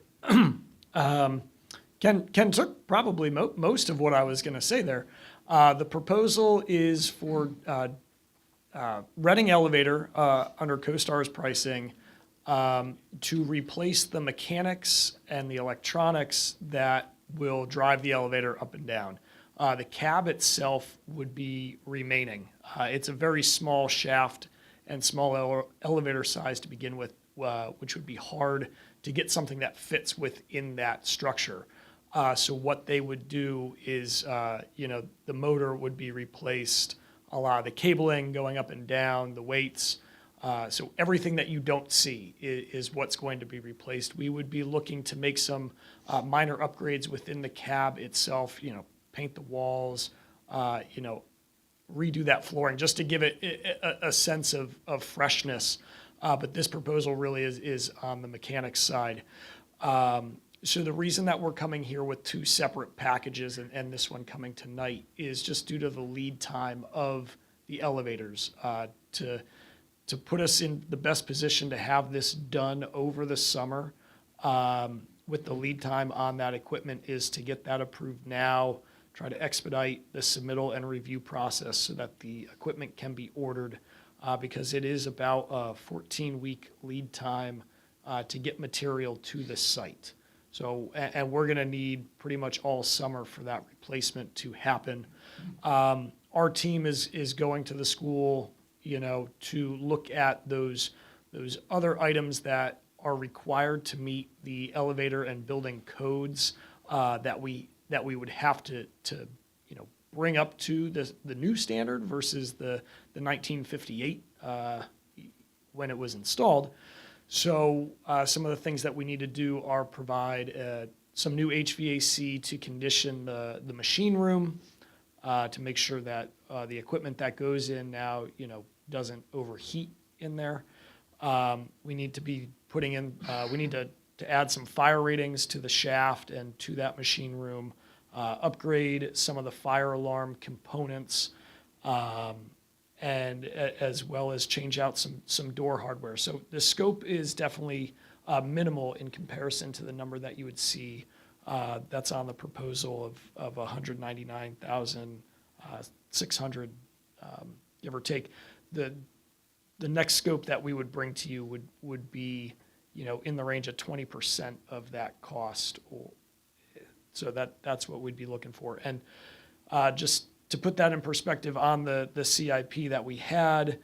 Ken took probably most of what I was going to say there. The proposal is for Reading Elevator under CoStar's pricing to replace the mechanics and the electronics that will drive the elevator up and down. The cab itself would be remaining. It's a very small shaft and small elevator size to begin with, which would be hard to get something that fits within that structure. So what they would do is, the motor would be replaced, a lot of the cabling going up and down, the weights. So everything that you don't see is what's going to be replaced. We would be looking to make some minor upgrades within the cab itself, paint the walls, redo that flooring, just to give it a sense of freshness. But this proposal really is on the mechanics side. So the reason that we're coming here with two separate packages and this one coming tonight is just due to the lead time of the elevators to put us in the best position to have this done over the summer with the lead time on that equipment is to get that approved now, try to expedite the submittal and review process so that the equipment can be ordered because it is about a 14-week lead time to get material to the site. So, and we're going to need pretty much all summer for that replacement to happen. Our team is going to the school, to look at those other items that are required to meet the elevator and building codes that we would have to bring up to the new standard versus the 1958 when it was installed. So some of the things that we need to do are provide some new HVAC to condition the machine room to make sure that the equipment that goes in now, doesn't overheat in there. We need to be putting in, we need to add some fire ratings to the shaft and to that machine room, upgrade some of the fire alarm components, and as well as change out some door hardware. So the scope is definitely minimal in comparison to the number that you would see That's on the proposal of 199,600, give or take. The next scope that we would bring to you would be, in the range of 20% of that cost. So that's what we'd be looking for. And just to put that in perspective, on the CIP that we had,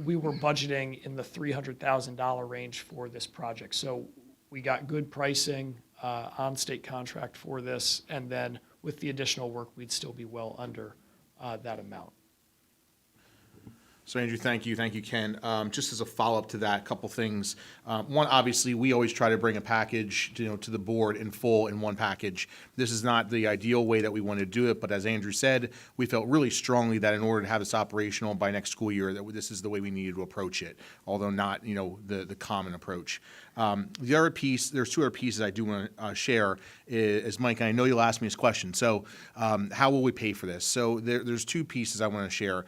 we were budgeting in the $300,000 range for this project. So we got good pricing on state contract for this, and then with the additional work, we'd still be well under that amount. So Andrew, thank you. Thank you, Ken. Just as a follow-up to that, a couple things. One, obviously, we always try to bring a package, to the board in full in one package. This is not the ideal way that we want to do it, but as Andrew said, we felt really strongly that in order to have this operational by next school year, that this is the way we needed to approach it, although not, the common approach. The other piece, there's two other pieces I do want to share, is Mike, and I know you'll ask me this question. So how will we pay for this? So there's two pieces I want to share.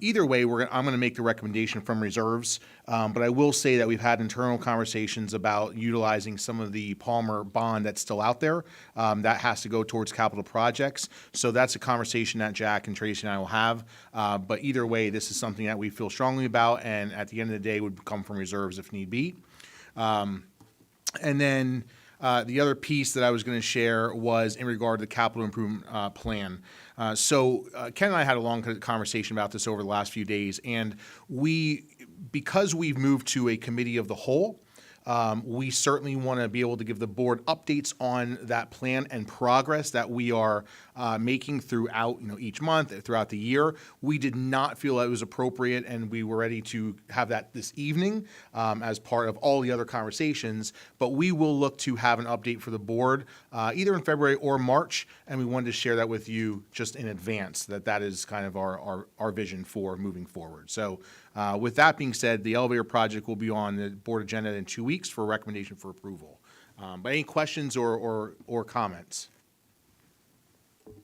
Either way, I'm going to make the recommendation from reserves, but I will say that we've had internal conversations about utilizing some of the Palmer bond that's still out there. That has to go towards capital projects. So that's a conversation that Jack and Tracy and I will have. But either way, this is something that we feel strongly about, and at the end of the day would come from reserves if need be. And then the other piece that I was going to share was in regard to the capital improvement plan. So Ken and I had a long conversation about this over the last few days, and because we've moved to a committee of the whole, we certainly want to be able to give the board updates on that plan and progress that we are making throughout, each month, throughout the year. We did not feel that it was appropriate, and we were ready to have that this evening as part of all the other conversations. But we will look to have an update for the board either in February or March, and we wanted to share that with you just in advance, that is kind of our vision for moving forward. So with that being said, the elevator project will be on the board agenda in 2 weeks for a recommendation for approval. But any questions or comments?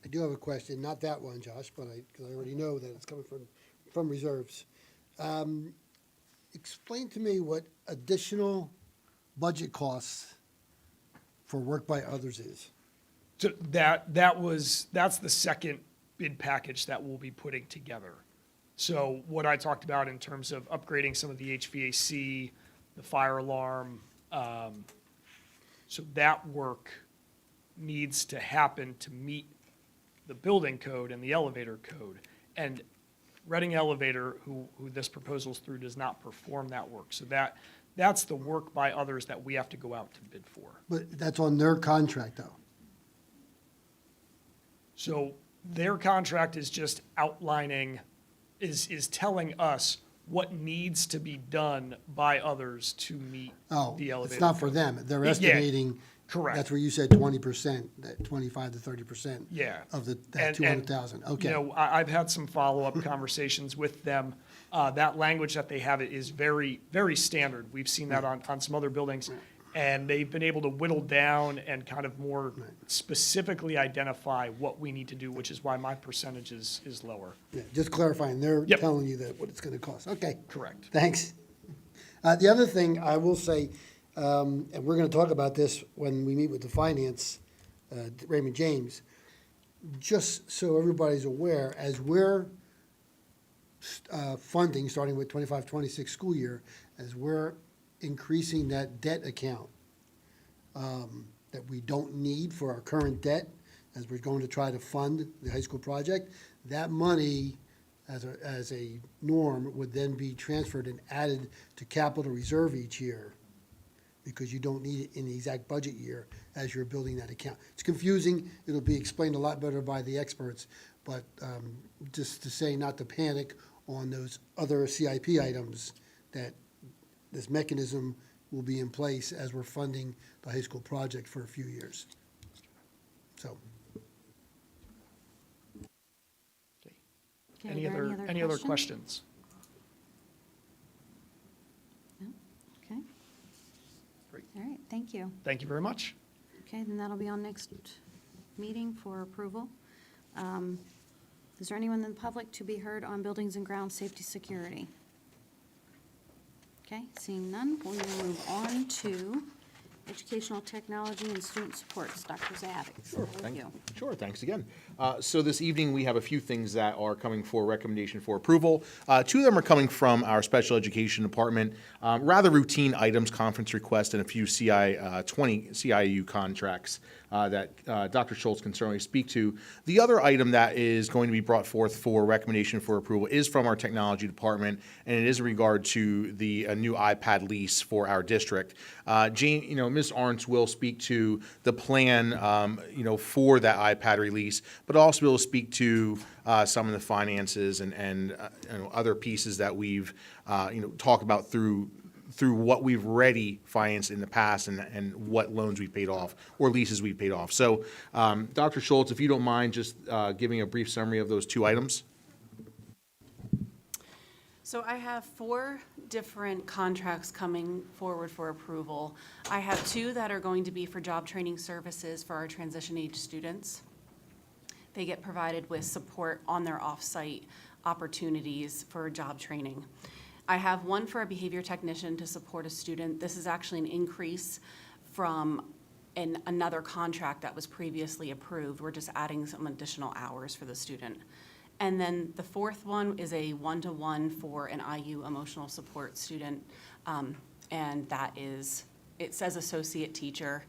I do have a question, not that one, Josh, but because I already know that it's coming from reserves. Explain to me what additional budget costs for work by others is. So that's the second bid package that we'll be putting together. So what I talked about in terms of upgrading some of the HVAC, the fire alarm, so that work needs to happen to meet the building code and the elevator code. And Reading Elevator, who this proposal's through, does not perform that work. So that's the work by others that we have to go out to bid for. But that's on their contract, though. So their contract is just outlining, is telling us what needs to be done by others to meet Oh, the elevator. it's not for code. them. They're Yeah, estimating. correct. That's where you said 20%, that 25 to 30%. Yeah. Of that And- 200,000. Okay. I've had some follow-up conversations with them. That language that they have is very, very standard. We've seen that on some other buildings. And they've been able to whittle down and kind of more specifically identify what we need to do, which is why my percentage is lower. Yeah, just clarifying, they're Yep. telling you that what it's going to cost. Okay. Correct. Thanks. The other thing I will say, and we're going to talk about this when we meet with the finance, Raymond James, just so everybody's aware, as we're funding, starting with 25-26 school year, as we're increasing that debt account that we don't need for our current debt, as we're going to try to fund the high school project, that money, as a norm, would then be transferred and added to capital reserve each year, because you don't need it in the exact budget year as you're building that account. It's confusing. It'll be explained a lot better by the experts, but just to say not to panic on those other CIP items, that this mechanism will be in place as we're funding the high school project for a few years. So, Okay, Any are there other questions? No? Okay. Great. All right, thank you. Thank you very much. Okay, then that'll be on next meeting for approval. Is there anyone in the public to be heard on buildings and ground safety security? Okay, seeing none, we will move on to Educational Technology and Student Supports, Dr. Zadig. Sure, With thank you. Sure, thanks again. So this evening, we have a few things that are coming for recommendation for approval. Two of them are coming from our Special Education Department, rather routine items, conference requests, and a few 20 CIU contracts that Dr. Schultz can certainly speak to. The other item that is going to be brought forth for recommendation for approval is from our Technology Department, and it is in regard to the new iPad lease for our district. Jane, Ms. Arntz will speak to the plan, for that iPad release, but also will speak to some of the finances and other pieces that we've, talked about through what we've already financed in the past and what loans we've paid off or leases we've paid off. So, Dr. Schultz, if you don't mind just giving a brief summary of those two items. So I have 4 different contracts coming forward for approval. I have 2 that are going to be for job training services for our transition age students. They get provided with support on their off-site opportunities for job training. I have 1 for a behavior technician to support a student. This is actually an increase from another contract that was previously approved. We're just adding some additional hours for the student. And then the 4th one is a 1-to-1 for an IU emotional support student. And that is, it says associate teacher.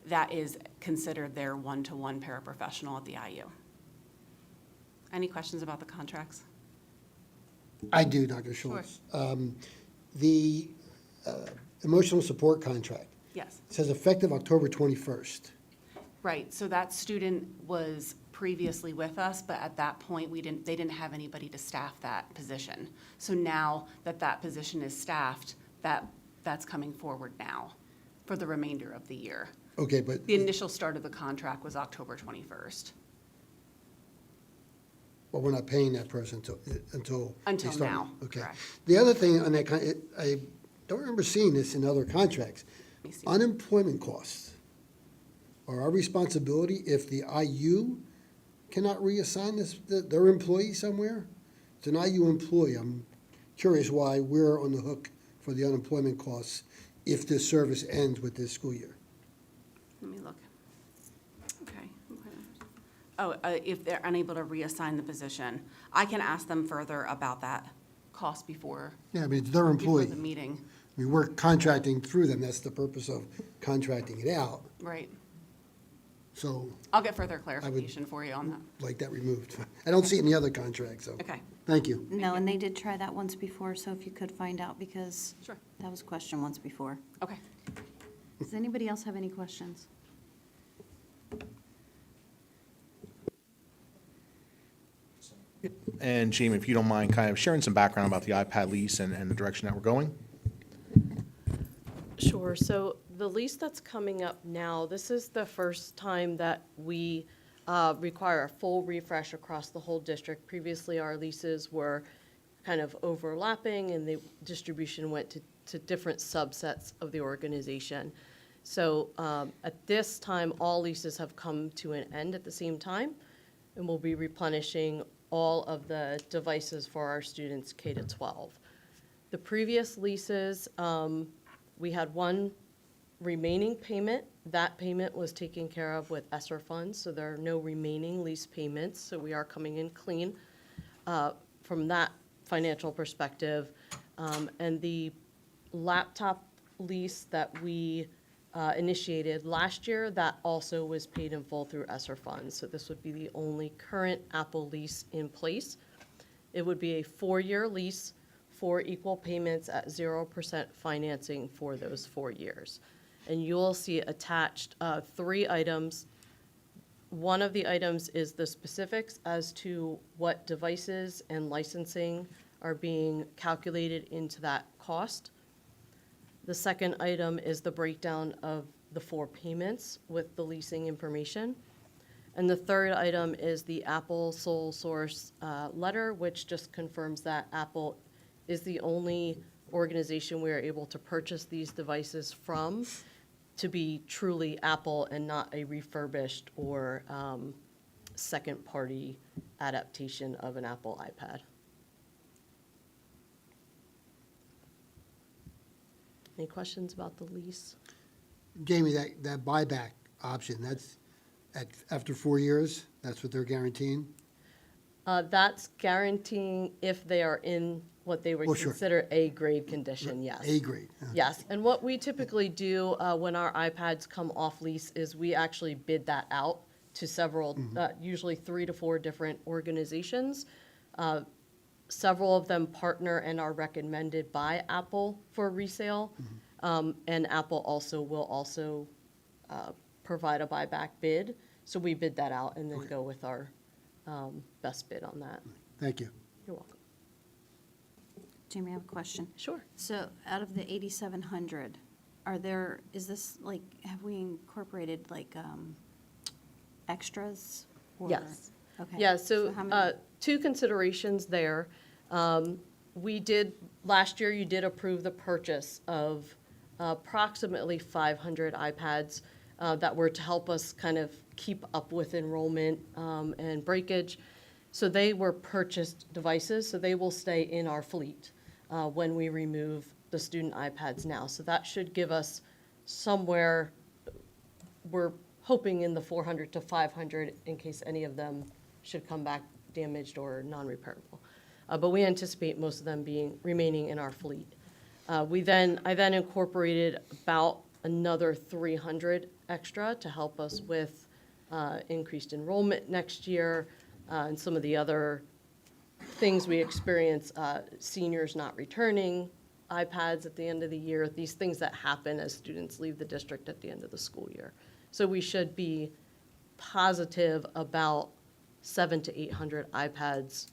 That is considered their 1-to-1 paraprofessional at the IU. Any questions about the contracts? I do, Dr. Schultz. The emotional support contract, Yes. it says effective October 21st. Right, so that student was previously with us, but at that point, they didn't have anybody to staff that position. So now that that position is staffed, that's coming forward now for the remainder of the year. Okay, but The initial start of the contract was October 21st. well, we're not paying that person until they Until start. now, Okay. correct. The other thing on that, I don't remember seeing this in other contracts. Let me see. Unemployment costs are our responsibility if the IU cannot reassign their employee somewhere? It's an IU employee. I'm curious why we're on the hook for the unemployment costs if this service ends with this school year. Let me look. Okay. Oh, if they're unable to reassign the position. I can ask them further about that cost before Yeah, I mean, it's their employee. the meeting. I mean, we're contracting through them. That's the purpose of contracting it out. Right. So I'll get further clarification for you on that. like that removed. I don't see it in the other contracts, so. Okay. Thank you. No, and they did try that once before, so if you could find out, because Sure. that was questioned once before. Okay. Does anybody else have any questions? And Jamie, if you don't mind kind of sharing some background about the iPad lease and the direction that we're going. Sure. So the lease that's coming up now, this is the first time that we require a full refresh across the whole district. Previously, our leases were kind of overlapping, and the distribution went to different subsets of the organization. So at this time, all leases have come to an end at the same time, and we'll be replenishing all of the devices for our students K to 12. The previous leases, we had one remaining payment. That payment was taken care of with ESSER funds, so there are no remaining lease payments, so we are coming in clean from that financial perspective. And the laptop lease that we initiated last year, that also was paid in full through ESSER funds. So this would be the only current Apple lease in place. It would be a 4-year lease, 4 equal payments at 0% financing for those 4 years. And you'll see attached 3 items. One of the items is the specifics as to what devices and licensing are being calculated into that cost. The second item is the breakdown of the 4 payments with the leasing information. And the third item is the Apple sole source letter, which just confirms that Apple is the only organization we are able to purchase these devices from to be truly Apple and not a refurbished or second-party adaptation of an Apple iPad. Any questions about the lease? Jamie, that buyback option, that's after 4 years? That's what they're guaranteeing? That's guaranteeing if they are in what they would Oh, sure. consider a grade condition, yes. A grade. Yes, and what we typically do when our iPads come off lease is we actually bid that out to several, usually 3 to 4 different organizations. Several of them partner and are recommended by Apple for resale. And Apple will provide a buyback bid. So we bid that out and then go with our best bid on that. Thank you. You're welcome. Jamie, I have a question. Sure. So out of the 8,700, is this like, have we incorporated like extras? or- Yes. Okay. Yeah, so how many- 2 considerations there. Last year, you did approve the purchase of approximately 500 iPads that were to help us kind of keep up with enrollment and breakage. So they were purchased devices, so they will stay in our fleet when we remove the student iPads now. So that should give us somewhere, we're hoping in the 400 to 500 in case any of them should come back damaged or non-repairable. But we anticipate most of them remaining in our fleet. I then incorporated about another 300 extra to help us with increased enrollment next year and some of the other things we experience, seniors not returning iPads at the end of the year, these things that happen as students leave the district at the end of the school year. So we should be positive about 700 to 800 iPads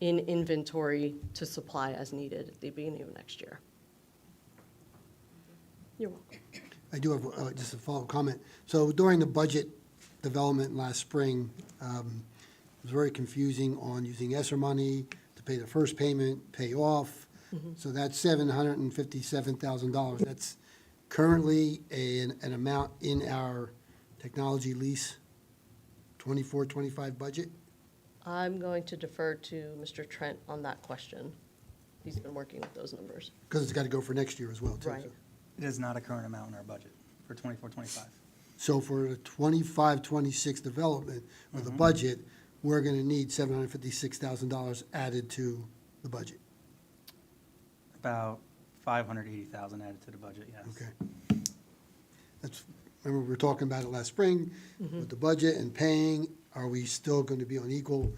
in inventory to supply as needed at the beginning of next year. You're welcome. I do have just a follow-up comment. So during the budget development last spring, it was very confusing on using ESSER money to pay the first payment, pay off. So that's $757,000. That's currently an amount in our technology lease 24-25 budget? I'm going to defer to Mr. Trent on that question. He's been working with those numbers. Because it's got to go for next year as well, too. Right. so. It is not a current amount in our budget for 24-25. So for the 25-26 development with the budget, we're going to need $756,000 added to the budget. About 580,000 added to the budget, yes. Okay. Remember, we were talking about it last spring with the budget and paying. Are we still going to be on equal?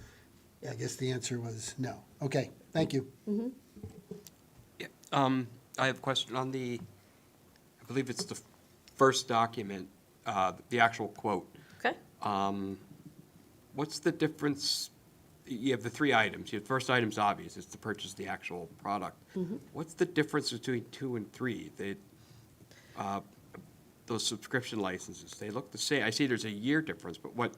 I guess the answer was no. Okay, thank you. I have a question on I believe it's the first document, the actual quote. Okay. What's the difference? You have the 3 items. The first item's obvious, it's to purchase the actual product. What's the difference between 2 and 3? Those subscription licenses, they look the same. I see there's a year difference, but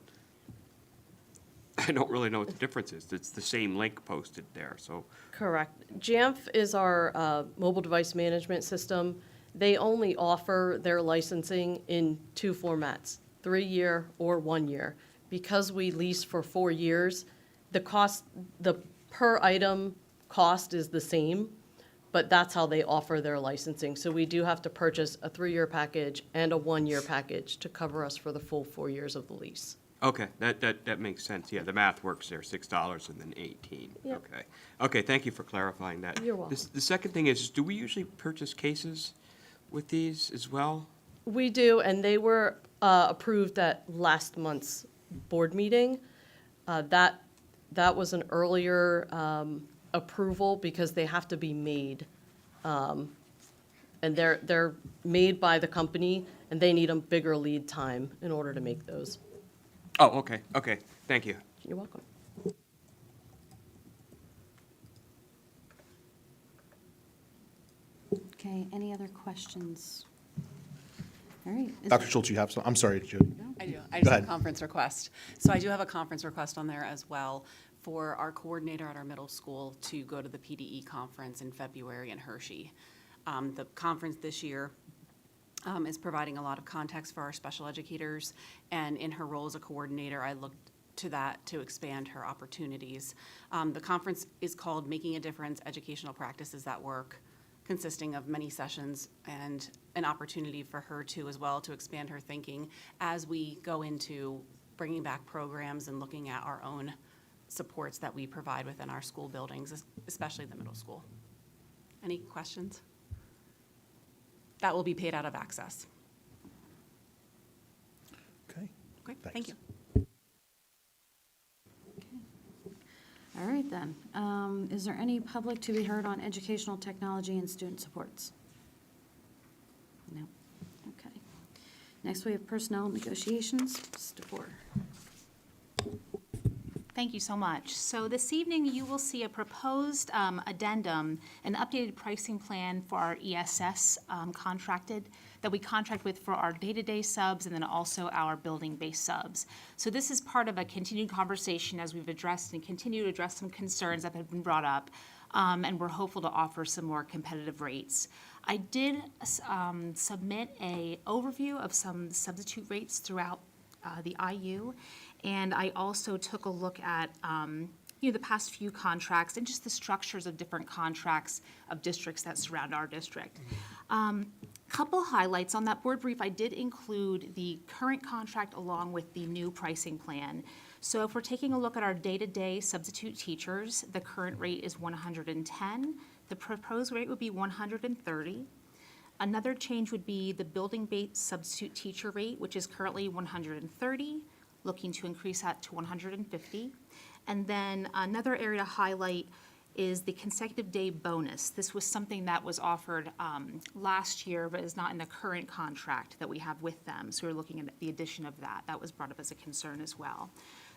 I don't really know what the difference is. It's the same link posted there, so. Correct. Jamf is our mobile device management system. They only offer their licensing in 2 formats, 3-year or 1 year. Because we lease for 4 years, the per item cost is the same, but that's how they offer their licensing. So we do have to purchase a 3-year package and a 1-year package to cover us for the full 4 years of the lease. Okay, that makes sense. Yeah, the math works there, $6 and then 18. Yep. Okay. Okay, thank you for clarifying that. You're welcome. The second thing is, do we usually purchase cases with these as well? We do, and they were approved at last month's board meeting. That was an earlier approval because they have to be made. And they're made by the company, and they need a bigger lead time in order to make those. Oh, okay, thank you. You're welcome. Okay, any other questions? All right. is Dr. there- Schultz, you have some, I'm sorry, Jody. I do. I Go just have ahead. a conference request. So I do have a conference request on there as well for our coordinator at our middle school to go to the PDE conference in February in Hershey. The conference this year is providing a lot of context for our special educators, and in her role as a coordinator, I looked to that to expand her opportunities. The conference is called Making a Difference: Educational Practices That Work, consisting of many sessions and an opportunity for her to, as well, to expand her thinking as we go into bringing back programs and looking at our own supports that we provide within our school buildings, especially the middle school. Any questions? That will be paid out of Access. Okay. Okay, thank you. All right, then. Is there any public to be heard on educational technology and student supports? No. Okay. Next, we have personnel negotiations. Ms. DeBoer. Thank you so much. So this evening, you will see a proposed addendum, an updated pricing plan for our ESS that we contract with for our day-to-day subs and then also our building-based subs. So this is part of a continued conversation as we've addressed and continue to address some concerns that have been brought up, and we're hopeful to offer some more competitive rates. I did submit a overview of some substitute rates throughout the IU, and I also took a look at the past few contracts and just the structures of different contracts of districts that surround our district. Couple highlights on that board brief. I did include the current contract along with the new pricing plan. So if we're taking a look at our day-to-day substitute teachers, the current rate is 110. The proposed rate would be 130. Another change would be the building-based substitute teacher rate, which is currently 130, looking to increase that to 150. And then another area to highlight is the consecutive day bonus. This was something that was offered last year, but is not in the current contract that we have with them. So we're looking at the addition of that. That was brought up as a concern as well.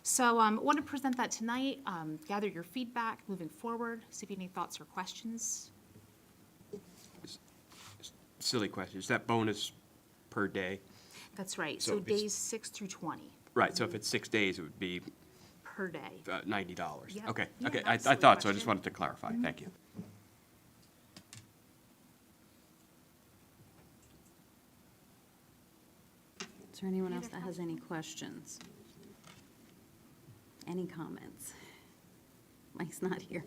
So I want to present that tonight, gather your feedback moving forward, see if you have any thoughts or questions. Silly question. Is that bonus per day? That's right. So So it's- days 6 through 20 Right, so if it's 6 days, it would be per day. $90. Yep. Okay, Yeah, okay, I absolutely. thought so, I just Question? wanted to clarify, thank you. Is there anyone else that has any questions? Any comments? Mike's not here.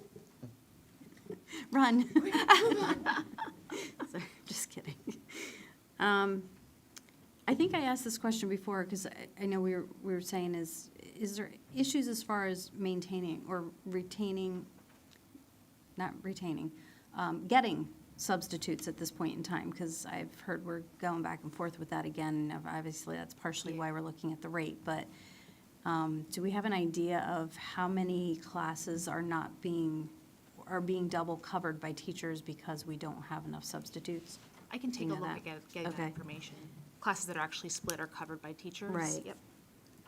Run. Sorry, just kidding. I think I asked this question before, because I know we were saying is there issues as far as maintaining or retaining, not retaining, getting substitutes at this point in time? Because I've heard we're going back and forth with that again, and obviously that's partially why we're looking at the rate, but do we have an idea of how many classes are being double covered by teachers because we don't have enough substitutes? I can Do take you a know look that? at getting that Okay. information. Classes that are actually split are covered by teachers. Right. Yep.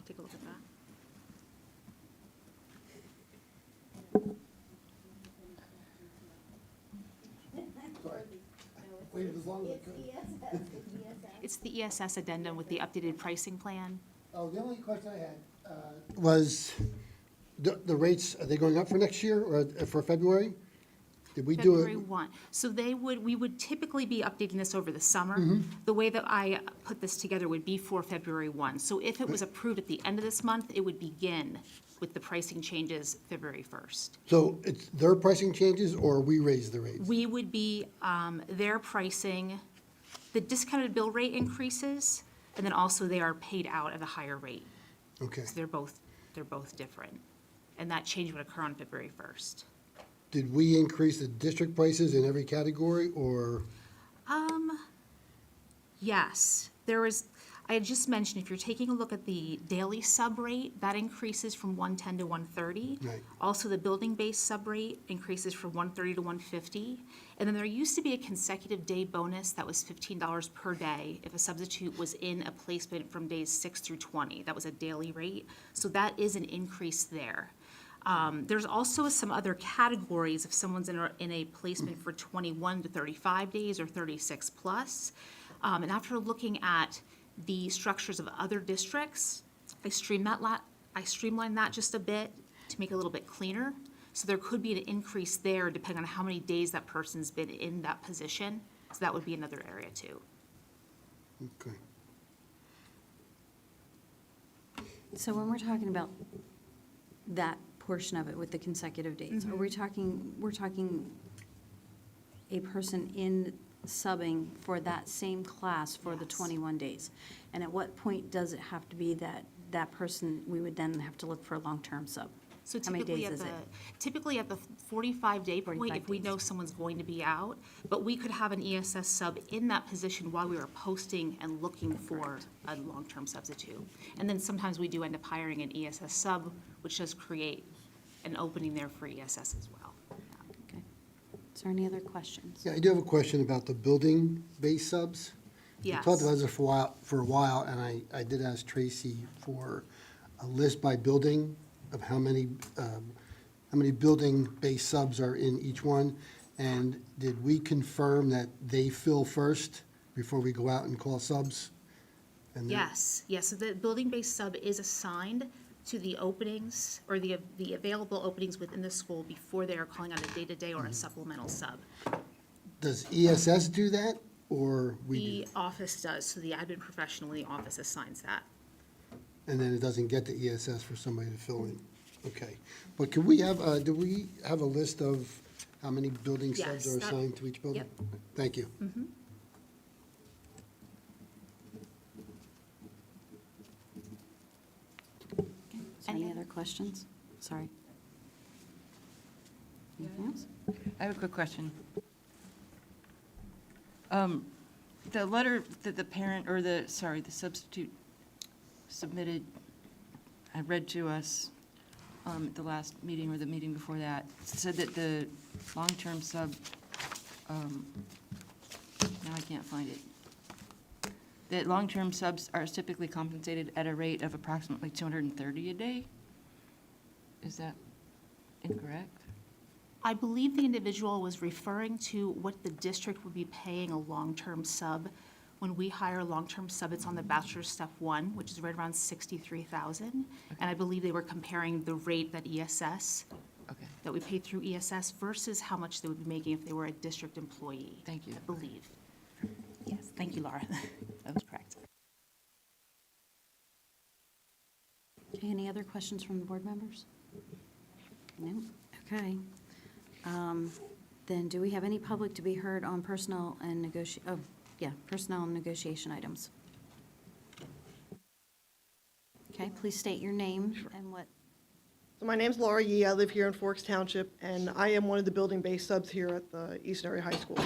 Take a look at that. Waited as long as I could. It's the ESS addendum with the updated pricing plan. Oh, the only question I had was, the rates, are they going up for next year or for February? Did we do February it? 1. So we would typically be updating this over the summer. Mhm. The way that I put this together would be for February 1. So if it was approved at the end of this month, it would begin with the pricing changes February 1st. So it's their pricing changes or we raise the rates? We would be, their pricing, the discounted bill rate increases, and then also they are paid out at a higher rate. Okay. So they're both different. And that change would occur on February 1st. Did we increase the district prices in every category or? Yes, I had just mentioned, if you're taking a look at the daily sub rate, that increases from 110 to 130. Right. Also, the building-based sub rate increases from 130 to 150. And then there used to be a consecutive day bonus that was $15 per day if a substitute was in a placement from days 6 through 20. That was a daily rate. So that is an increase there. There's also some other categories if someone's in a placement for 21 to 35 days or 36 plus. And after looking at the structures of other districts, I streamlined that just a bit to make it a little bit cleaner. So there could be an increase there depending on how many days that person's been in that position. So that would be another area too. Okay. So when we're talking about that portion of it with the consecutive dates, are we're talking a person in subbing for that same class for the 21 days? And at what point does it have to be that that person, we would then have to look for a long-term sub? So How many typically days at is the, it? typically at the 45-day point, 45 if we days. know someone's going to be out, but we could have an ESS sub in that position while we are posting and looking for a long-term substitute. And then sometimes we do end up hiring an ESS sub, which does create an opening there for ESS as well. Okay. Is there any other questions? Yeah, I do have a question about the building-based subs. We Yes. talked about this for a while, and I did ask Tracy for a list by building of how many building-based subs are in each one. And did we confirm that they fill first before we go out and call subs? And then- Yes, yes, so the building-based sub is assigned to the openings, or the available openings within the school before they are calling out a day-to-day or a supplemental sub. Does ESS do that, or we do? The office does, so the admin professional in the office assigns that. And then it doesn't get to ESS for somebody to fill in? Okay. But can we have, do we have a list of how many building subs Yes, are that- assigned to each building? yep. Thank you. Is there any other questions? Sorry. Anything else? I have a quick question. The letter that the parent, or the substitute submitted, I read to us at the last meeting or the meeting before that, said that the long-term sub, now I can't find it, that long-term subs are typically compensated at a rate of approximately $230 a day? Is that incorrect? I believe the individual was referring to what the district would be paying a long-term sub. When we hire a long-term sub, it's on the bachelor's step 1, which is right around 63,000. And I believe they were comparing the rate that ESS, that we pay through ESS versus how much they would be making if they were a district employee. Thank you. I believe. Yes, thank you, Laura. That was correct. Okay, any other questions from the board members? No? Okay. Then do we have any public to be heard on personnel and personnel and negotiation items? Okay, please state your name and what, So my name's Laura Yee. I live here in Forks Township, and I am one of the building-based subs here at the Eastern Area High School.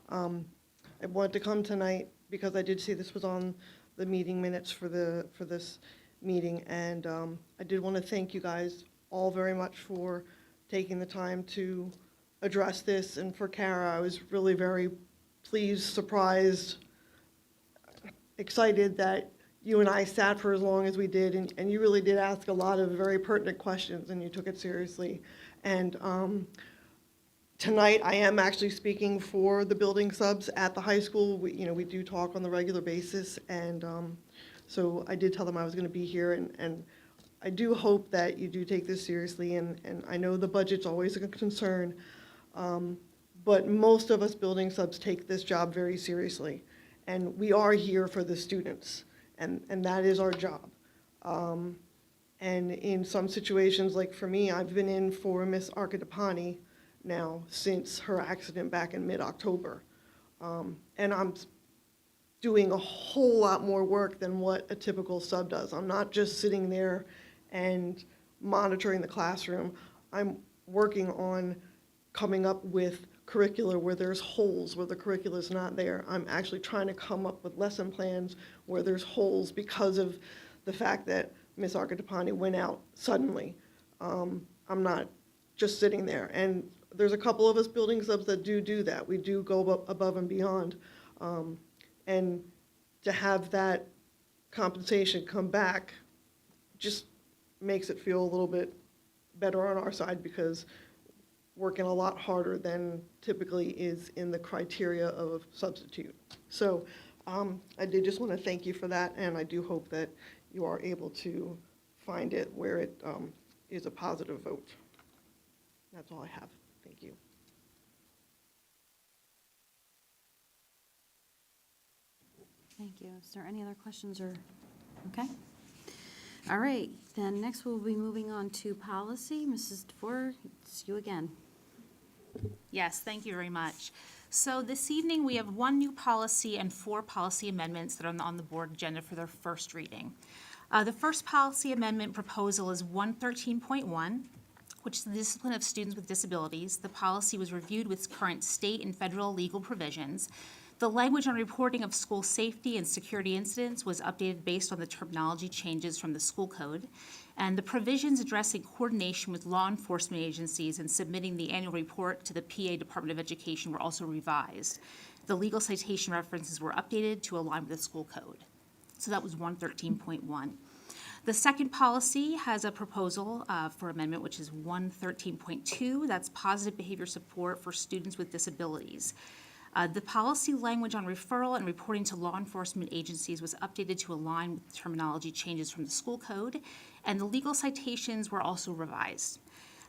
I wanted to come tonight because I did see this was on the meeting minutes for this meeting, and I did want to thank you guys all very much for taking the time to address this, and for Kara, I was really very pleased, surprised, excited that you and I sat for as long as we did, and you really did ask a lot of very pertinent questions, and you took it seriously. And tonight, I am actually speaking for the building subs at the high school. We do talk on the regular basis, and so I did tell them I was going to be here, and I do hope that you do take this seriously, and I know the budget's always a concern, but most of us building subs take this job very seriously, and we are here for the students, and that is our job. And in some situations, like for me, I've been in for Miss Arkadapani now since her accident back in mid-October. And I'm doing a whole lot more work than what a typical sub does. I'm not just sitting there and monitoring the classroom. I'm working on coming up with curricula where there's holes, where the curricula's not there. I'm actually trying to come up with lesson plans where there's holes because of the fact that Ms. Arkadapani went out suddenly. I'm not just sitting there. And there's a couple of us building subs that do that. We do go above and beyond. And to have that compensation come back just makes it feel a little bit better on our side, because working a lot harder than typically is in the criteria of a substitute. So I did just want to thank you for that, and I do hope that you are able to find it where it is a positive vote. That's all I have. Thank you. thank you. Is there any other questions or, okay? All right, then next we'll be moving on to policy. Mrs. DeVore, it's you again. Yes, thank you very much. So this evening, we have one new policy and 4 policy amendments that are on the board agenda for their first reading. The first policy amendment proposal is 113.1, which is the discipline of students with disabilities. The policy was reviewed with current state and federal legal provisions. The language on reporting of school safety and security incidents was updated based on the terminology changes from the school code. And the provisions addressing coordination with law enforcement agencies and submitting the annual report to the PA Department of Education were also revised. The legal citation references were updated to align with the school code. So that was 113.1. The second policy has a proposal for amendment, which is 113.2. That's positive behavior support for students with disabilities. The policy language on referral and reporting to law enforcement agencies was updated to align with terminology changes from the school code, and the legal citations were also revised.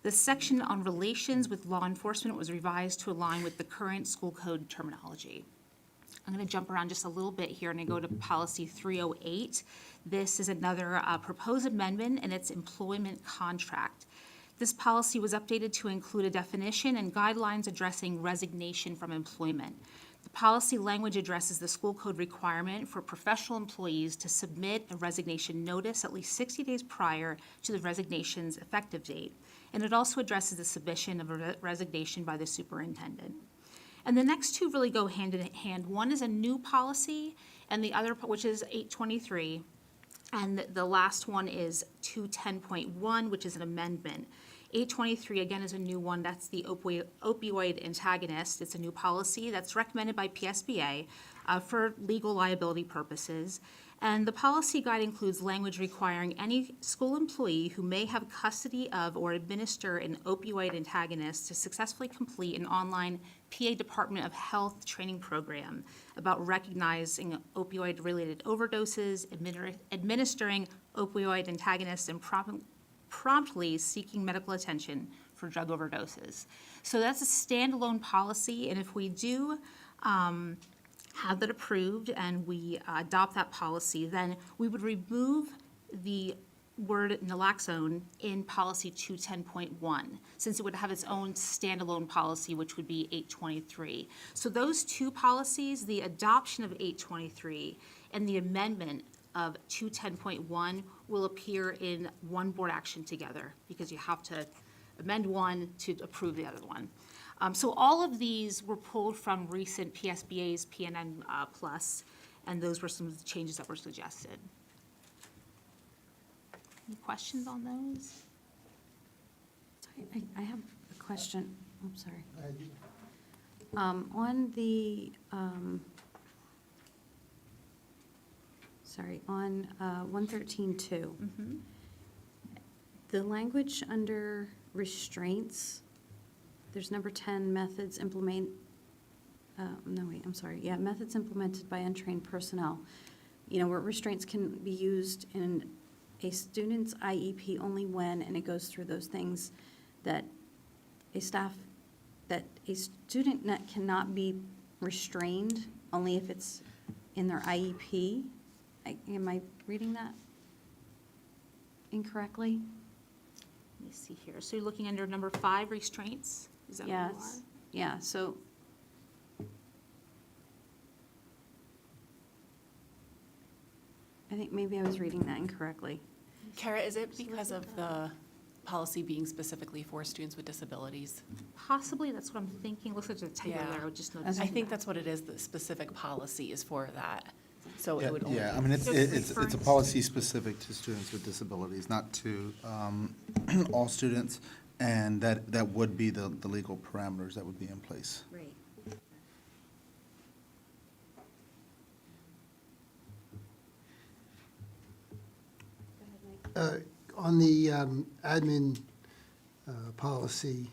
The section on relations with law enforcement was revised to align with the current school code terminology. I'm going to jump around just a little bit here and go to policy 308. This is another proposed amendment, and it's employment contract. This policy was updated to include a definition and guidelines addressing resignation from employment. The policy language addresses the school code requirement for professional employees to submit a resignation notice at least 60 days prior to the resignation's effective date. And it also addresses the submission of a resignation by the superintendent. And the next two really go hand in hand. One is a new policy, and the other, which is 823, and the last one is 210.1, which is an amendment. 823, again, is a new one. That's the opioid antagonist. It's a new policy that's recommended by PSBA for legal liability purposes. And the policy guide includes language requiring any school employee who may have custody of or administer an opioid antagonist to successfully complete an online PA Department of Health training program about recognizing opioid-related overdoses, administering opioid antagonists, and promptly seeking medical attention for drug overdoses. So that's a standalone policy, and if we do have that approved and we adopt that policy, then we would remove the word naloxone in policy 210.1, since it would have its own standalone policy, which would be 823. So those two policies, the adoption of 823 and the amendment of 210.1, will appear in one board action together, because you have to amend one to approve the other one. So all of these were pulled from recent PSBA's PNN Plus, and those were some of the changes that were suggested. Any questions on those? Sorry, I have a question. I'm sorry. On the, on 113.2, the language under restraints, there's number 10, methods methods implemented by untrained personnel. You know, where restraints can be used in a student's IEP only when, and it goes through those things, that a student cannot be restrained only if it's in their IEP. Am I reading that incorrectly? Let me see here. So you're looking under number 5, restraints? Is that what you are? Yes, yeah, so. I think maybe I was reading that incorrectly. Kara, is it because of the policy being specifically for students with disabilities? Possibly, that's what I'm thinking. Looks like there's a typo Yeah. there. I just noticed. I think that's what it is. The specific policy is for that. So Yeah, it would only. yeah, I mean, it's a referring- policy specific to students with disabilities, not to all students, and that would be the legal parameters that would be in place. Right. On the admin policy,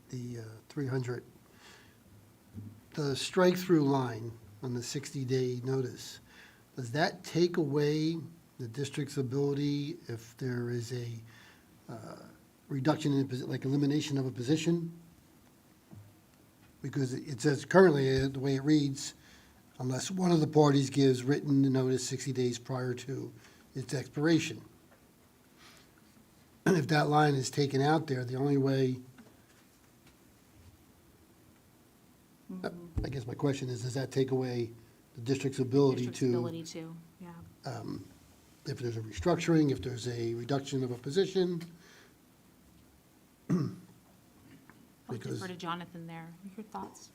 the 300, the strike-through line on the 60-day notice, does that take away the district's ability if there is a reduction in, like elimination of a position? Because it says currently, the way it reads, unless one of the parties gives written notice 60 days prior to its expiration. And if that line is taken out there, the only way, I guess my question is, does that take away the district's ability District's to, ability to, yeah. if there's a restructuring, if there's a reduction of a position? I'll Because- defer to Jonathan there. Your thoughts?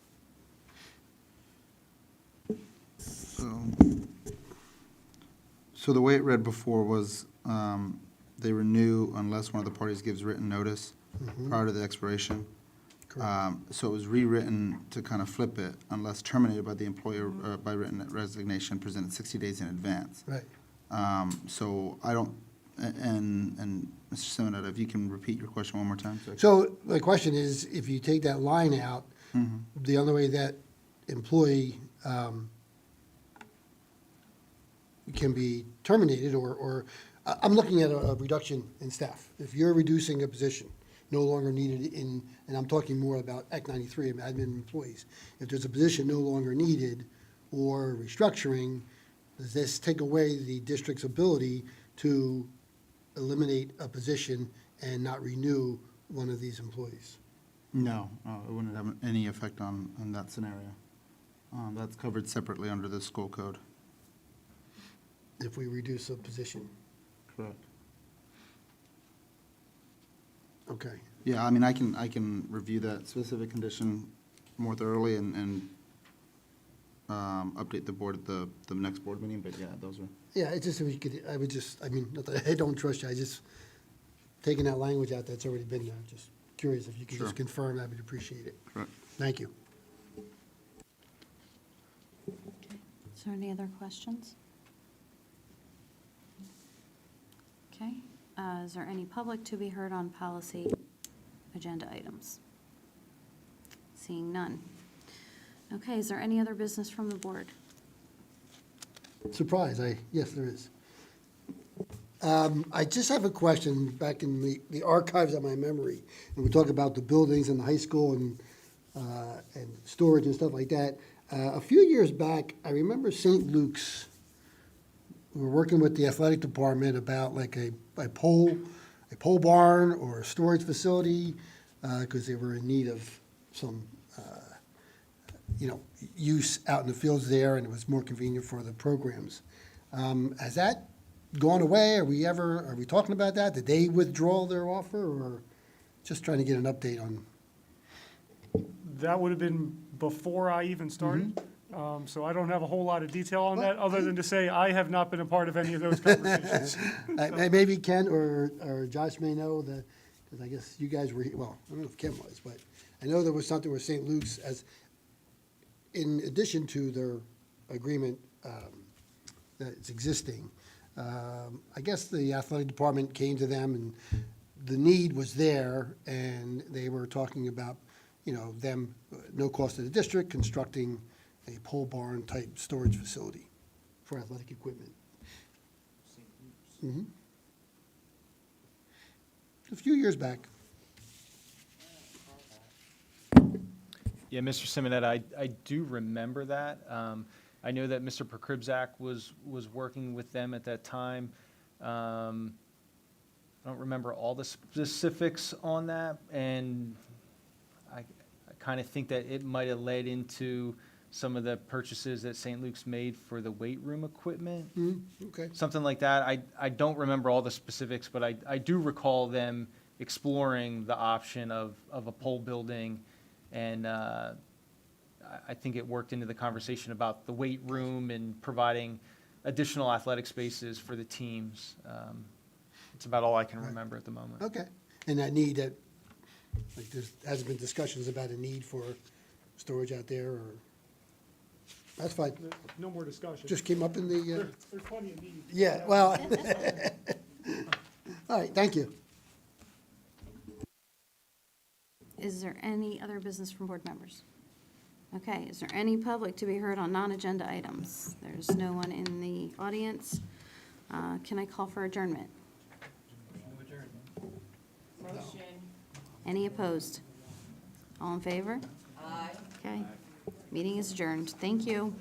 So the way it read before was, they renew unless one of the parties gives written notice prior to the expiration. So it was rewritten to kind of flip it, unless terminated by the employer by written resignation presented 60 days in advance. Right. So I don't, and Mr. Simonetta, if you can repeat your question one more time. So my question is, if you take that line out, the only way that employee can be terminated, or, I'm looking at a reduction in staff. If you're reducing a position, no longer needed in, and I'm talking more about Act 93, admin employees. If there's a position no longer needed or restructuring, does this take away the district's ability to eliminate a position and not renew one of these employees? No, it wouldn't have any effect on that scenario. That's covered separately under the school code. If we reduce a position? Correct. Okay. Yeah, I mean, I can review that specific condition more thoroughly and update the board at the next board meeting, but yeah, those are. Yeah, it's just, if we could, I would just, I mean, not that I don't trust you, I just, taking that language out that's already been there, just curious if you could Sure. just confirm, I would appreciate it. Correct. Thank you. Is there any other questions? Okay, is there any public to be heard on policy agenda items? Seeing none. Okay, is there any other business from the board? Surprise, yes, there is. I just have a question back in the archives of my memory, and we talk about the buildings and the high school and storage and stuff like that. A few years back, I remember St. Luke's, we were working with the athletic department about like a pole barn or a storage facility, because they were in need of some, use out in the fields there, and it was more convenient for the programs. Has that gone away? Are we talking about that? Did they withdraw their offer, or just trying to get an update on? That would have been before I even started. So I don't have a whole lot of detail on that, other than to say I have not been a part of any of those conversations. Maybe Ken or Josh may know, because I guess you guys were, well, I don't know if Ken was, but I know there was something with St. Luke's as, in addition to their agreement that's existing. I guess the athletic department came to them, and the need was there, and they were talking about, them, no cost to the district, constructing a pole barn type storage facility for athletic equipment. A few years back. Yeah, Mr. Simonetta, I do remember that. I know that Mr. Perkribzak was working with them at that time. I don't remember all the specifics on that, and I kind of think that it might have led into some of the purchases that St. Luke's made for the weight room equipment. Okay. Something like that. I don't remember all the specifics, but I do recall them exploring the option of a pole building, and I think it worked into the conversation about the weight room and providing additional athletic spaces for the teams. It's about all I can remember at the moment. Okay. And that need that, like, hasn't been discussions about a need for storage out there, or, that's fine. No more discussion. Just came up in the, There's plenty of need. yeah, well, all right, thank you. Is there any other business from board members? Okay, is there any public to be heard on non-agenda items? There's no one in the audience. Can I call for adjournment? Motion. Any opposed? All in favor? Aye. Okay. Meeting is adjourned. Thank you.